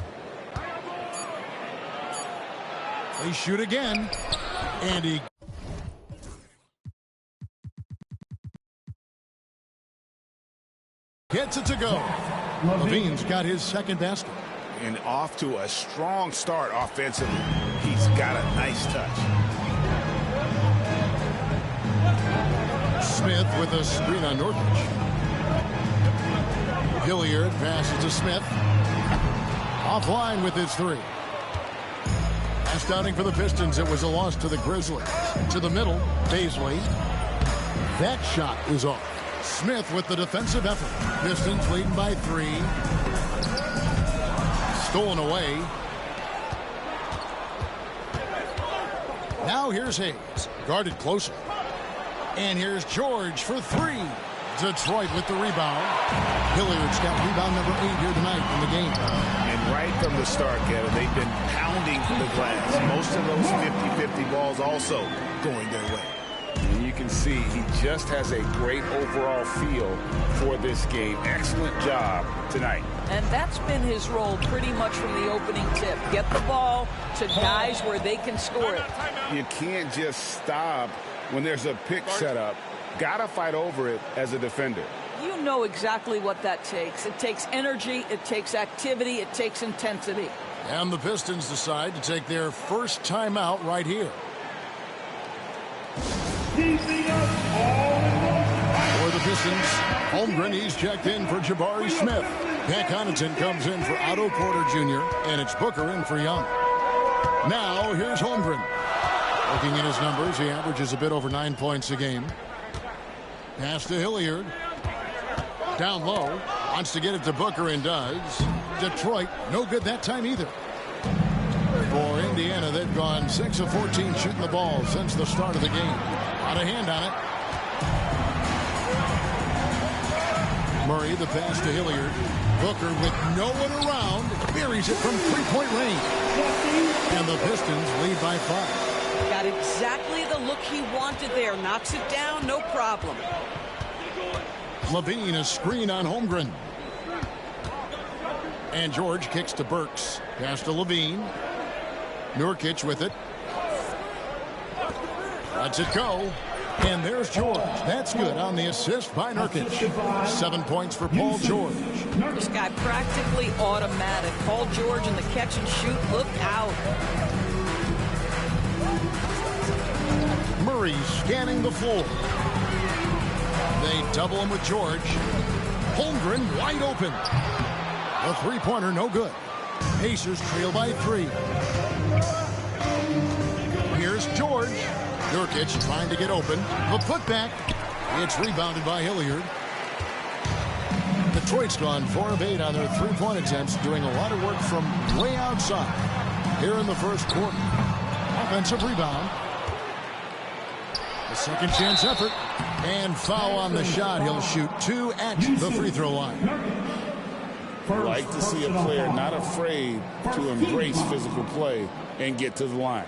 [SPEAKER 2] They shoot again. And he gets it to go. Levine's got his second basket.
[SPEAKER 3] And off to a strong start offensively. He's got a nice touch.
[SPEAKER 2] Smith with a screen on Nurkic. Hilliard passes to Smith. Offline with his 3. Last outing for the Pistons, it was a loss to the Grizzlies. To the middle, Baisley. That shot is off. Smith with the defensive effort. Pistons leading by 3. Stolen away. Now here's Hayes. Guarded closer. And here's George for 3. Detroit with the rebound. Hilliard's got rebound number 8 here tonight in the game.
[SPEAKER 3] And right from the start, Kevin, they've been pounding the glass. Most of those 50-50 balls also going their way. And you can see he just has a great overall feel for this game. Excellent job tonight.
[SPEAKER 15] And that's been his role pretty much from the opening tip. Get the ball to guys where they can score it.
[SPEAKER 3] You can't just stop when there's a pick set up. Gotta fight over it as a defender.
[SPEAKER 15] You know exactly what that takes. It takes energy, it takes activity, it takes intensity.
[SPEAKER 2] And the Pistons decide to take their first timeout right here. For the Pistons, Holmgren, he's checked in for Jabari Smith. Pat Connaughton comes in for Otto Porter Jr., and it's Booker in for Young. Now, here's Holmgren. Looking at his numbers, he averages a bit over 9 points a game. Pass to Hilliard. Down low. Wants to get it to Booker and does. Detroit, no good that time either. For Indiana, they've gone 6 of 14 shooting the ball since the start of the game. Got a hand on it. Murray, the pass to Hilliard. Booker with no one around buries it from three-point range. And the Pistons lead by 5.
[SPEAKER 15] Got exactly the look he wanted there. Knocks it down, no problem.
[SPEAKER 2] Levine, a screen on Holmgren. And George kicks to Burks. Pass to Levine. Nurkic with it. Lets it go. And there's George. That's good on the assist by Nurkic. 7 points for Paul George.
[SPEAKER 15] This guy practically automatic. Paul George in the catch and shoot. Look out.
[SPEAKER 2] Murray scanning the floor. They double him with George. Holmgren wide open. A three-pointer, no good. Pacers trail by 3. Here's George. Nurkic trying to get open. The putback. It's rebounded by Hilliard. Detroit's gone 4 of 8 on their three-point attempts, doing a lot of work from way outside here in the first quarter. Offensive rebound. A second chance effort. And foul on the shot. He'll shoot 2 at the free throw line.
[SPEAKER 8] Like to see a player not afraid to embrace physical play and get to the line.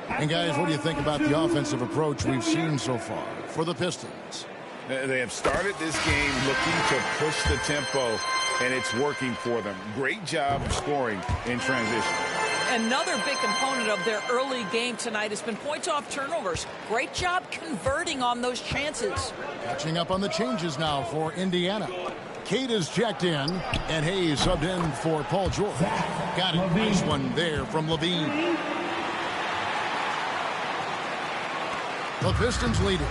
[SPEAKER 2] And guys, what do you think about the offensive approach we've seen so far for the Pistons?
[SPEAKER 3] They have started this game looking to push the tempo, and it's working for them. Great job of scoring in transition.
[SPEAKER 15] Another big component of their early game tonight has been points off turnovers. Great job converting on those chances.
[SPEAKER 2] Catching up on the changes now for Indiana. Cade is checked in, and Hayes subbed in for Paul George. Got it. Nice one there from Levine. The Pistons lead it.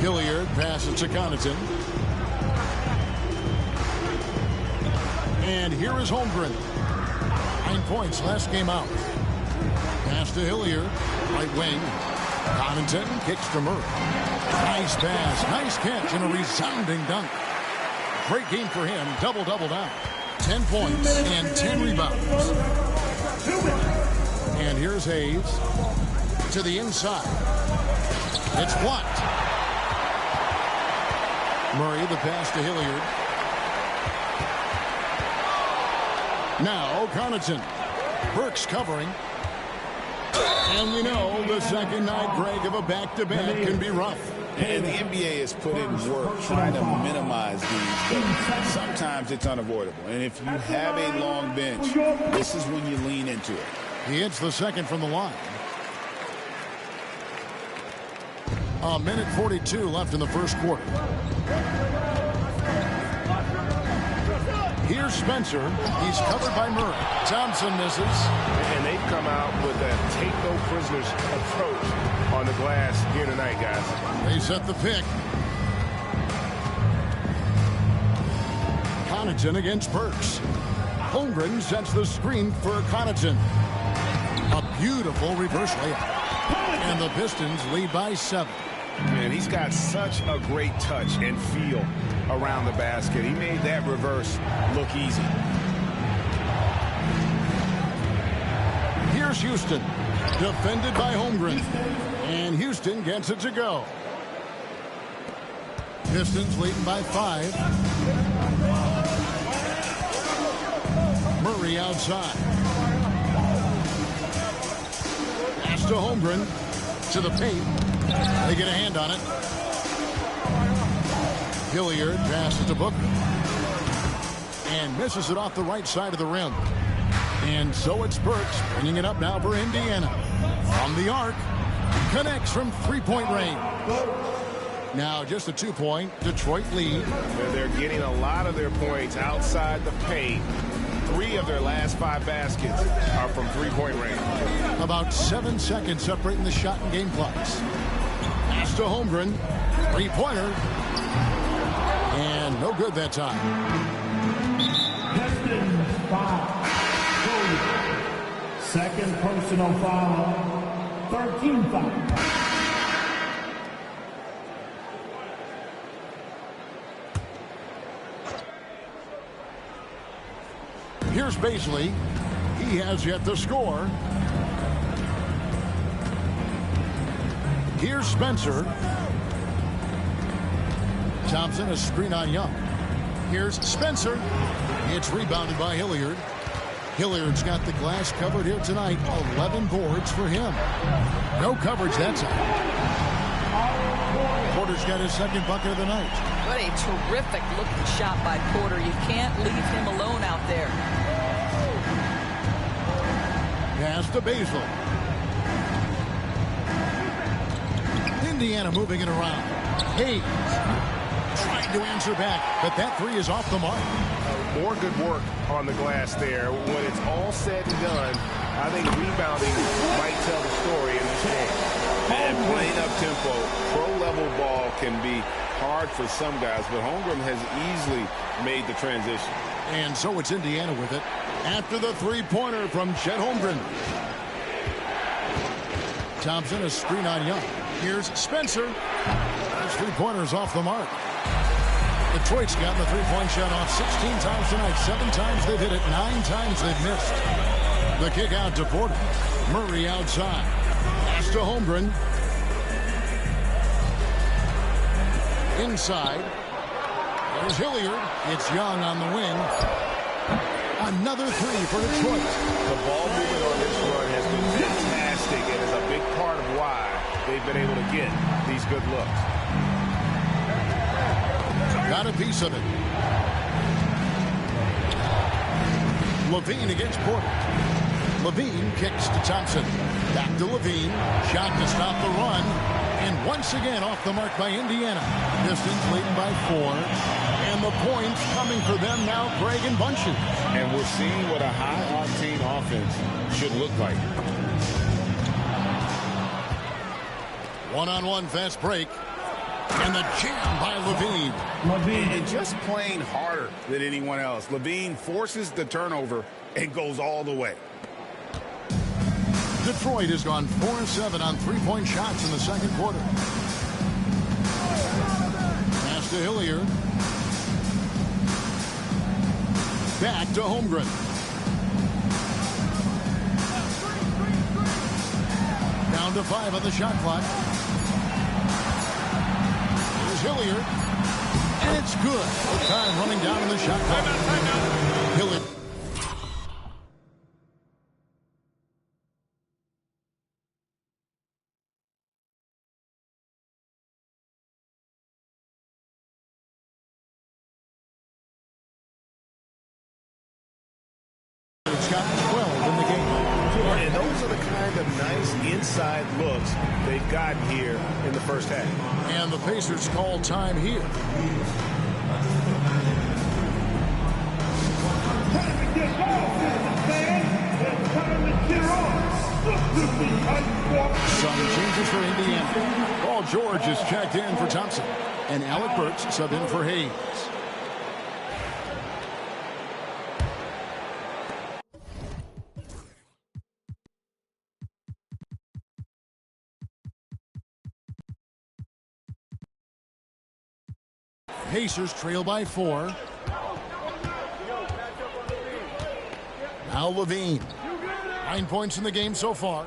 [SPEAKER 2] Hilliard passes to Connaughton. And here is Holmgren. 9 points last game out. Pass to Hilliard. Right wing. Connaughton kicks to Murray. Nice pass. Nice catch and a resounding dunk. Great game for him. Double-double now. 10 points and 10 rebounds. And here's Hayes. To the inside. It's blocked. Murray, the pass to Hilliard. Now Connaughton. Burks covering. And we know the second night, Greg, of a back-to-back can be rough.
[SPEAKER 3] And the NBA has put in work trying to minimize these, but sometimes it's unavoidable. And if you have a long bench, this is when you lean into it.
[SPEAKER 2] He hits the second from the line. A minute 42 left in the first quarter. Here's Spencer. He's covered by Murray. Thompson misses.
[SPEAKER 16] And they've come out with a take no prisoners approach on the glass here tonight, guys.
[SPEAKER 2] They set the pick. Connaughton against Burks. Holmgren sets the screen for Connaughton. A beautiful reverse layup. And the Pistons lead by 7.
[SPEAKER 3] And he's got such a great touch and feel around the basket. He made that reverse look easy.
[SPEAKER 2] Here's Houston, defended by Holmgren. And Houston gets it to go. Pistons leading by 5. Murray outside. Pass to Holmgren. To the paint. They get a hand on it. Hilliard passes to Booker. And misses it off the right side of the rim. And so it's Burks bringing it up now for Indiana. From the arc. Connects from three-point range. Now just a 2-point Detroit lead.
[SPEAKER 3] They're getting a lot of their points outside the paint. 3 of their last 5 baskets are from three-point range.
[SPEAKER 2] About 7 seconds separating the shot and game clocks. Pass to Holmgren. Three-pointer. And no good that time.
[SPEAKER 1] Pistons foul. Second personal foul. 13 foul.
[SPEAKER 2] Here's Baisley. He has yet to score. Here's Spencer. Thompson, a screen on Young. Here's Spencer. It's rebounded by Hilliard. Hilliard's got the glass covered here tonight. 11 boards for him. No coverage that time. Porter's got his second bucket of the night.
[SPEAKER 15] What a terrific looking shot by Porter. You can't leave him alone out there.
[SPEAKER 2] Pass to Basil. Indiana moving it around. Hayes trying to answer back, but that three is off the mark.
[SPEAKER 16] More good work on the glass there. When it's all said and done, I think rebounding might tell the story in this game.
[SPEAKER 3] And playing up tempo, pro-level ball can be hard for some guys, but Holmgren has easily made the transition.
[SPEAKER 2] And so it's Indiana with it after the three-pointer from Chet Holmgren. Thompson, a screen on Young. Here's Spencer. His three-pointer's off the mark. Detroit's gotten the three-point shot off 16 times tonight. 7 times they've hit it. 9 times they've missed. The kick out to Porter. Murray outside. Pass to Holmgren. Inside. There's Hilliard. It's Young on the wing. Another three for Detroit.
[SPEAKER 16] The ball movement on this run has been fantastic and is a big part of why they've been able to get these good looks.
[SPEAKER 2] Got a piece of it. Levine against Porter. Levine kicks to Thompson. Back to Levine. Shot to stop the run. And once again off the mark by Indiana. Pistons leading by 4. And the points coming for them now, Greg and Bunches.
[SPEAKER 3] And we're seeing what a high-octane offense should look like.
[SPEAKER 2] One-on-one fast break. And the jam by Levine.
[SPEAKER 3] And just playing harder than anyone else. Levine forces the turnover and goes all the way.
[SPEAKER 2] Detroit has gone 4-7 on three-point shots in the second quarter. Pass to Hilliard. Back to Holmgren. Down to 5 on the shot clock. Here's Hilliard. And it's good. Time running down in the shot clock. Hilliard. Got 12 in the game.
[SPEAKER 16] And those are the kind of nice inside looks they've gotten here in the first half.
[SPEAKER 2] And the Pacers call time here. Some changes for Indiana. Paul George is checked in for Thompson. And Alec Burks subbed in for Hayes. Pacers trail by 4. Now Levine. 9 points in the game so far.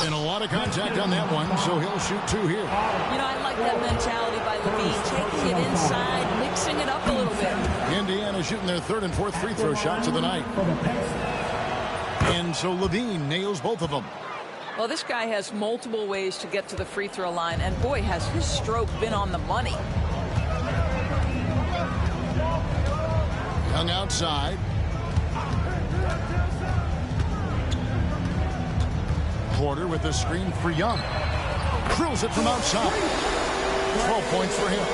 [SPEAKER 2] And a lot of contact on that one, so he'll shoot 2 here.
[SPEAKER 15] You know, I like that mentality by Levine, taking it inside, mixing it up a little bit.
[SPEAKER 2] Indiana shooting their 3rd and 4th free throw shots of the night. And so Levine nails both of them.
[SPEAKER 15] Well, this guy has multiple ways to get to the free throw line, and boy, has his stroke been on the money.
[SPEAKER 2] Young outside. Porter with the screen for Young. Drills it from outside. 12 points for him.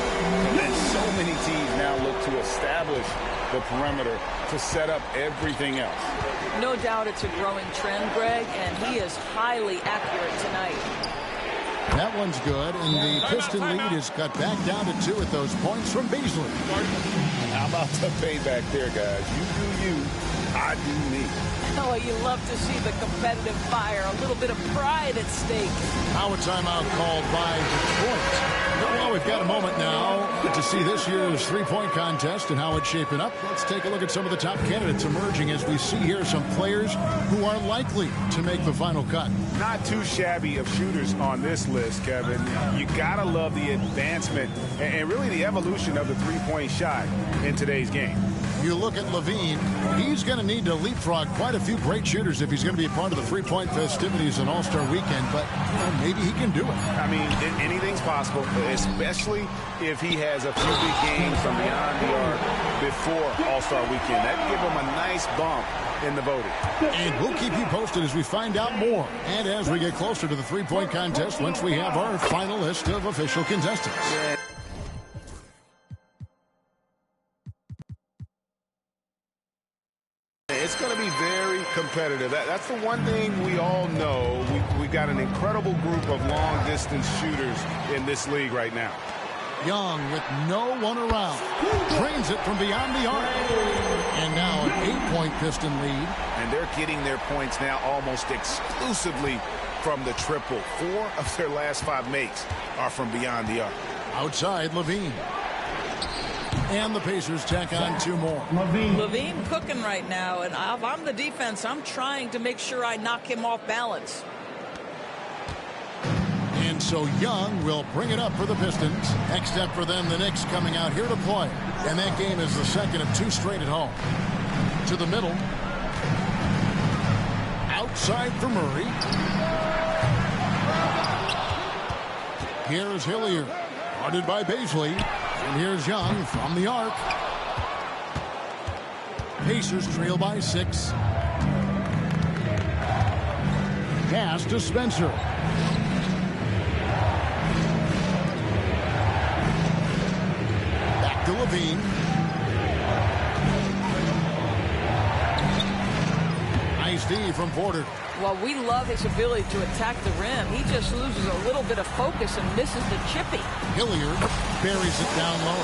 [SPEAKER 3] And so many teams now look to establish the perimeter to set up everything else.
[SPEAKER 15] No doubt it's a growing trend, Greg, and he is highly accurate tonight.
[SPEAKER 2] That one's good, and the Piston lead is cut back down to 2 at those points from Beasley.
[SPEAKER 3] And how about the payback there, guys? You do you, I do me.
[SPEAKER 15] Oh, you love to see the competitive fire, a little bit of pride at stake.
[SPEAKER 2] Now a timeout called by Detroit. Well, we've got a moment now Good to see this year's three-point contest and how it's shaping up. Let's take a look at some of the top candidates emerging as we see here some players who are likely to make the final cut.
[SPEAKER 3] Not too shabby of shooters on this list, Kevin. You got to love the advancement and really the evolution of the three-point shot in today's game.
[SPEAKER 2] You look at Levine, he's going to need to leapfrog quite a few great shooters if he's going to be a part of the three-point festivities on All-Star Weekend, but maybe he can do it.
[SPEAKER 3] I mean, anything's possible, especially if he has a few big games from beyond the arc before All-Star Weekend. That'd give him a nice bump in the voting.
[SPEAKER 2] And we'll keep you posted as we find out more and as we get closer to the three-point contest once we have our final list of official contestants.
[SPEAKER 3] Yeah. It's going to be very competitive. That's the one thing we all know. We've got an incredible group of long-distance shooters in this league right now.
[SPEAKER 2] Young with no one around. Drains it from beyond the arc. And now an 8-point Piston lead.
[SPEAKER 3] And they're getting their points now almost exclusively from the triple. 4 of their last 5 makes are from beyond the arc.
[SPEAKER 2] Outside, Levine. And the Pacers tack on 2 more.
[SPEAKER 15] Levine cooking right now, and if I'm the defense, I'm trying to make sure I knock him off balance.
[SPEAKER 2] And so Young will bring it up for the Pistons. Next up for them, the Knicks coming out here to play. And that game is the second of 2 straight at home. To the middle. Outside for Murray. Here's Hilliard. Guarded by Baisley. And here's Young from the arc. Pacers trail by 6. Pass to Spencer. Back to Levine. Nice D from Porter.
[SPEAKER 15] Well, we love his ability to attack the rim. He just loses a little bit of focus and misses the chippy.
[SPEAKER 2] Hilliard buries it down low.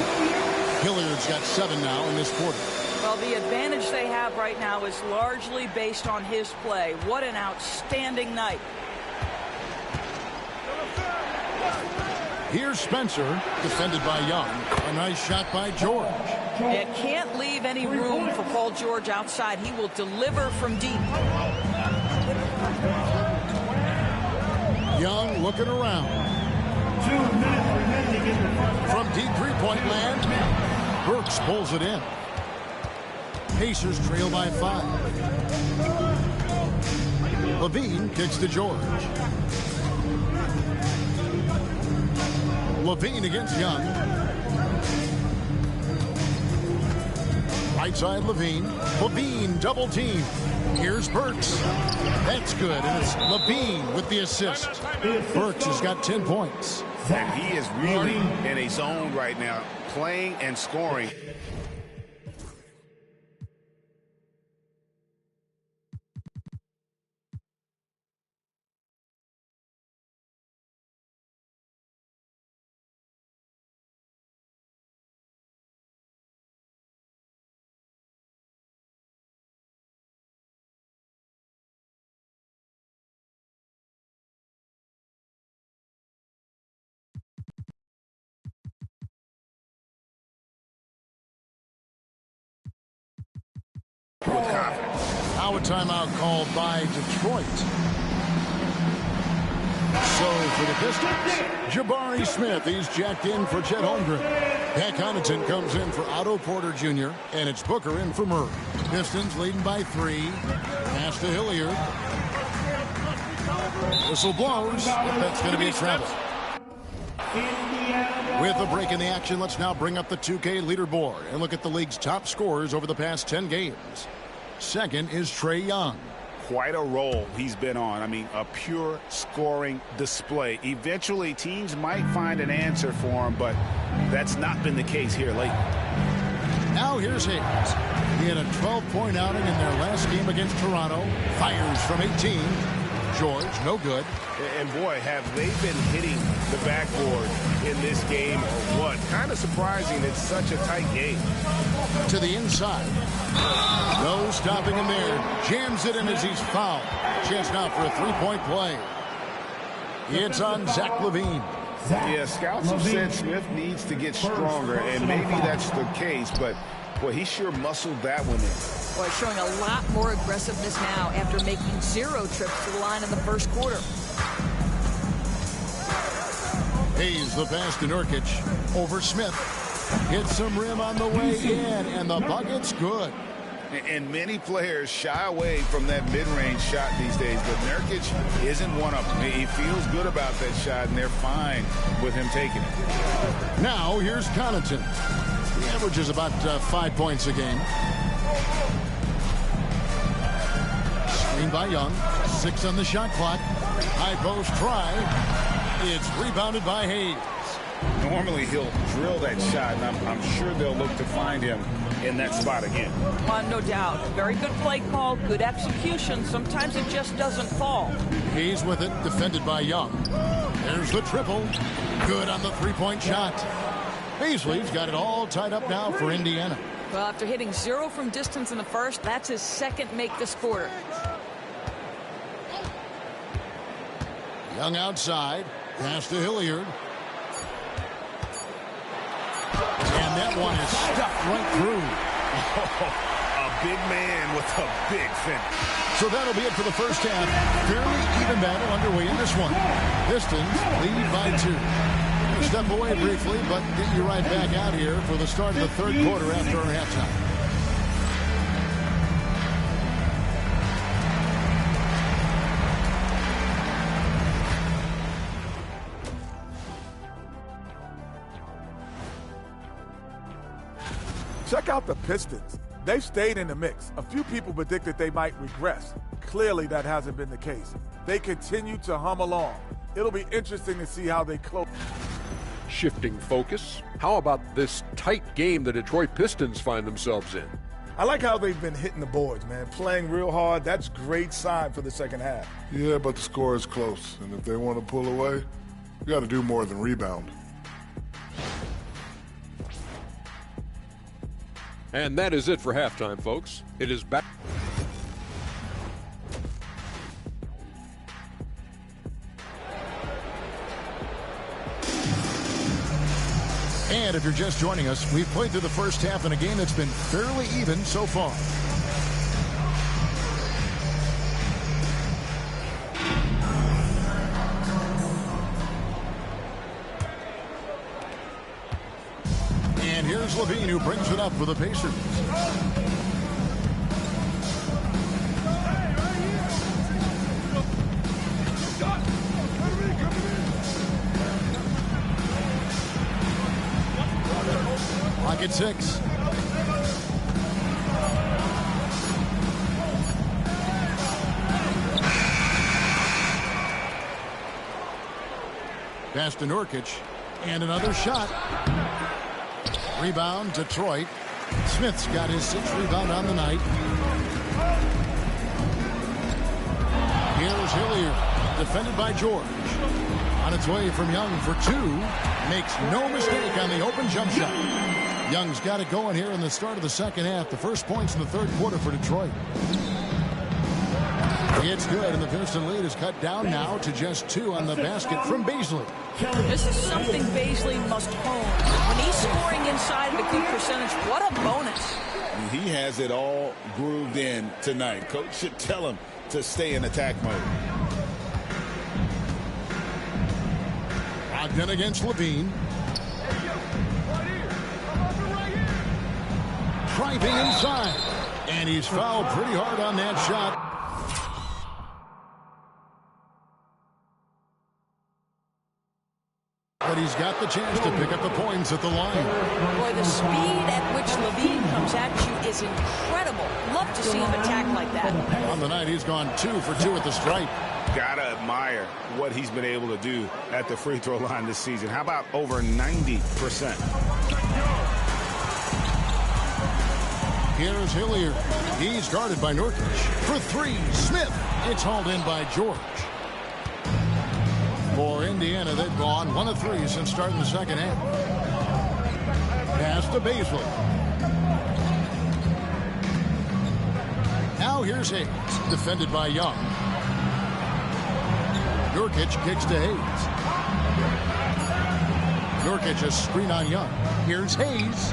[SPEAKER 2] Hilliard's got 7 now in this quarter.
[SPEAKER 15] Well, the advantage they have right now is largely based on his play. What an outstanding night.
[SPEAKER 2] Here's Spencer, defended by Young. A nice shot by George.
[SPEAKER 15] You can't leave any room for Paul George outside. He will deliver from deep.
[SPEAKER 2] Young looking around.
[SPEAKER 1] 2 minutes remaining in the first.
[SPEAKER 2] From deep three-point land, Burks pulls it in. Pacers trail by 5. Levine kicks to George. Levine against Young. Right side Levine. Levine double team. Here's Burks. That's good, and it's Levine with the assist. Burks has got 10 points.
[SPEAKER 3] And he is really in a zone right now, playing and scoring. With confidence.
[SPEAKER 2] Now a timeout called by Detroit. So for the Pistons, Jabari Smith, he's jacked in for Chet Holmgren. Pat Connaughton comes in for Otto Porter Jr., and it's Booker in for Murray. Pistons leading by 3. Pass to Hilliard. Whistle blows, but that's going to be a travel. With a break in the action, let's now bring up the 2K leaderboard and look at the league's top scorers over the past 10 games. Second is Trae Young.
[SPEAKER 3] Quite a role he's been on. I mean, a pure scoring display. Eventually, teams might find an answer for him, but that's not been the case here lately.
[SPEAKER 2] Now here's Hayes. He had a 12-point outing in their last game against Toronto. Fires from 18. George, no good.
[SPEAKER 3] And boy, have they been hitting the backboard in this game or what? Kind of surprising it's such a tight game.
[SPEAKER 2] To the inside. No stopping him there. Jams it in as he's fouled. Chance now for a 3-point play. It's on Zach LaVine.
[SPEAKER 3] Yeah, scouts have said Smith needs to get stronger, and maybe that's the case, but boy, he sure muscled that one in.
[SPEAKER 15] Boy, showing a lot more aggressiveness now after making 0 trips to the line in the first quarter.
[SPEAKER 2] Hayes, the pass to Nurkic. Over Smith. Hits some rim on the way in, and the bucket's good.
[SPEAKER 3] And many players shy away from that mid-range shot these days, but Nurkic isn't one of them. He feels good about that shot, and they're fine with him taking it.
[SPEAKER 2] Now, here's Connaughton. He averages about 5 points a game. Screen by Young. 6 on the shot clock. High post try. It's rebounded by Hayes.
[SPEAKER 3] Normally, he'll drill that shot, and I'm sure they'll look to find him in that spot again.
[SPEAKER 15] No doubt. Very good play call, good execution. Sometimes it just doesn't fall.
[SPEAKER 2] Hayes with it, defended by Young. There's the triple. Good on the three-point shot. Beasley's got it all tied up now for Indiana.
[SPEAKER 15] Well, after hitting 0 from distance in the first, that's his second make this quarter.
[SPEAKER 2] Young outside. Pass to Hilliard. And that one is stuck right through.
[SPEAKER 12] A big man with a big finish.
[SPEAKER 2] So that'll be it for the first half. Fairly even battle underway in this one. Pistons lead by 2. We'll step away briefly, but get you right back out here for the start of the third quarter after our halftime.
[SPEAKER 14] Check out the Pistons. They've stayed in the mix. A few people predicted they might regress. Clearly, that hasn't been the case. They continue to hum along. It'll be interesting to see how they close.
[SPEAKER 7] Shifting focus. How about this tight game the Detroit Pistons find themselves in?
[SPEAKER 14] I like how they've been hitting the boards, man. Playing real hard. That's great sign for the second half.
[SPEAKER 17] Yeah, but the score is close. And if they want to pull away, you got to do more than rebound.
[SPEAKER 7] And that is it for halftime, folks. It is back.
[SPEAKER 2] And if you're just joining us, we've played through the first half in a game that's been fairly even so far. And here's Levine, who brings it up for the Pacers. Clock at 6. Pass to Nurkic. And another shot. Rebound, Detroit. Smith's got his 6th rebound on the night. Here's Hilliard, defended by George. On its way from Young for 2. Makes no mistake on the open jump shot. Young's got it going here in the start of the second half. The first points in the third quarter for Detroit. It's good, and the Piston lead is cut down now to just 2 on the basket from Beasley.
[SPEAKER 15] This is something Beasley must hone. When he's scoring inside at a good percentage, what a bonus.
[SPEAKER 3] He has it all grooved in tonight. Coach should tell him to stay in attack mode.
[SPEAKER 2] Ogden against Levine. Driving inside. And he's fouled pretty hard on that shot. But he's got the chance to pick up the points at the line.
[SPEAKER 15] Boy, the speed at which Levine comes at you is incredible. Love to see him attack like that.
[SPEAKER 2] On the night, he's gone 2 for 2 at the stripe.
[SPEAKER 3] Gotta admire what he's been able to do at the free throw line this season. How about over 90%?
[SPEAKER 2] Here's Hilliard. He's guarded by Nurkic. For 3, Smith. It's hauled in by George. For Indiana, they've gone 1 of 3 since starting the second half. Pass to Beasley. Now here's Hayes, defended by Young. Nurkic kicks to Hayes. Nurkic a screen on Young. Here's Hayes.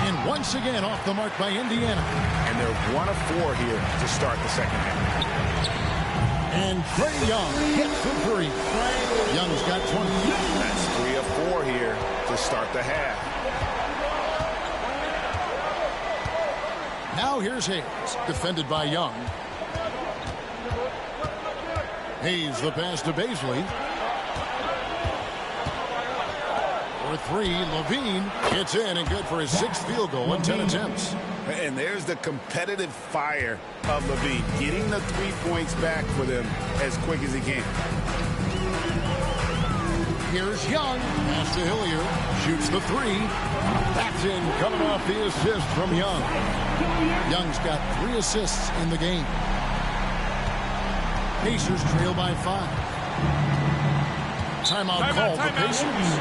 [SPEAKER 2] And once again off the mark by Indiana.
[SPEAKER 3] And they're 1 of 4 here to start the second half.
[SPEAKER 2] And Trae Young hits the three. Young's got 20.
[SPEAKER 3] That's 3 of 4 here to start the half.
[SPEAKER 2] Now here's Hayes, defended by Young. Hayes the pass to Baisley. For 3, Levine gets in and good for his 6th field goal in 10 attempts.
[SPEAKER 3] And there's the competitive fire of Levine, getting the 3 points back for them as quick as he can.
[SPEAKER 2] Here's Young. Pass to Hilliard. Shoots the 3. That's in, coming off the assist from Young. Young's got 3 assists in the game. Pacers trail by 5. Timeout call for Pacers.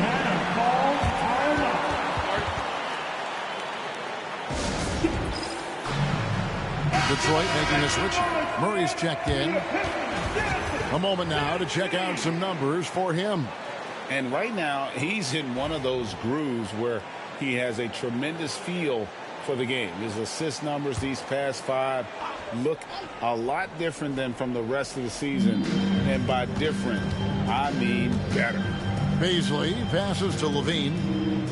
[SPEAKER 2] Detroit making a switch. Murray's checked in. A moment now to check out some numbers for him.
[SPEAKER 3] And right now, he's in one of those grooves where he has a tremendous feel for the game. His assist numbers these past 5 look a lot different than from the rest of the season. And by different, I mean better.
[SPEAKER 2] Baisley passes to Levine.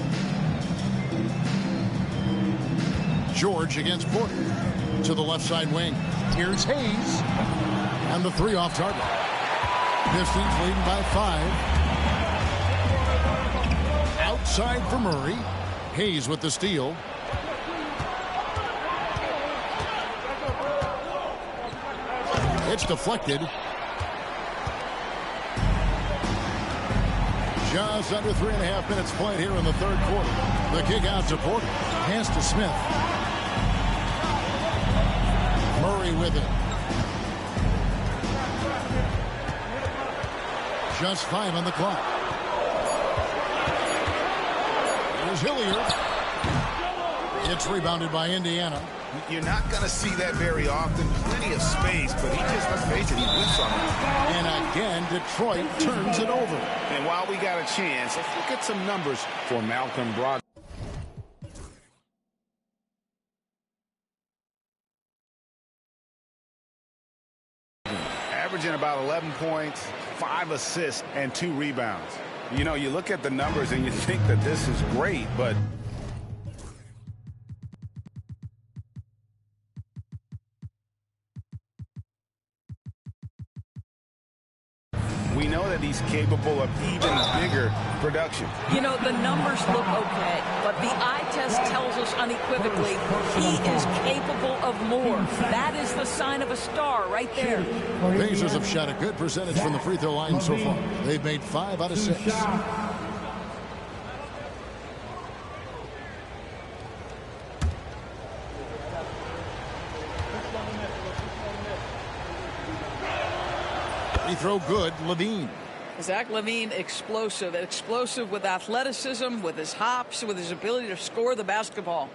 [SPEAKER 2] George against Porter. To the left side wing. Here's Hayes. And the 3 off target. Pistons leading by 5. Outside for Murray. Hayes with the steal. It's deflected. Just under 3.5 minutes played here in the 3rd quarter. The kick out to Porter. Pass to Smith. Murray with it. Just 5 on the clock. Here's Hilliard. It's rebounded by Indiana.
[SPEAKER 3] You're not going to see that very often. Plenty of space, but he just, let's face it, he whiffs on it.
[SPEAKER 2] And again, Detroit turns it over.
[SPEAKER 3] And while we got a chance, let's look at some numbers for Malcolm Brogdon. Averaging about 11 points, 5 assists, and 2 rebounds. You know, you look at the numbers and you think that this is great, but we know that he's capable of even bigger production.
[SPEAKER 15] You know, the numbers look okay, but the eye test tells us unequivocally he is capable of more. That is the sign of a star right there.
[SPEAKER 2] Pacers have shot a good percentage from the free throw line so far. They've made 5 out of 6. Free throw good, Levine.
[SPEAKER 15] Zach LaVine, explosive with athleticism, with his hops, with his ability to score the basketball.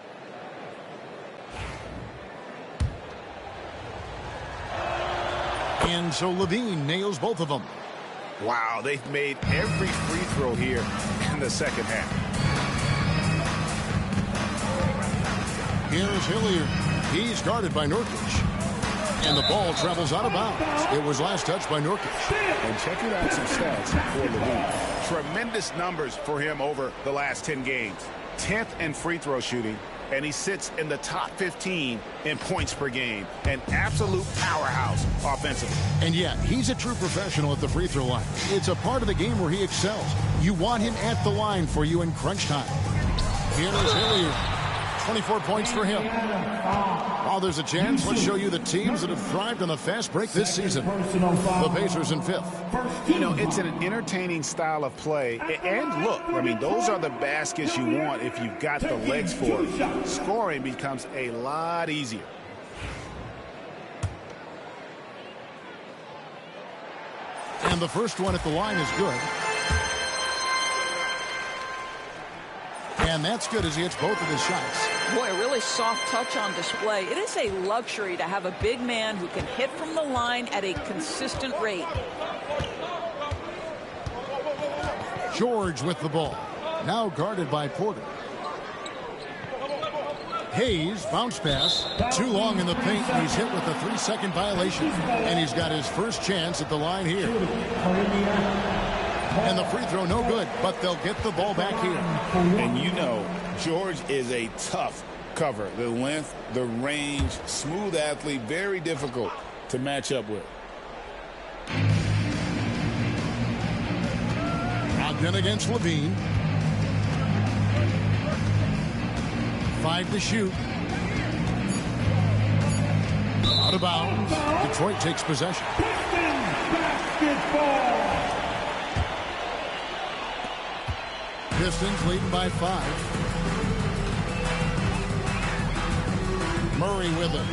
[SPEAKER 2] And so Levine nails both of them.
[SPEAKER 3] Wow, they've made every free throw here in the second half.
[SPEAKER 2] Here's Hilliard. He's guarded by Nurkic. And the ball travels out of bounds. It was last touched by Nurkic.
[SPEAKER 3] And checking out some stats for Levine. Tremendous numbers for him over the last 10 games. 10th in free throw shooting, and he sits in the top 15 in points per game. An absolute powerhouse offensively.
[SPEAKER 2] And yeah, he's a true professional at the free throw line. It's a part of the game where he excels. You want him at the line for you in crunch time. Here's Hilliard. 24 points for him. While there's a chance, let's show you the teams that have thrived on the fast break this season. The Pacers in 5th.
[SPEAKER 3] You know, it's an entertaining style of play. And look, I mean, those are the baskets you want if you've got the legs for it. Scoring becomes a lot easier.
[SPEAKER 2] And the first one at the line is good. And that's good as he hits both of his shots.
[SPEAKER 15] Boy, a really soft touch on display. It is a luxury to have a big man who can hit from the line at a consistent rate.
[SPEAKER 2] George with the ball. Now guarded by Porter. Hayes, bounce pass, too long in the paint, and he's hit with a 3-second violation. And he's got his first chance at the line here. And the free throw no good, but they'll get the ball back here.
[SPEAKER 3] And you know, George is a tough cover. The length, the range, smooth athlete, very difficult to match up with.
[SPEAKER 2] Ogden against Levine. 5 to shoot. Out of bounds. Detroit takes possession. Pistons leading by 5. Murray with it.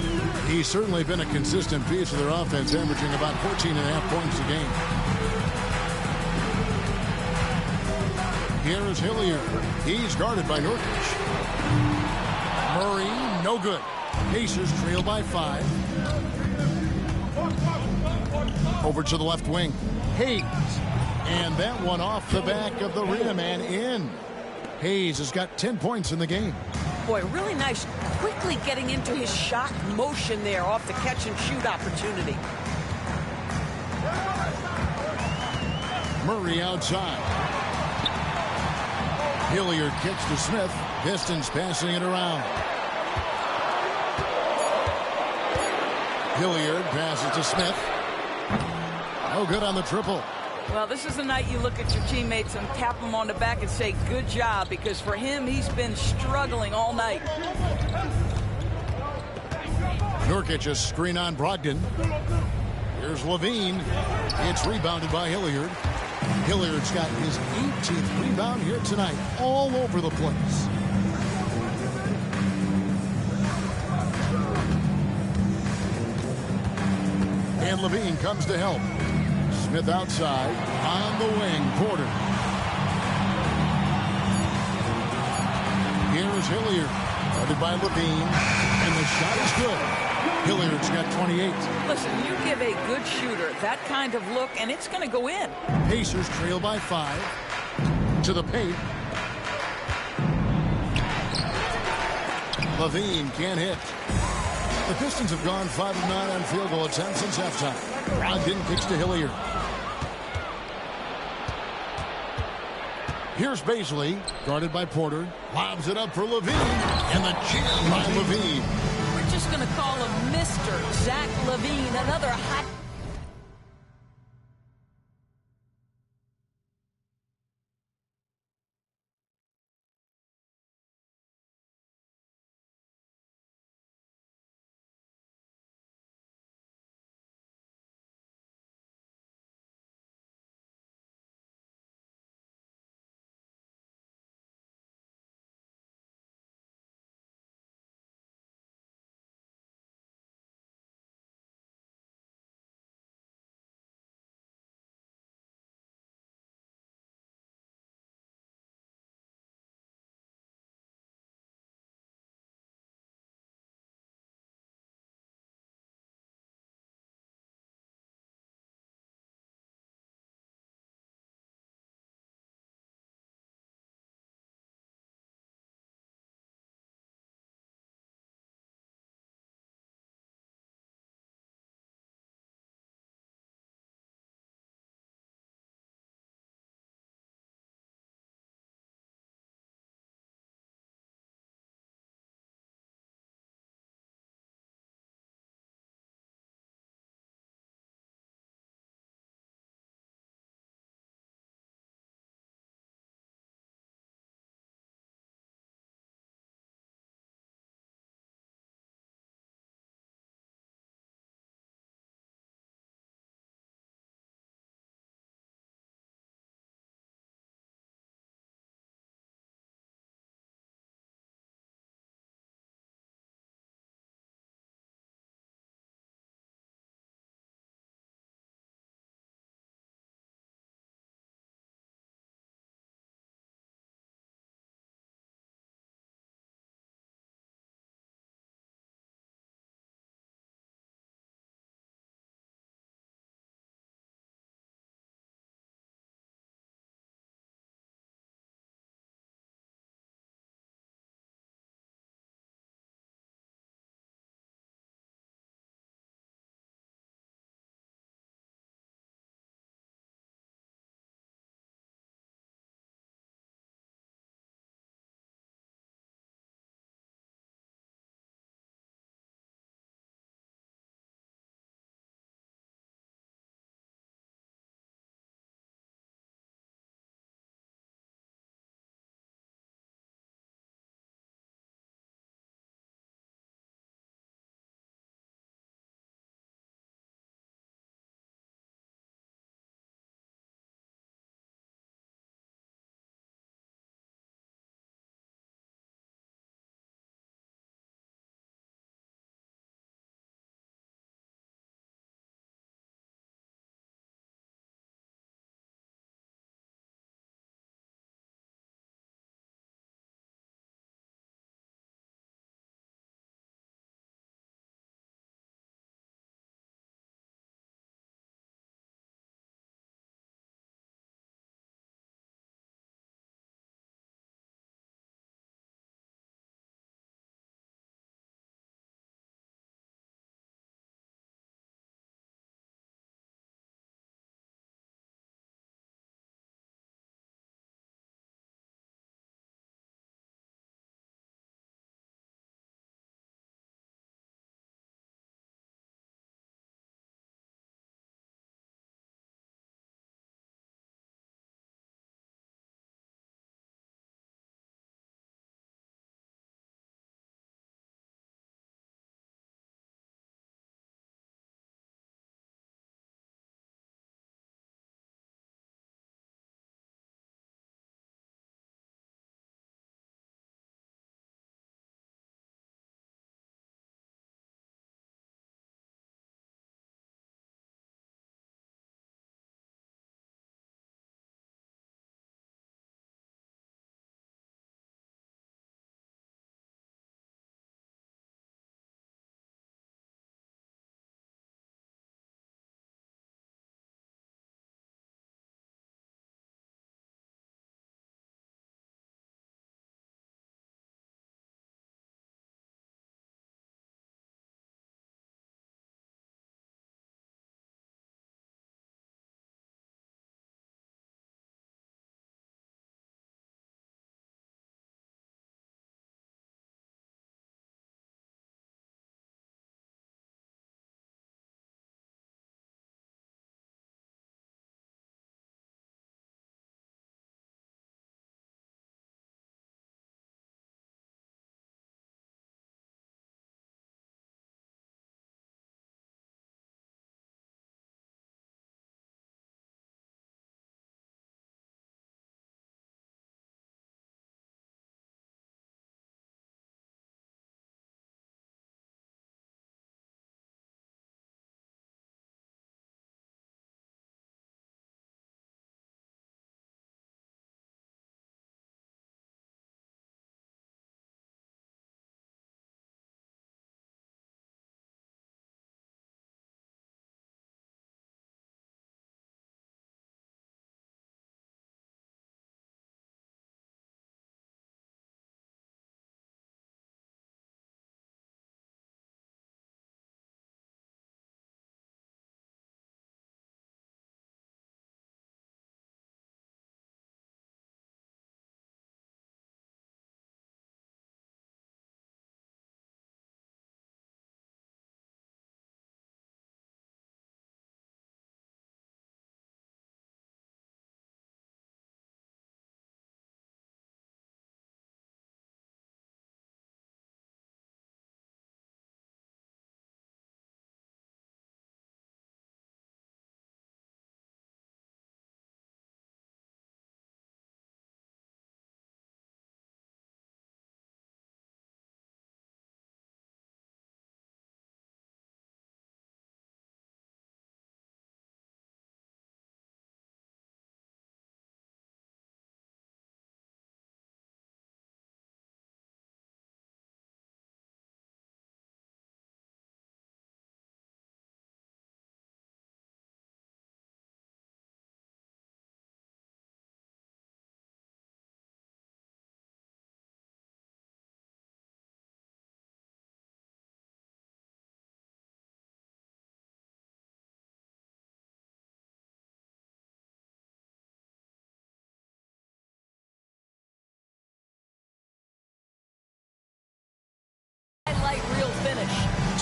[SPEAKER 2] He's certainly been a consistent piece of their offense, averaging about 14.5 points a game. Here is Hilliard. He's guarded by Nurkic. Murray, no good. Pacers trail by 5. Over to the left wing. Hayes. And that one off the back of the rim and in. Hayes has got 10 points in the game.
[SPEAKER 15] Boy, really nice, quickly getting into his shot motion there off the catch and shoot opportunity.
[SPEAKER 2] Murray outside. Hilliard kicks to Smith. Pistons passing it around. Hilliard passes to Smith. No good on the triple.
[SPEAKER 15] Well, this is the night you look at your teammates and tap them on the back and say, good job, because for him, he's been struggling all night.
[SPEAKER 2] Nurkic a screen on Brogdon. Here's Levine. It's rebounded by Hilliard. Hilliard's got his 18th rebound here tonight, all over the place. And Levine comes to help. Smith outside, on the wing, Porter. Here's Hilliard, guarded by Levine, and the shot is good. Hilliard's got 28.
[SPEAKER 15] Listen, you give a good shooter that kind of look, and it's going to go in.
[SPEAKER 2] Pacers trail by 5. To the paint. Levine can't hit. The Pistons have gone 5 of 9 on field goal attempts since halftime. Brogdon kicks to Hilliard. Here's Baisley, guarded by Porter. Lobs it up for Levine, and the jam by Levine.
[SPEAKER 15] We're just going to call him Mr. Zach Levine, another hot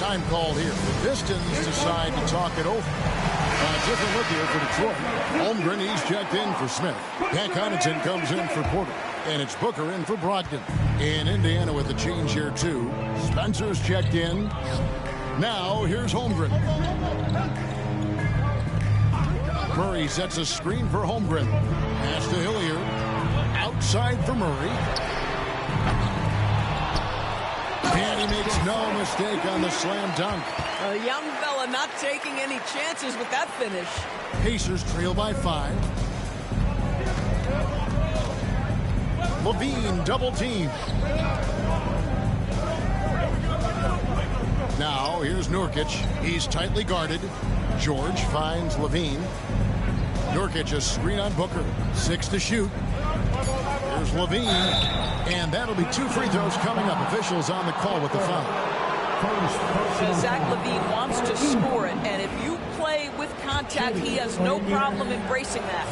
[SPEAKER 2] Time called here. The Pistons decide to talk it over. Different look here for Detroit. Holmgren, he's checked in for Smith. Pat Connaughton comes in for Porter. And it's Booker in for Brogdon. In Indiana with a change here, too. Spencer's checked in. Now, here's Holmgren. Murray sets a screen for Holmgren. Pass to Hilliard. Outside for Murray. And he makes no mistake on the slam dunk.
[SPEAKER 15] A young fella not taking any chances with that finish.
[SPEAKER 2] Pacers trail by 5. Levine double team. Now here's Nurkic. He's tightly guarded. George finds Levine. Nurkic a screen on Booker. 6 to shoot. Here's Levine. And that'll be 2 free throws coming up. Officials on the call with the foul.
[SPEAKER 15] Zach LaVine wants to score it, and if you play with contact, he has no problem embracing that.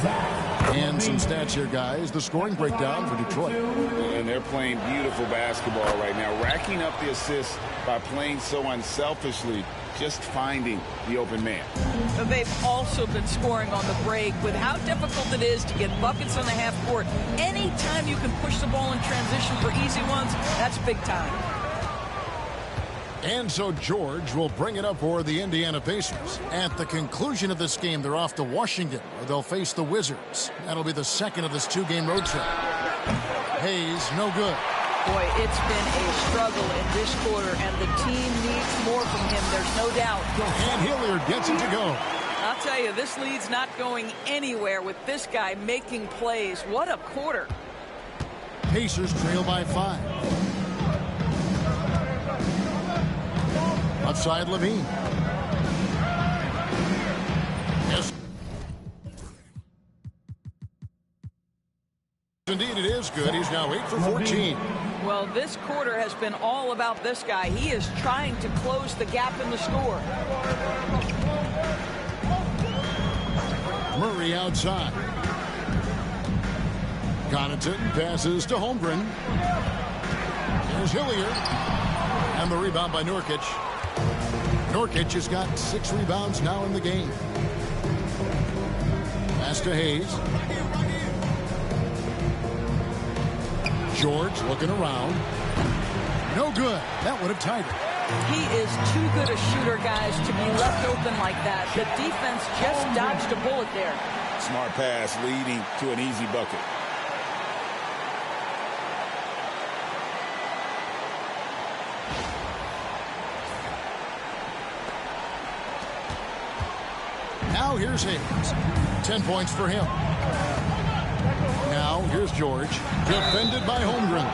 [SPEAKER 2] And some stats here, guys. The scoring breakdown for Detroit.
[SPEAKER 3] And they're playing beautiful basketball right now, racking up the assists by playing so unselfishly, just finding the open man.
[SPEAKER 15] They've also been scoring on the break with how difficult it is to get buckets on the half court. Anytime you can push the ball in transition for easy ones, that's big time.
[SPEAKER 2] And so George will bring it up for the Indiana Pacers. At the conclusion of this game, they're off to Washington, where they'll face the Wizards. That'll be the second of this 2-game road trip. Hayes, no good.
[SPEAKER 15] Boy, it's been a struggle in this quarter, and the team needs more from him, there's no doubt.
[SPEAKER 2] And Hilliard gets it to go.
[SPEAKER 15] I'll tell you, this lead's not going anywhere with this guy making plays. What a quarter.
[SPEAKER 2] Pacers trail by 5. Left side, Levine. Yes. Indeed, it is good. He's now 8 for 14.
[SPEAKER 15] Well, this quarter has been all about this guy. He is trying to close the gap in the score.
[SPEAKER 2] Murray outside. Connaughton passes to Holmgren. Here's Hilliard. And the rebound by Nurkic. Nurkic has got 6 rebounds now in the game. Pass to Hayes. George looking around. No good. That would have tied it.
[SPEAKER 15] He is too good a shooter, guys, to be left open like that. The defense just dodged a bullet there.
[SPEAKER 3] Smart pass leading to an easy bucket.
[SPEAKER 2] Now here's Hayes. 10 points for him. Now here's George. Defended by Holmgren.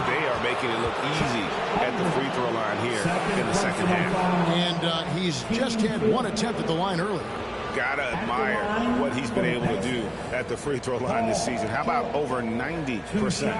[SPEAKER 3] They are making it look easy at the free throw line here in the second half.
[SPEAKER 2] And he's just had 1 attempt at the line earlier.
[SPEAKER 3] Gotta admire what he's been able to do at the free throw line this season. How about over 90%?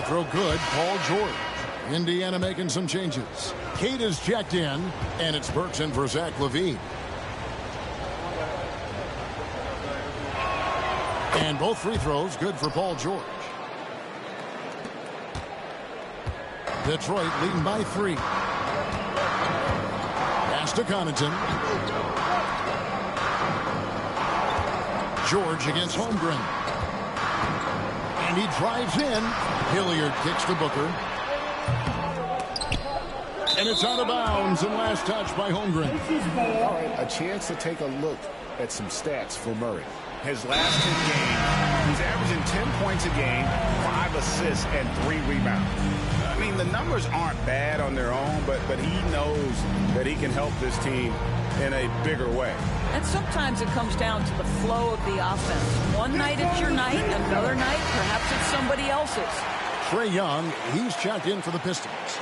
[SPEAKER 2] Throw good, Paul George. Indiana making some changes. Kate is checked in, and it's Burks in for Zach LaVine. And both free throws good for Paul George. Detroit leading by 3. Pass to Connaughton. George against Holmgren. And he drives in. Hilliard kicks to Booker. And it's out of bounds and last touch by Holmgren.
[SPEAKER 3] All right, a chance to take a look at some stats for Murray. His last 10 games, he's averaging 10 points a game, 5 assists, and 3 rebounds. I mean, the numbers aren't bad on their own, but he knows that he can help this team in a bigger way.
[SPEAKER 15] And sometimes it comes down to the flow of the offense. One night it's your night, another night perhaps it's somebody else's.
[SPEAKER 2] Trae Young, he's checked in for the Pistons.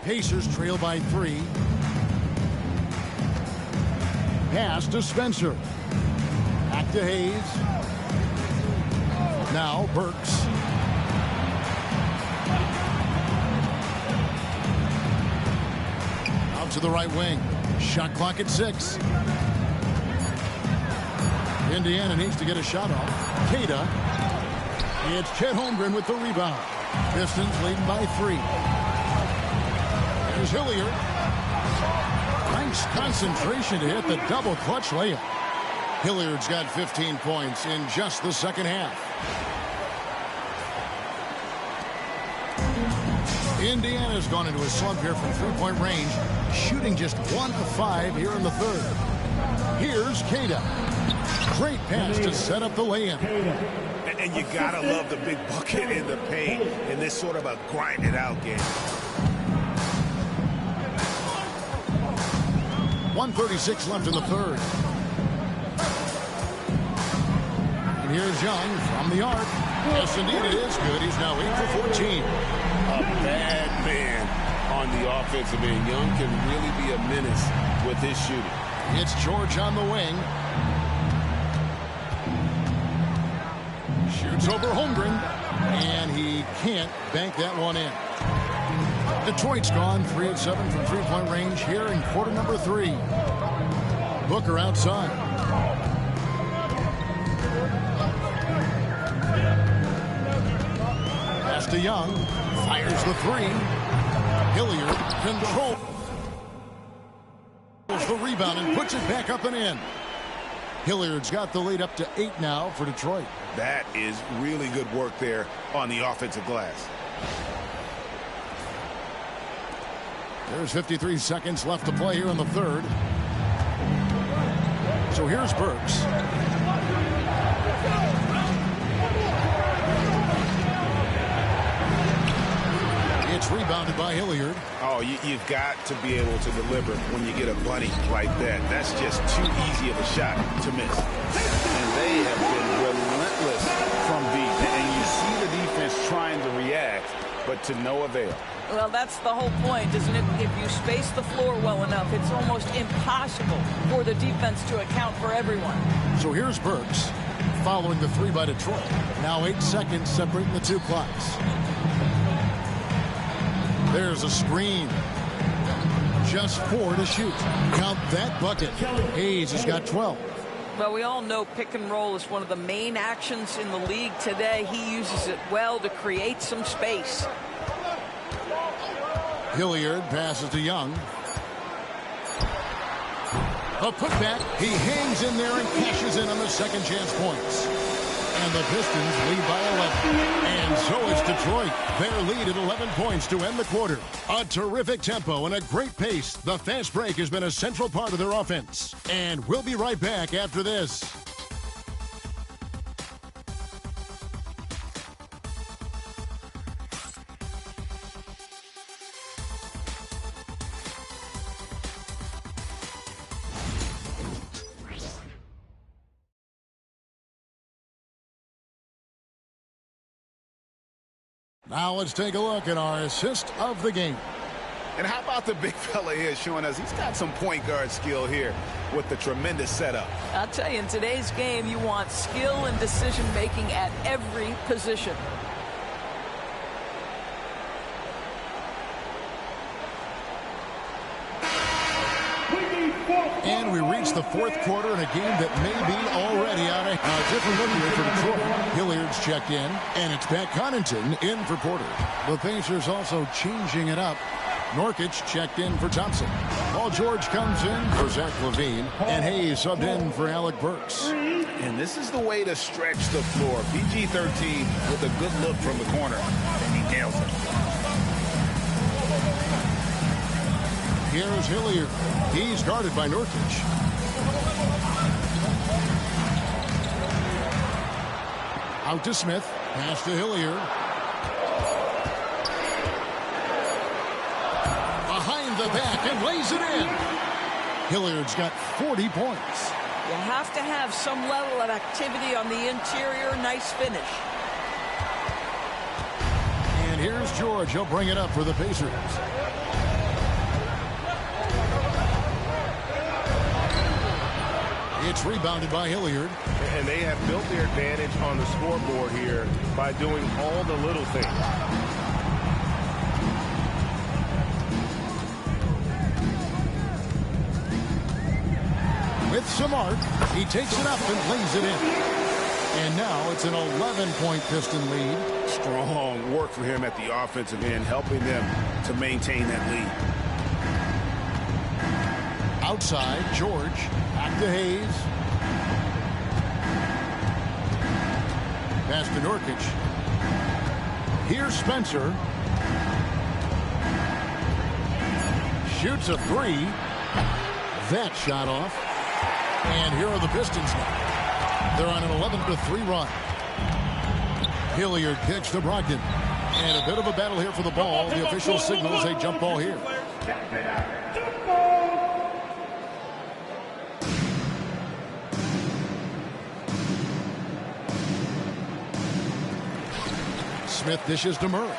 [SPEAKER 2] Pacers trail by 3. Pass to Spencer. Back to Hayes. Now Burks. Out to the right wing. Shot clock at 6. Indiana needs to get a shot off. Cada. It's Chet Holmgren with the rebound. Pistons leading by 3. Here's Hilliard. Nice concentration to hit the double clutch layup. Hilliard's got 15 points in just the second half. Indiana's gone into a slump here from three-point range, shooting just 1 of 5 here in the third. Here's Cada. Great pass to set up the lay-in.
[SPEAKER 8] And you gotta love the big bucket in the paint in this sort of a grind-it-out game.
[SPEAKER 2] 1:36 left in the third. And here's Young from the arc. Yes, indeed it is good. He's now 8 for 14.
[SPEAKER 8] A bad man on the offensive end. Young can really be a menace with his shooting.
[SPEAKER 2] It's George on the wing. Shoots over Holmgren. And he can't bank that one in. Detroit's gone 3 of 7 from three-point range here in quarter number 3. Booker outside. Pass to Young. Fires the 3. Hilliard controls the rebound and puts it back up and in. Hilliard's got the lead up to 8 now for Detroit.
[SPEAKER 8] That is really good work there on the offensive glass.
[SPEAKER 2] There's 53 seconds left to play here in the third. So here's Burks. It's rebounded by Hilliard.
[SPEAKER 8] Oh, you've got to be able to deliver when you get a bunny like that. That's just too easy of a shot to miss. And they have been relentless from deep. And you see the defense trying to react, but to no avail.
[SPEAKER 15] Well, that's the whole point, isn't it? If you space the floor well enough, it's almost impossible for the defense to account for everyone.
[SPEAKER 2] So here's Burks following the 3 by Detroit. Now 8 seconds separating the 2 clocks. There's a screen. Just 4 to shoot. Count that bucket. Hayes has got 12.
[SPEAKER 15] Well, we all know pick and roll is one of the main actions in the league today. He uses it well to create some space.
[SPEAKER 2] Hilliard passes to Young. A putback. He hangs in there and cashes in on the second chance points. And the Pistons lead by 11. And so is Detroit. Their lead at 11 points to end the quarter. A terrific tempo and a great pace. The fast break has been a central part of their offense. And we'll be right back after this. Now let's take a look at our assist of the game.
[SPEAKER 3] And how about the big fella here showing us he's got some point guard skill here with the tremendous setup.
[SPEAKER 15] I'll tell you, in today's game, you want skill and decision-making at every position.
[SPEAKER 2] And we reach the fourth quarter in a game that may be already out of a different look here for Detroit. Hilliard's checked in, and it's Pat Connaughton in for Porter. The Pacers also changing it up. Nurkic checked in for Thompson. Paul George comes in for Zach LaVine, and Hayes subbed in for Alec Burks.
[SPEAKER 3] And this is the way to stretch the floor. PG-13 with a good look from the corner, and he nails it.
[SPEAKER 2] Here's Hilliard. He's guarded by Nurkic. Out to Smith. Pass to Hilliard. Behind the back and lays it in. Hilliard's got 40 points.
[SPEAKER 15] You have to have some level of activity on the interior. Nice finish.
[SPEAKER 2] And here's George. He'll bring it up for the Pacers. It's rebounded by Hilliard.
[SPEAKER 16] And they have built their advantage on the scoreboard here by doing all the little things.
[SPEAKER 2] With some arc, he takes it up and lays it in. And now it's an 11-point Piston lead.
[SPEAKER 3] Strong work for him at the offensive end, helping them to maintain that lead.
[SPEAKER 2] Outside, George. Back to Hayes. Pass to Nurkic. Here's Spencer. Shoots a three. That shot off. And here are the Pistons now. They're on an 11-3 run. Hilliard kicks to Brogdon. And a bit of a battle here for the ball. The official signals a jump ball here. Smith dishes to Murray.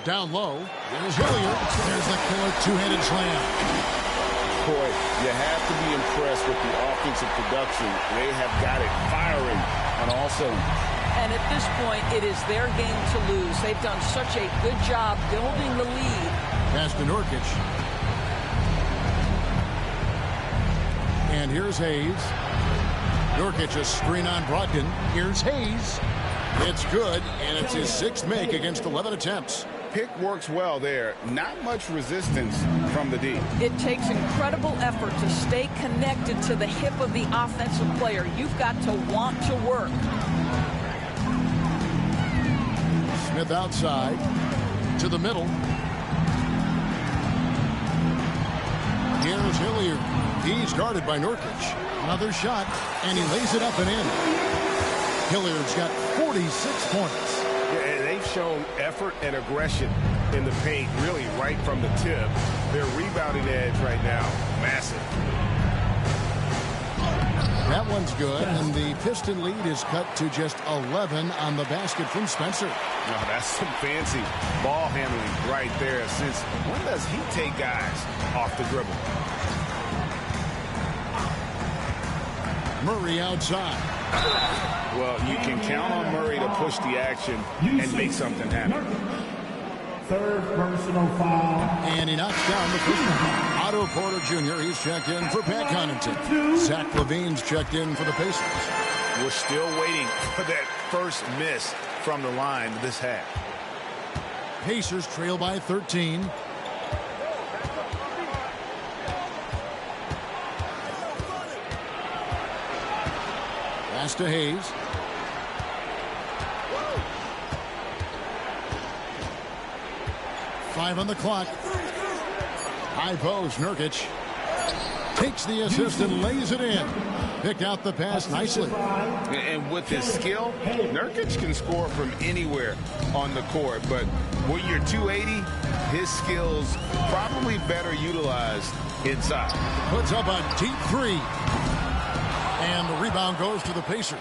[SPEAKER 2] Down low. There's Hilliard. There's the killer two-handed slam.
[SPEAKER 3] Boy, you have to be impressed with the offensive production. They have got it firing on all cylinders.
[SPEAKER 15] And at this point, it is their game to lose. They've done such a good job building the lead.
[SPEAKER 2] Pass to Nurkic. And here's Hayes. Nurkic a screen on Brogdon. Here's Hayes. It's good, and it's his sixth make against 11 attempts.
[SPEAKER 3] Pick works well there. Not much resistance from the D.
[SPEAKER 15] It takes incredible effort to stay connected to the hip of the offensive player. You've got to want to work.
[SPEAKER 2] Smith outside to the middle. Here's Hilliard. He's guarded by Nurkic. Another shot, and he lays it up and in. Hilliard's got 46 points.
[SPEAKER 16] Yeah, they've shown effort and aggression in the paint, really right from the tip. Their rebounding edge right now, massive.
[SPEAKER 2] That one's good, and the Piston lead is cut to just 11 on the basket from Spencer.
[SPEAKER 3] No, that's some fancy ball handling right there, since when does he take guys off the dribble?
[SPEAKER 2] Murray outside.
[SPEAKER 3] Well, you can count on Murray to push the action and make something happen.
[SPEAKER 1] Third personal foul.
[SPEAKER 2] And he knocks down the first one. Otto Porter Jr., he's checked in for Pat Connaughton. Zach LaVine's checked in for the Pacers.
[SPEAKER 3] We're still waiting for that first miss from the line this half.
[SPEAKER 2] Pacers trail by 13. Pass to Hayes. Five on the clock. High post, Nurkic takes the assist and lays it in. Picked out the pass nicely.
[SPEAKER 3] And with his skill, Nurkic can score from anywhere on the court. But when you're 280, his skills probably better utilized inside.
[SPEAKER 2] Puts up a deep three. And the rebound goes to the Pacers.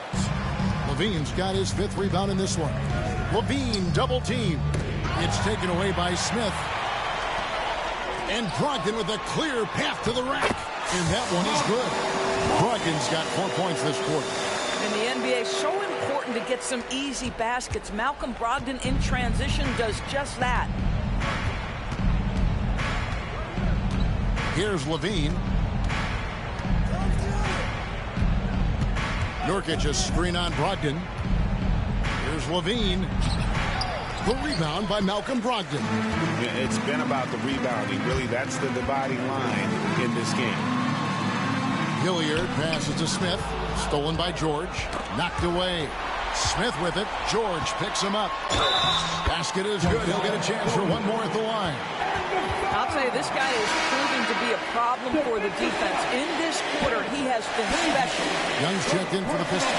[SPEAKER 2] LaVine's got his fifth rebound in this one. LaVine double team. It's taken away by Smith. And Brogdon with a clear path to the rack. And that one is good. Brogdon's got 4 points this quarter.
[SPEAKER 15] In the NBA, so important to get some easy baskets. Malcolm Brogdon in transition does just that.
[SPEAKER 2] Here's LaVine. Nurkic a screen on Brogdon. Here's LaVine. The rebound by Malcolm Brogdon.
[SPEAKER 3] It's been about the rebounding. Really, that's the dividing line in this game.
[SPEAKER 2] Hilliard passes to Smith. Stolen by George. Knocked away. Smith with it. George picks him up. Basket is good. He'll get a chance for one more at the line.
[SPEAKER 15] I'll tell you, this guy is proving to be a problem for the defense. In this quarter, he has been special.
[SPEAKER 2] Young's checked in for the Pistons.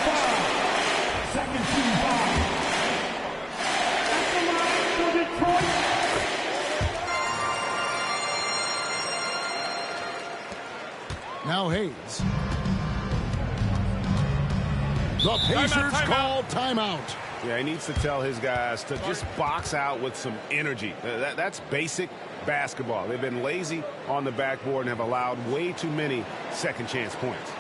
[SPEAKER 1] Second team foul. That's the line for Detroit.
[SPEAKER 2] Now Hayes. The Pacers call timeout.
[SPEAKER 3] Yeah, he needs to tell his guys to just box out with some energy. That's basic basketball. They've been lazy on the backboard and have allowed way too many second chance points.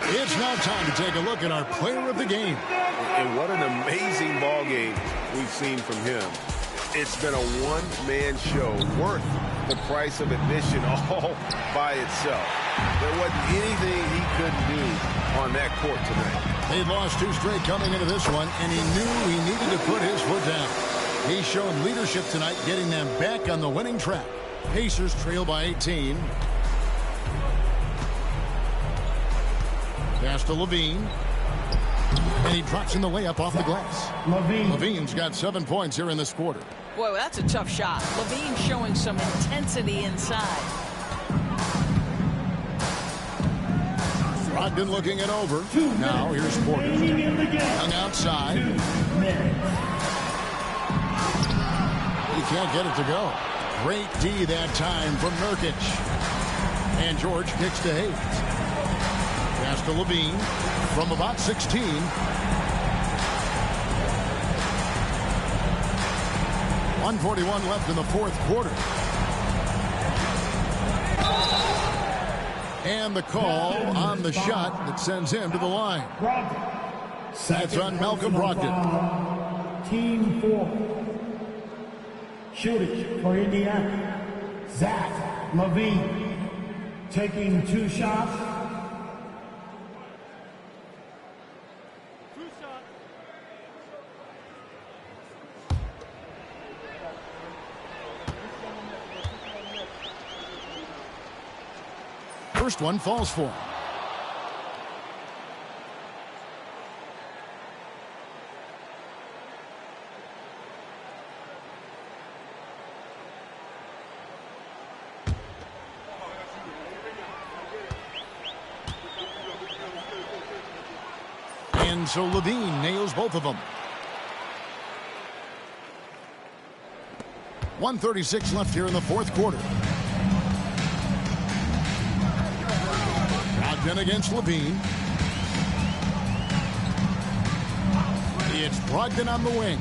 [SPEAKER 2] It's now time to take a look at our player of the game.
[SPEAKER 16] And what an amazing ball game we've seen from him. It's been a one-man show worth the price of admission all by itself. There wasn't anything he couldn't do on that court tonight.
[SPEAKER 2] They'd lost 2 straight coming into this one, and he knew he needed to put his foot down. He showed leadership tonight, getting them back on the winning track. Pacers trail by 18. Pass to Levine. And he drops in the layup off the glass. Levine's got 7 points here in this quarter.
[SPEAKER 15] Boy, that's a tough shot. Levine showing some intensity inside.
[SPEAKER 2] Brogdon looking it over. Now here's Porter. Young outside. He can't get it to go. Great D that time from Nurkic. And George kicks to Hayes. Pass to Levine from about 16. .141 left in the fourth quarter. And the call on the shot that sends him to the line. That's on Malcolm Brogdon.
[SPEAKER 1] Team 4. Shooting for Indiana. Zach Levine taking 2 shots.
[SPEAKER 2] First one falls for him. And so Levine nails both of them. 1:36 left here in the fourth quarter. Brogdon against Levine. It's Brogdon on the wing.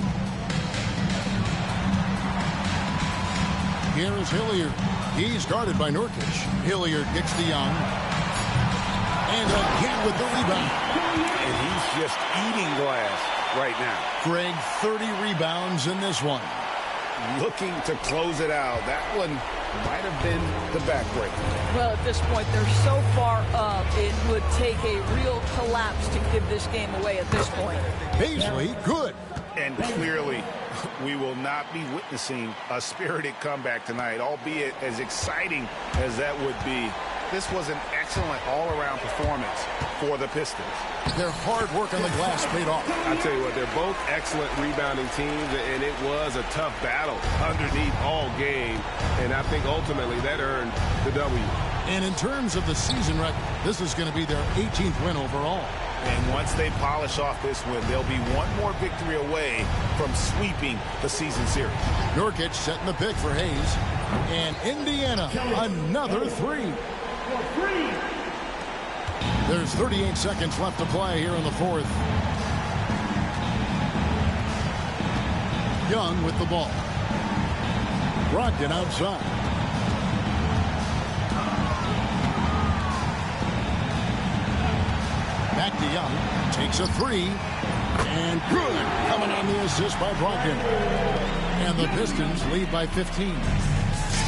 [SPEAKER 2] Here is Hilliard. He's guarded by Nurkic. Hilliard kicks to Young. And again with the rebound.
[SPEAKER 3] And he's just eating glass right now.
[SPEAKER 2] Greg, 30 rebounds in this one.
[SPEAKER 3] Looking to close it out. That one might have been the backbreaker.
[SPEAKER 15] Well, at this point, they're so far up, it would take a real collapse to give this game away at this point.
[SPEAKER 2] Paisley, good.
[SPEAKER 3] And clearly, we will not be witnessing a spirited comeback tonight, albeit as exciting as that would be. This was an excellent all-around performance for the Pistons.
[SPEAKER 2] Their hard work on the glass paid off.
[SPEAKER 16] I tell you what, they're both excellent rebounding teams, and it was a tough battle underneath all game. And I think ultimately that earned the W.
[SPEAKER 2] And in terms of the season record, this is going to be their 18th win overall.
[SPEAKER 3] And once they polish off this win, they'll be one more victory away from sweeping the season series.
[SPEAKER 2] Nurkic setting the pick for Hayes. And Indiana, another 3. There's 38 seconds left to play here in the fourth. Young with the ball. Brogdon outside. Back to Young. Takes a 3. And good. Coming on the assist by Brogdon. And the Pistons lead by 15.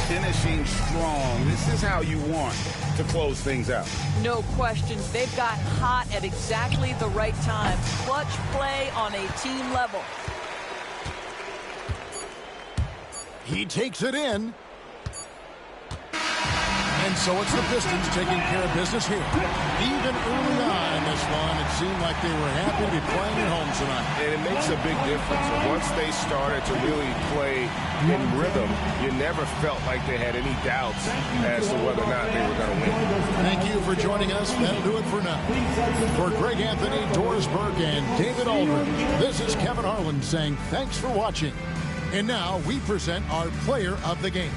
[SPEAKER 3] Finishing strong. This is how you want to close things out.
[SPEAKER 15] No question. They've got hot at exactly the right time. Clutch play on a team level.
[SPEAKER 2] He takes it in. And so it's the Pistons taking care of business here. Even early on in this one, it seemed like they were happy to be playing at home tonight.
[SPEAKER 16] And it makes a big difference. Once they started to really play in rhythm, you never felt like they had any doubts as to whether or not they were going to win.
[SPEAKER 2] Thank you for joining us. That'll do it for now. For Greg Anthony, Doris Burke, and David Aldridge, this is Kevin Harlan saying thanks for watching. And now we present our player of the game.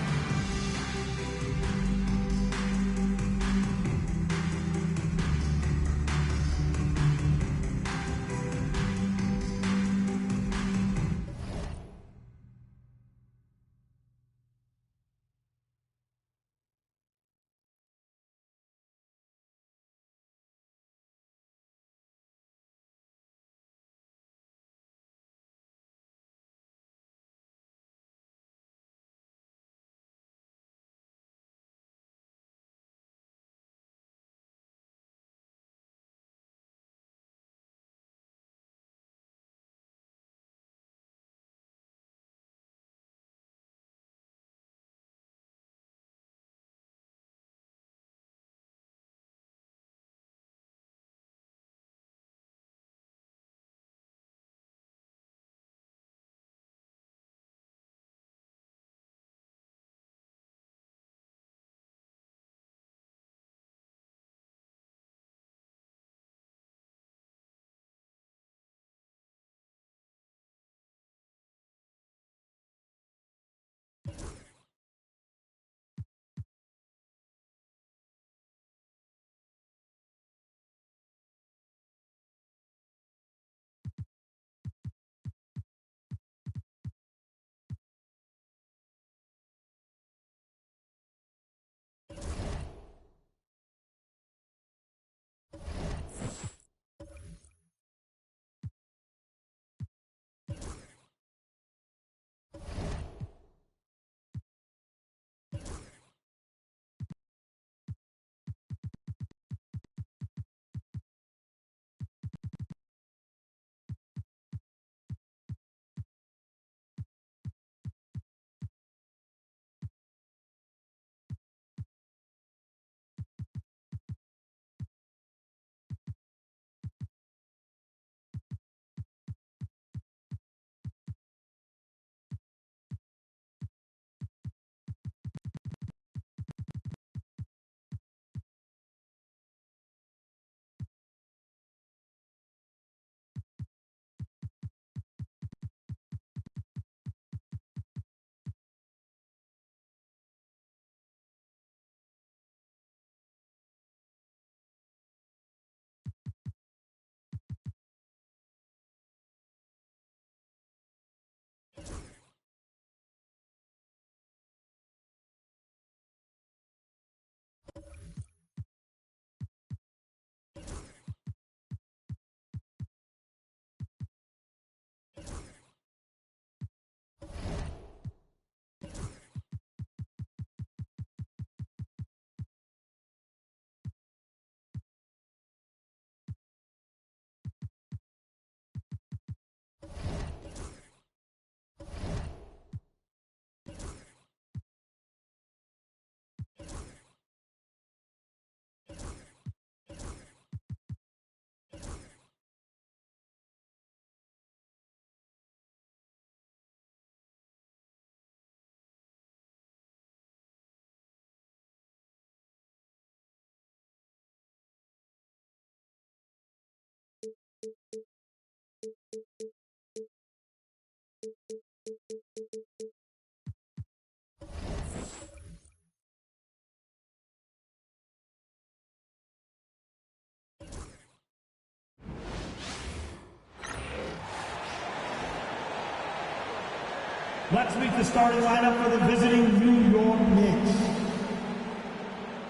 [SPEAKER 1] Let's meet the starting lineup for the visiting New York Knicks.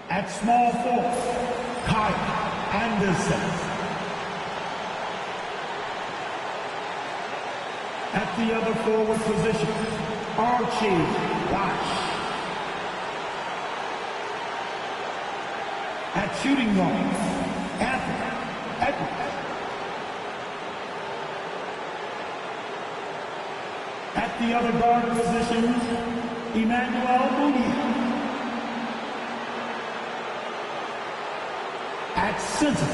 [SPEAKER 1] At small forward, Kyle Anderson. At the other forward position, Archie Wash. At shooting guard, Anthony Edwards. At the other guard positions, Emmanuel Mudiay. At center,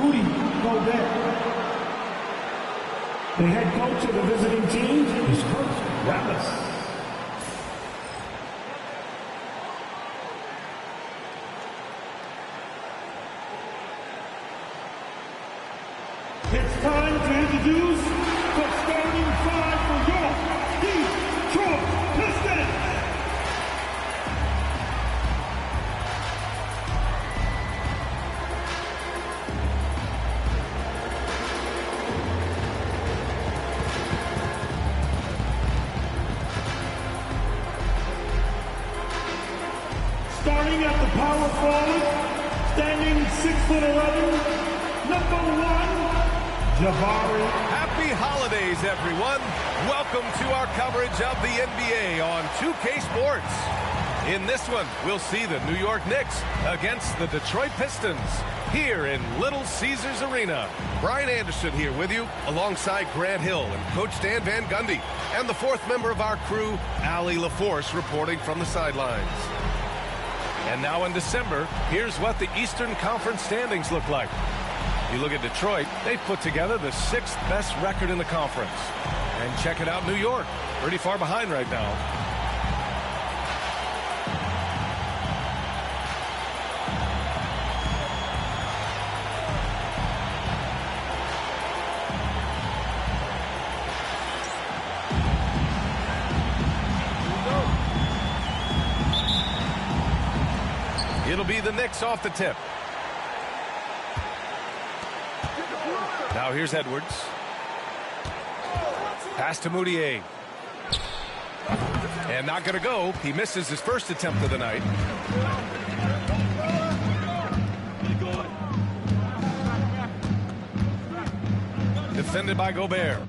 [SPEAKER 1] Rudy Gobert. The head coach of the visiting team is Kurt Rambis. It's time to introduce the starting five for your Detroit Pistons. Starting at the power forward, standing 6'11", number 1, Jabari.
[SPEAKER 6] Happy holidays, everyone. Welcome to our coverage of the NBA on 2K Sports. In this one, we'll see the New York Knicks against the Detroit Pistons here in Little Caesars Arena. Brian Anderson here with you alongside Grant Hill and Coach Dan Van Gundy. And the fourth member of our crew, Allie LaForce, reporting from the sidelines. And now in December, here's what the Eastern Conference standings look like. You look at Detroit, they've put together the 6th best record in the conference. And check it out, New York, pretty far behind right now. It'll be the Knicks off the tip. Now here's Edwards. Pass to Mudiay. And not going to go. He misses his first attempt of the night. Defended by Gobert.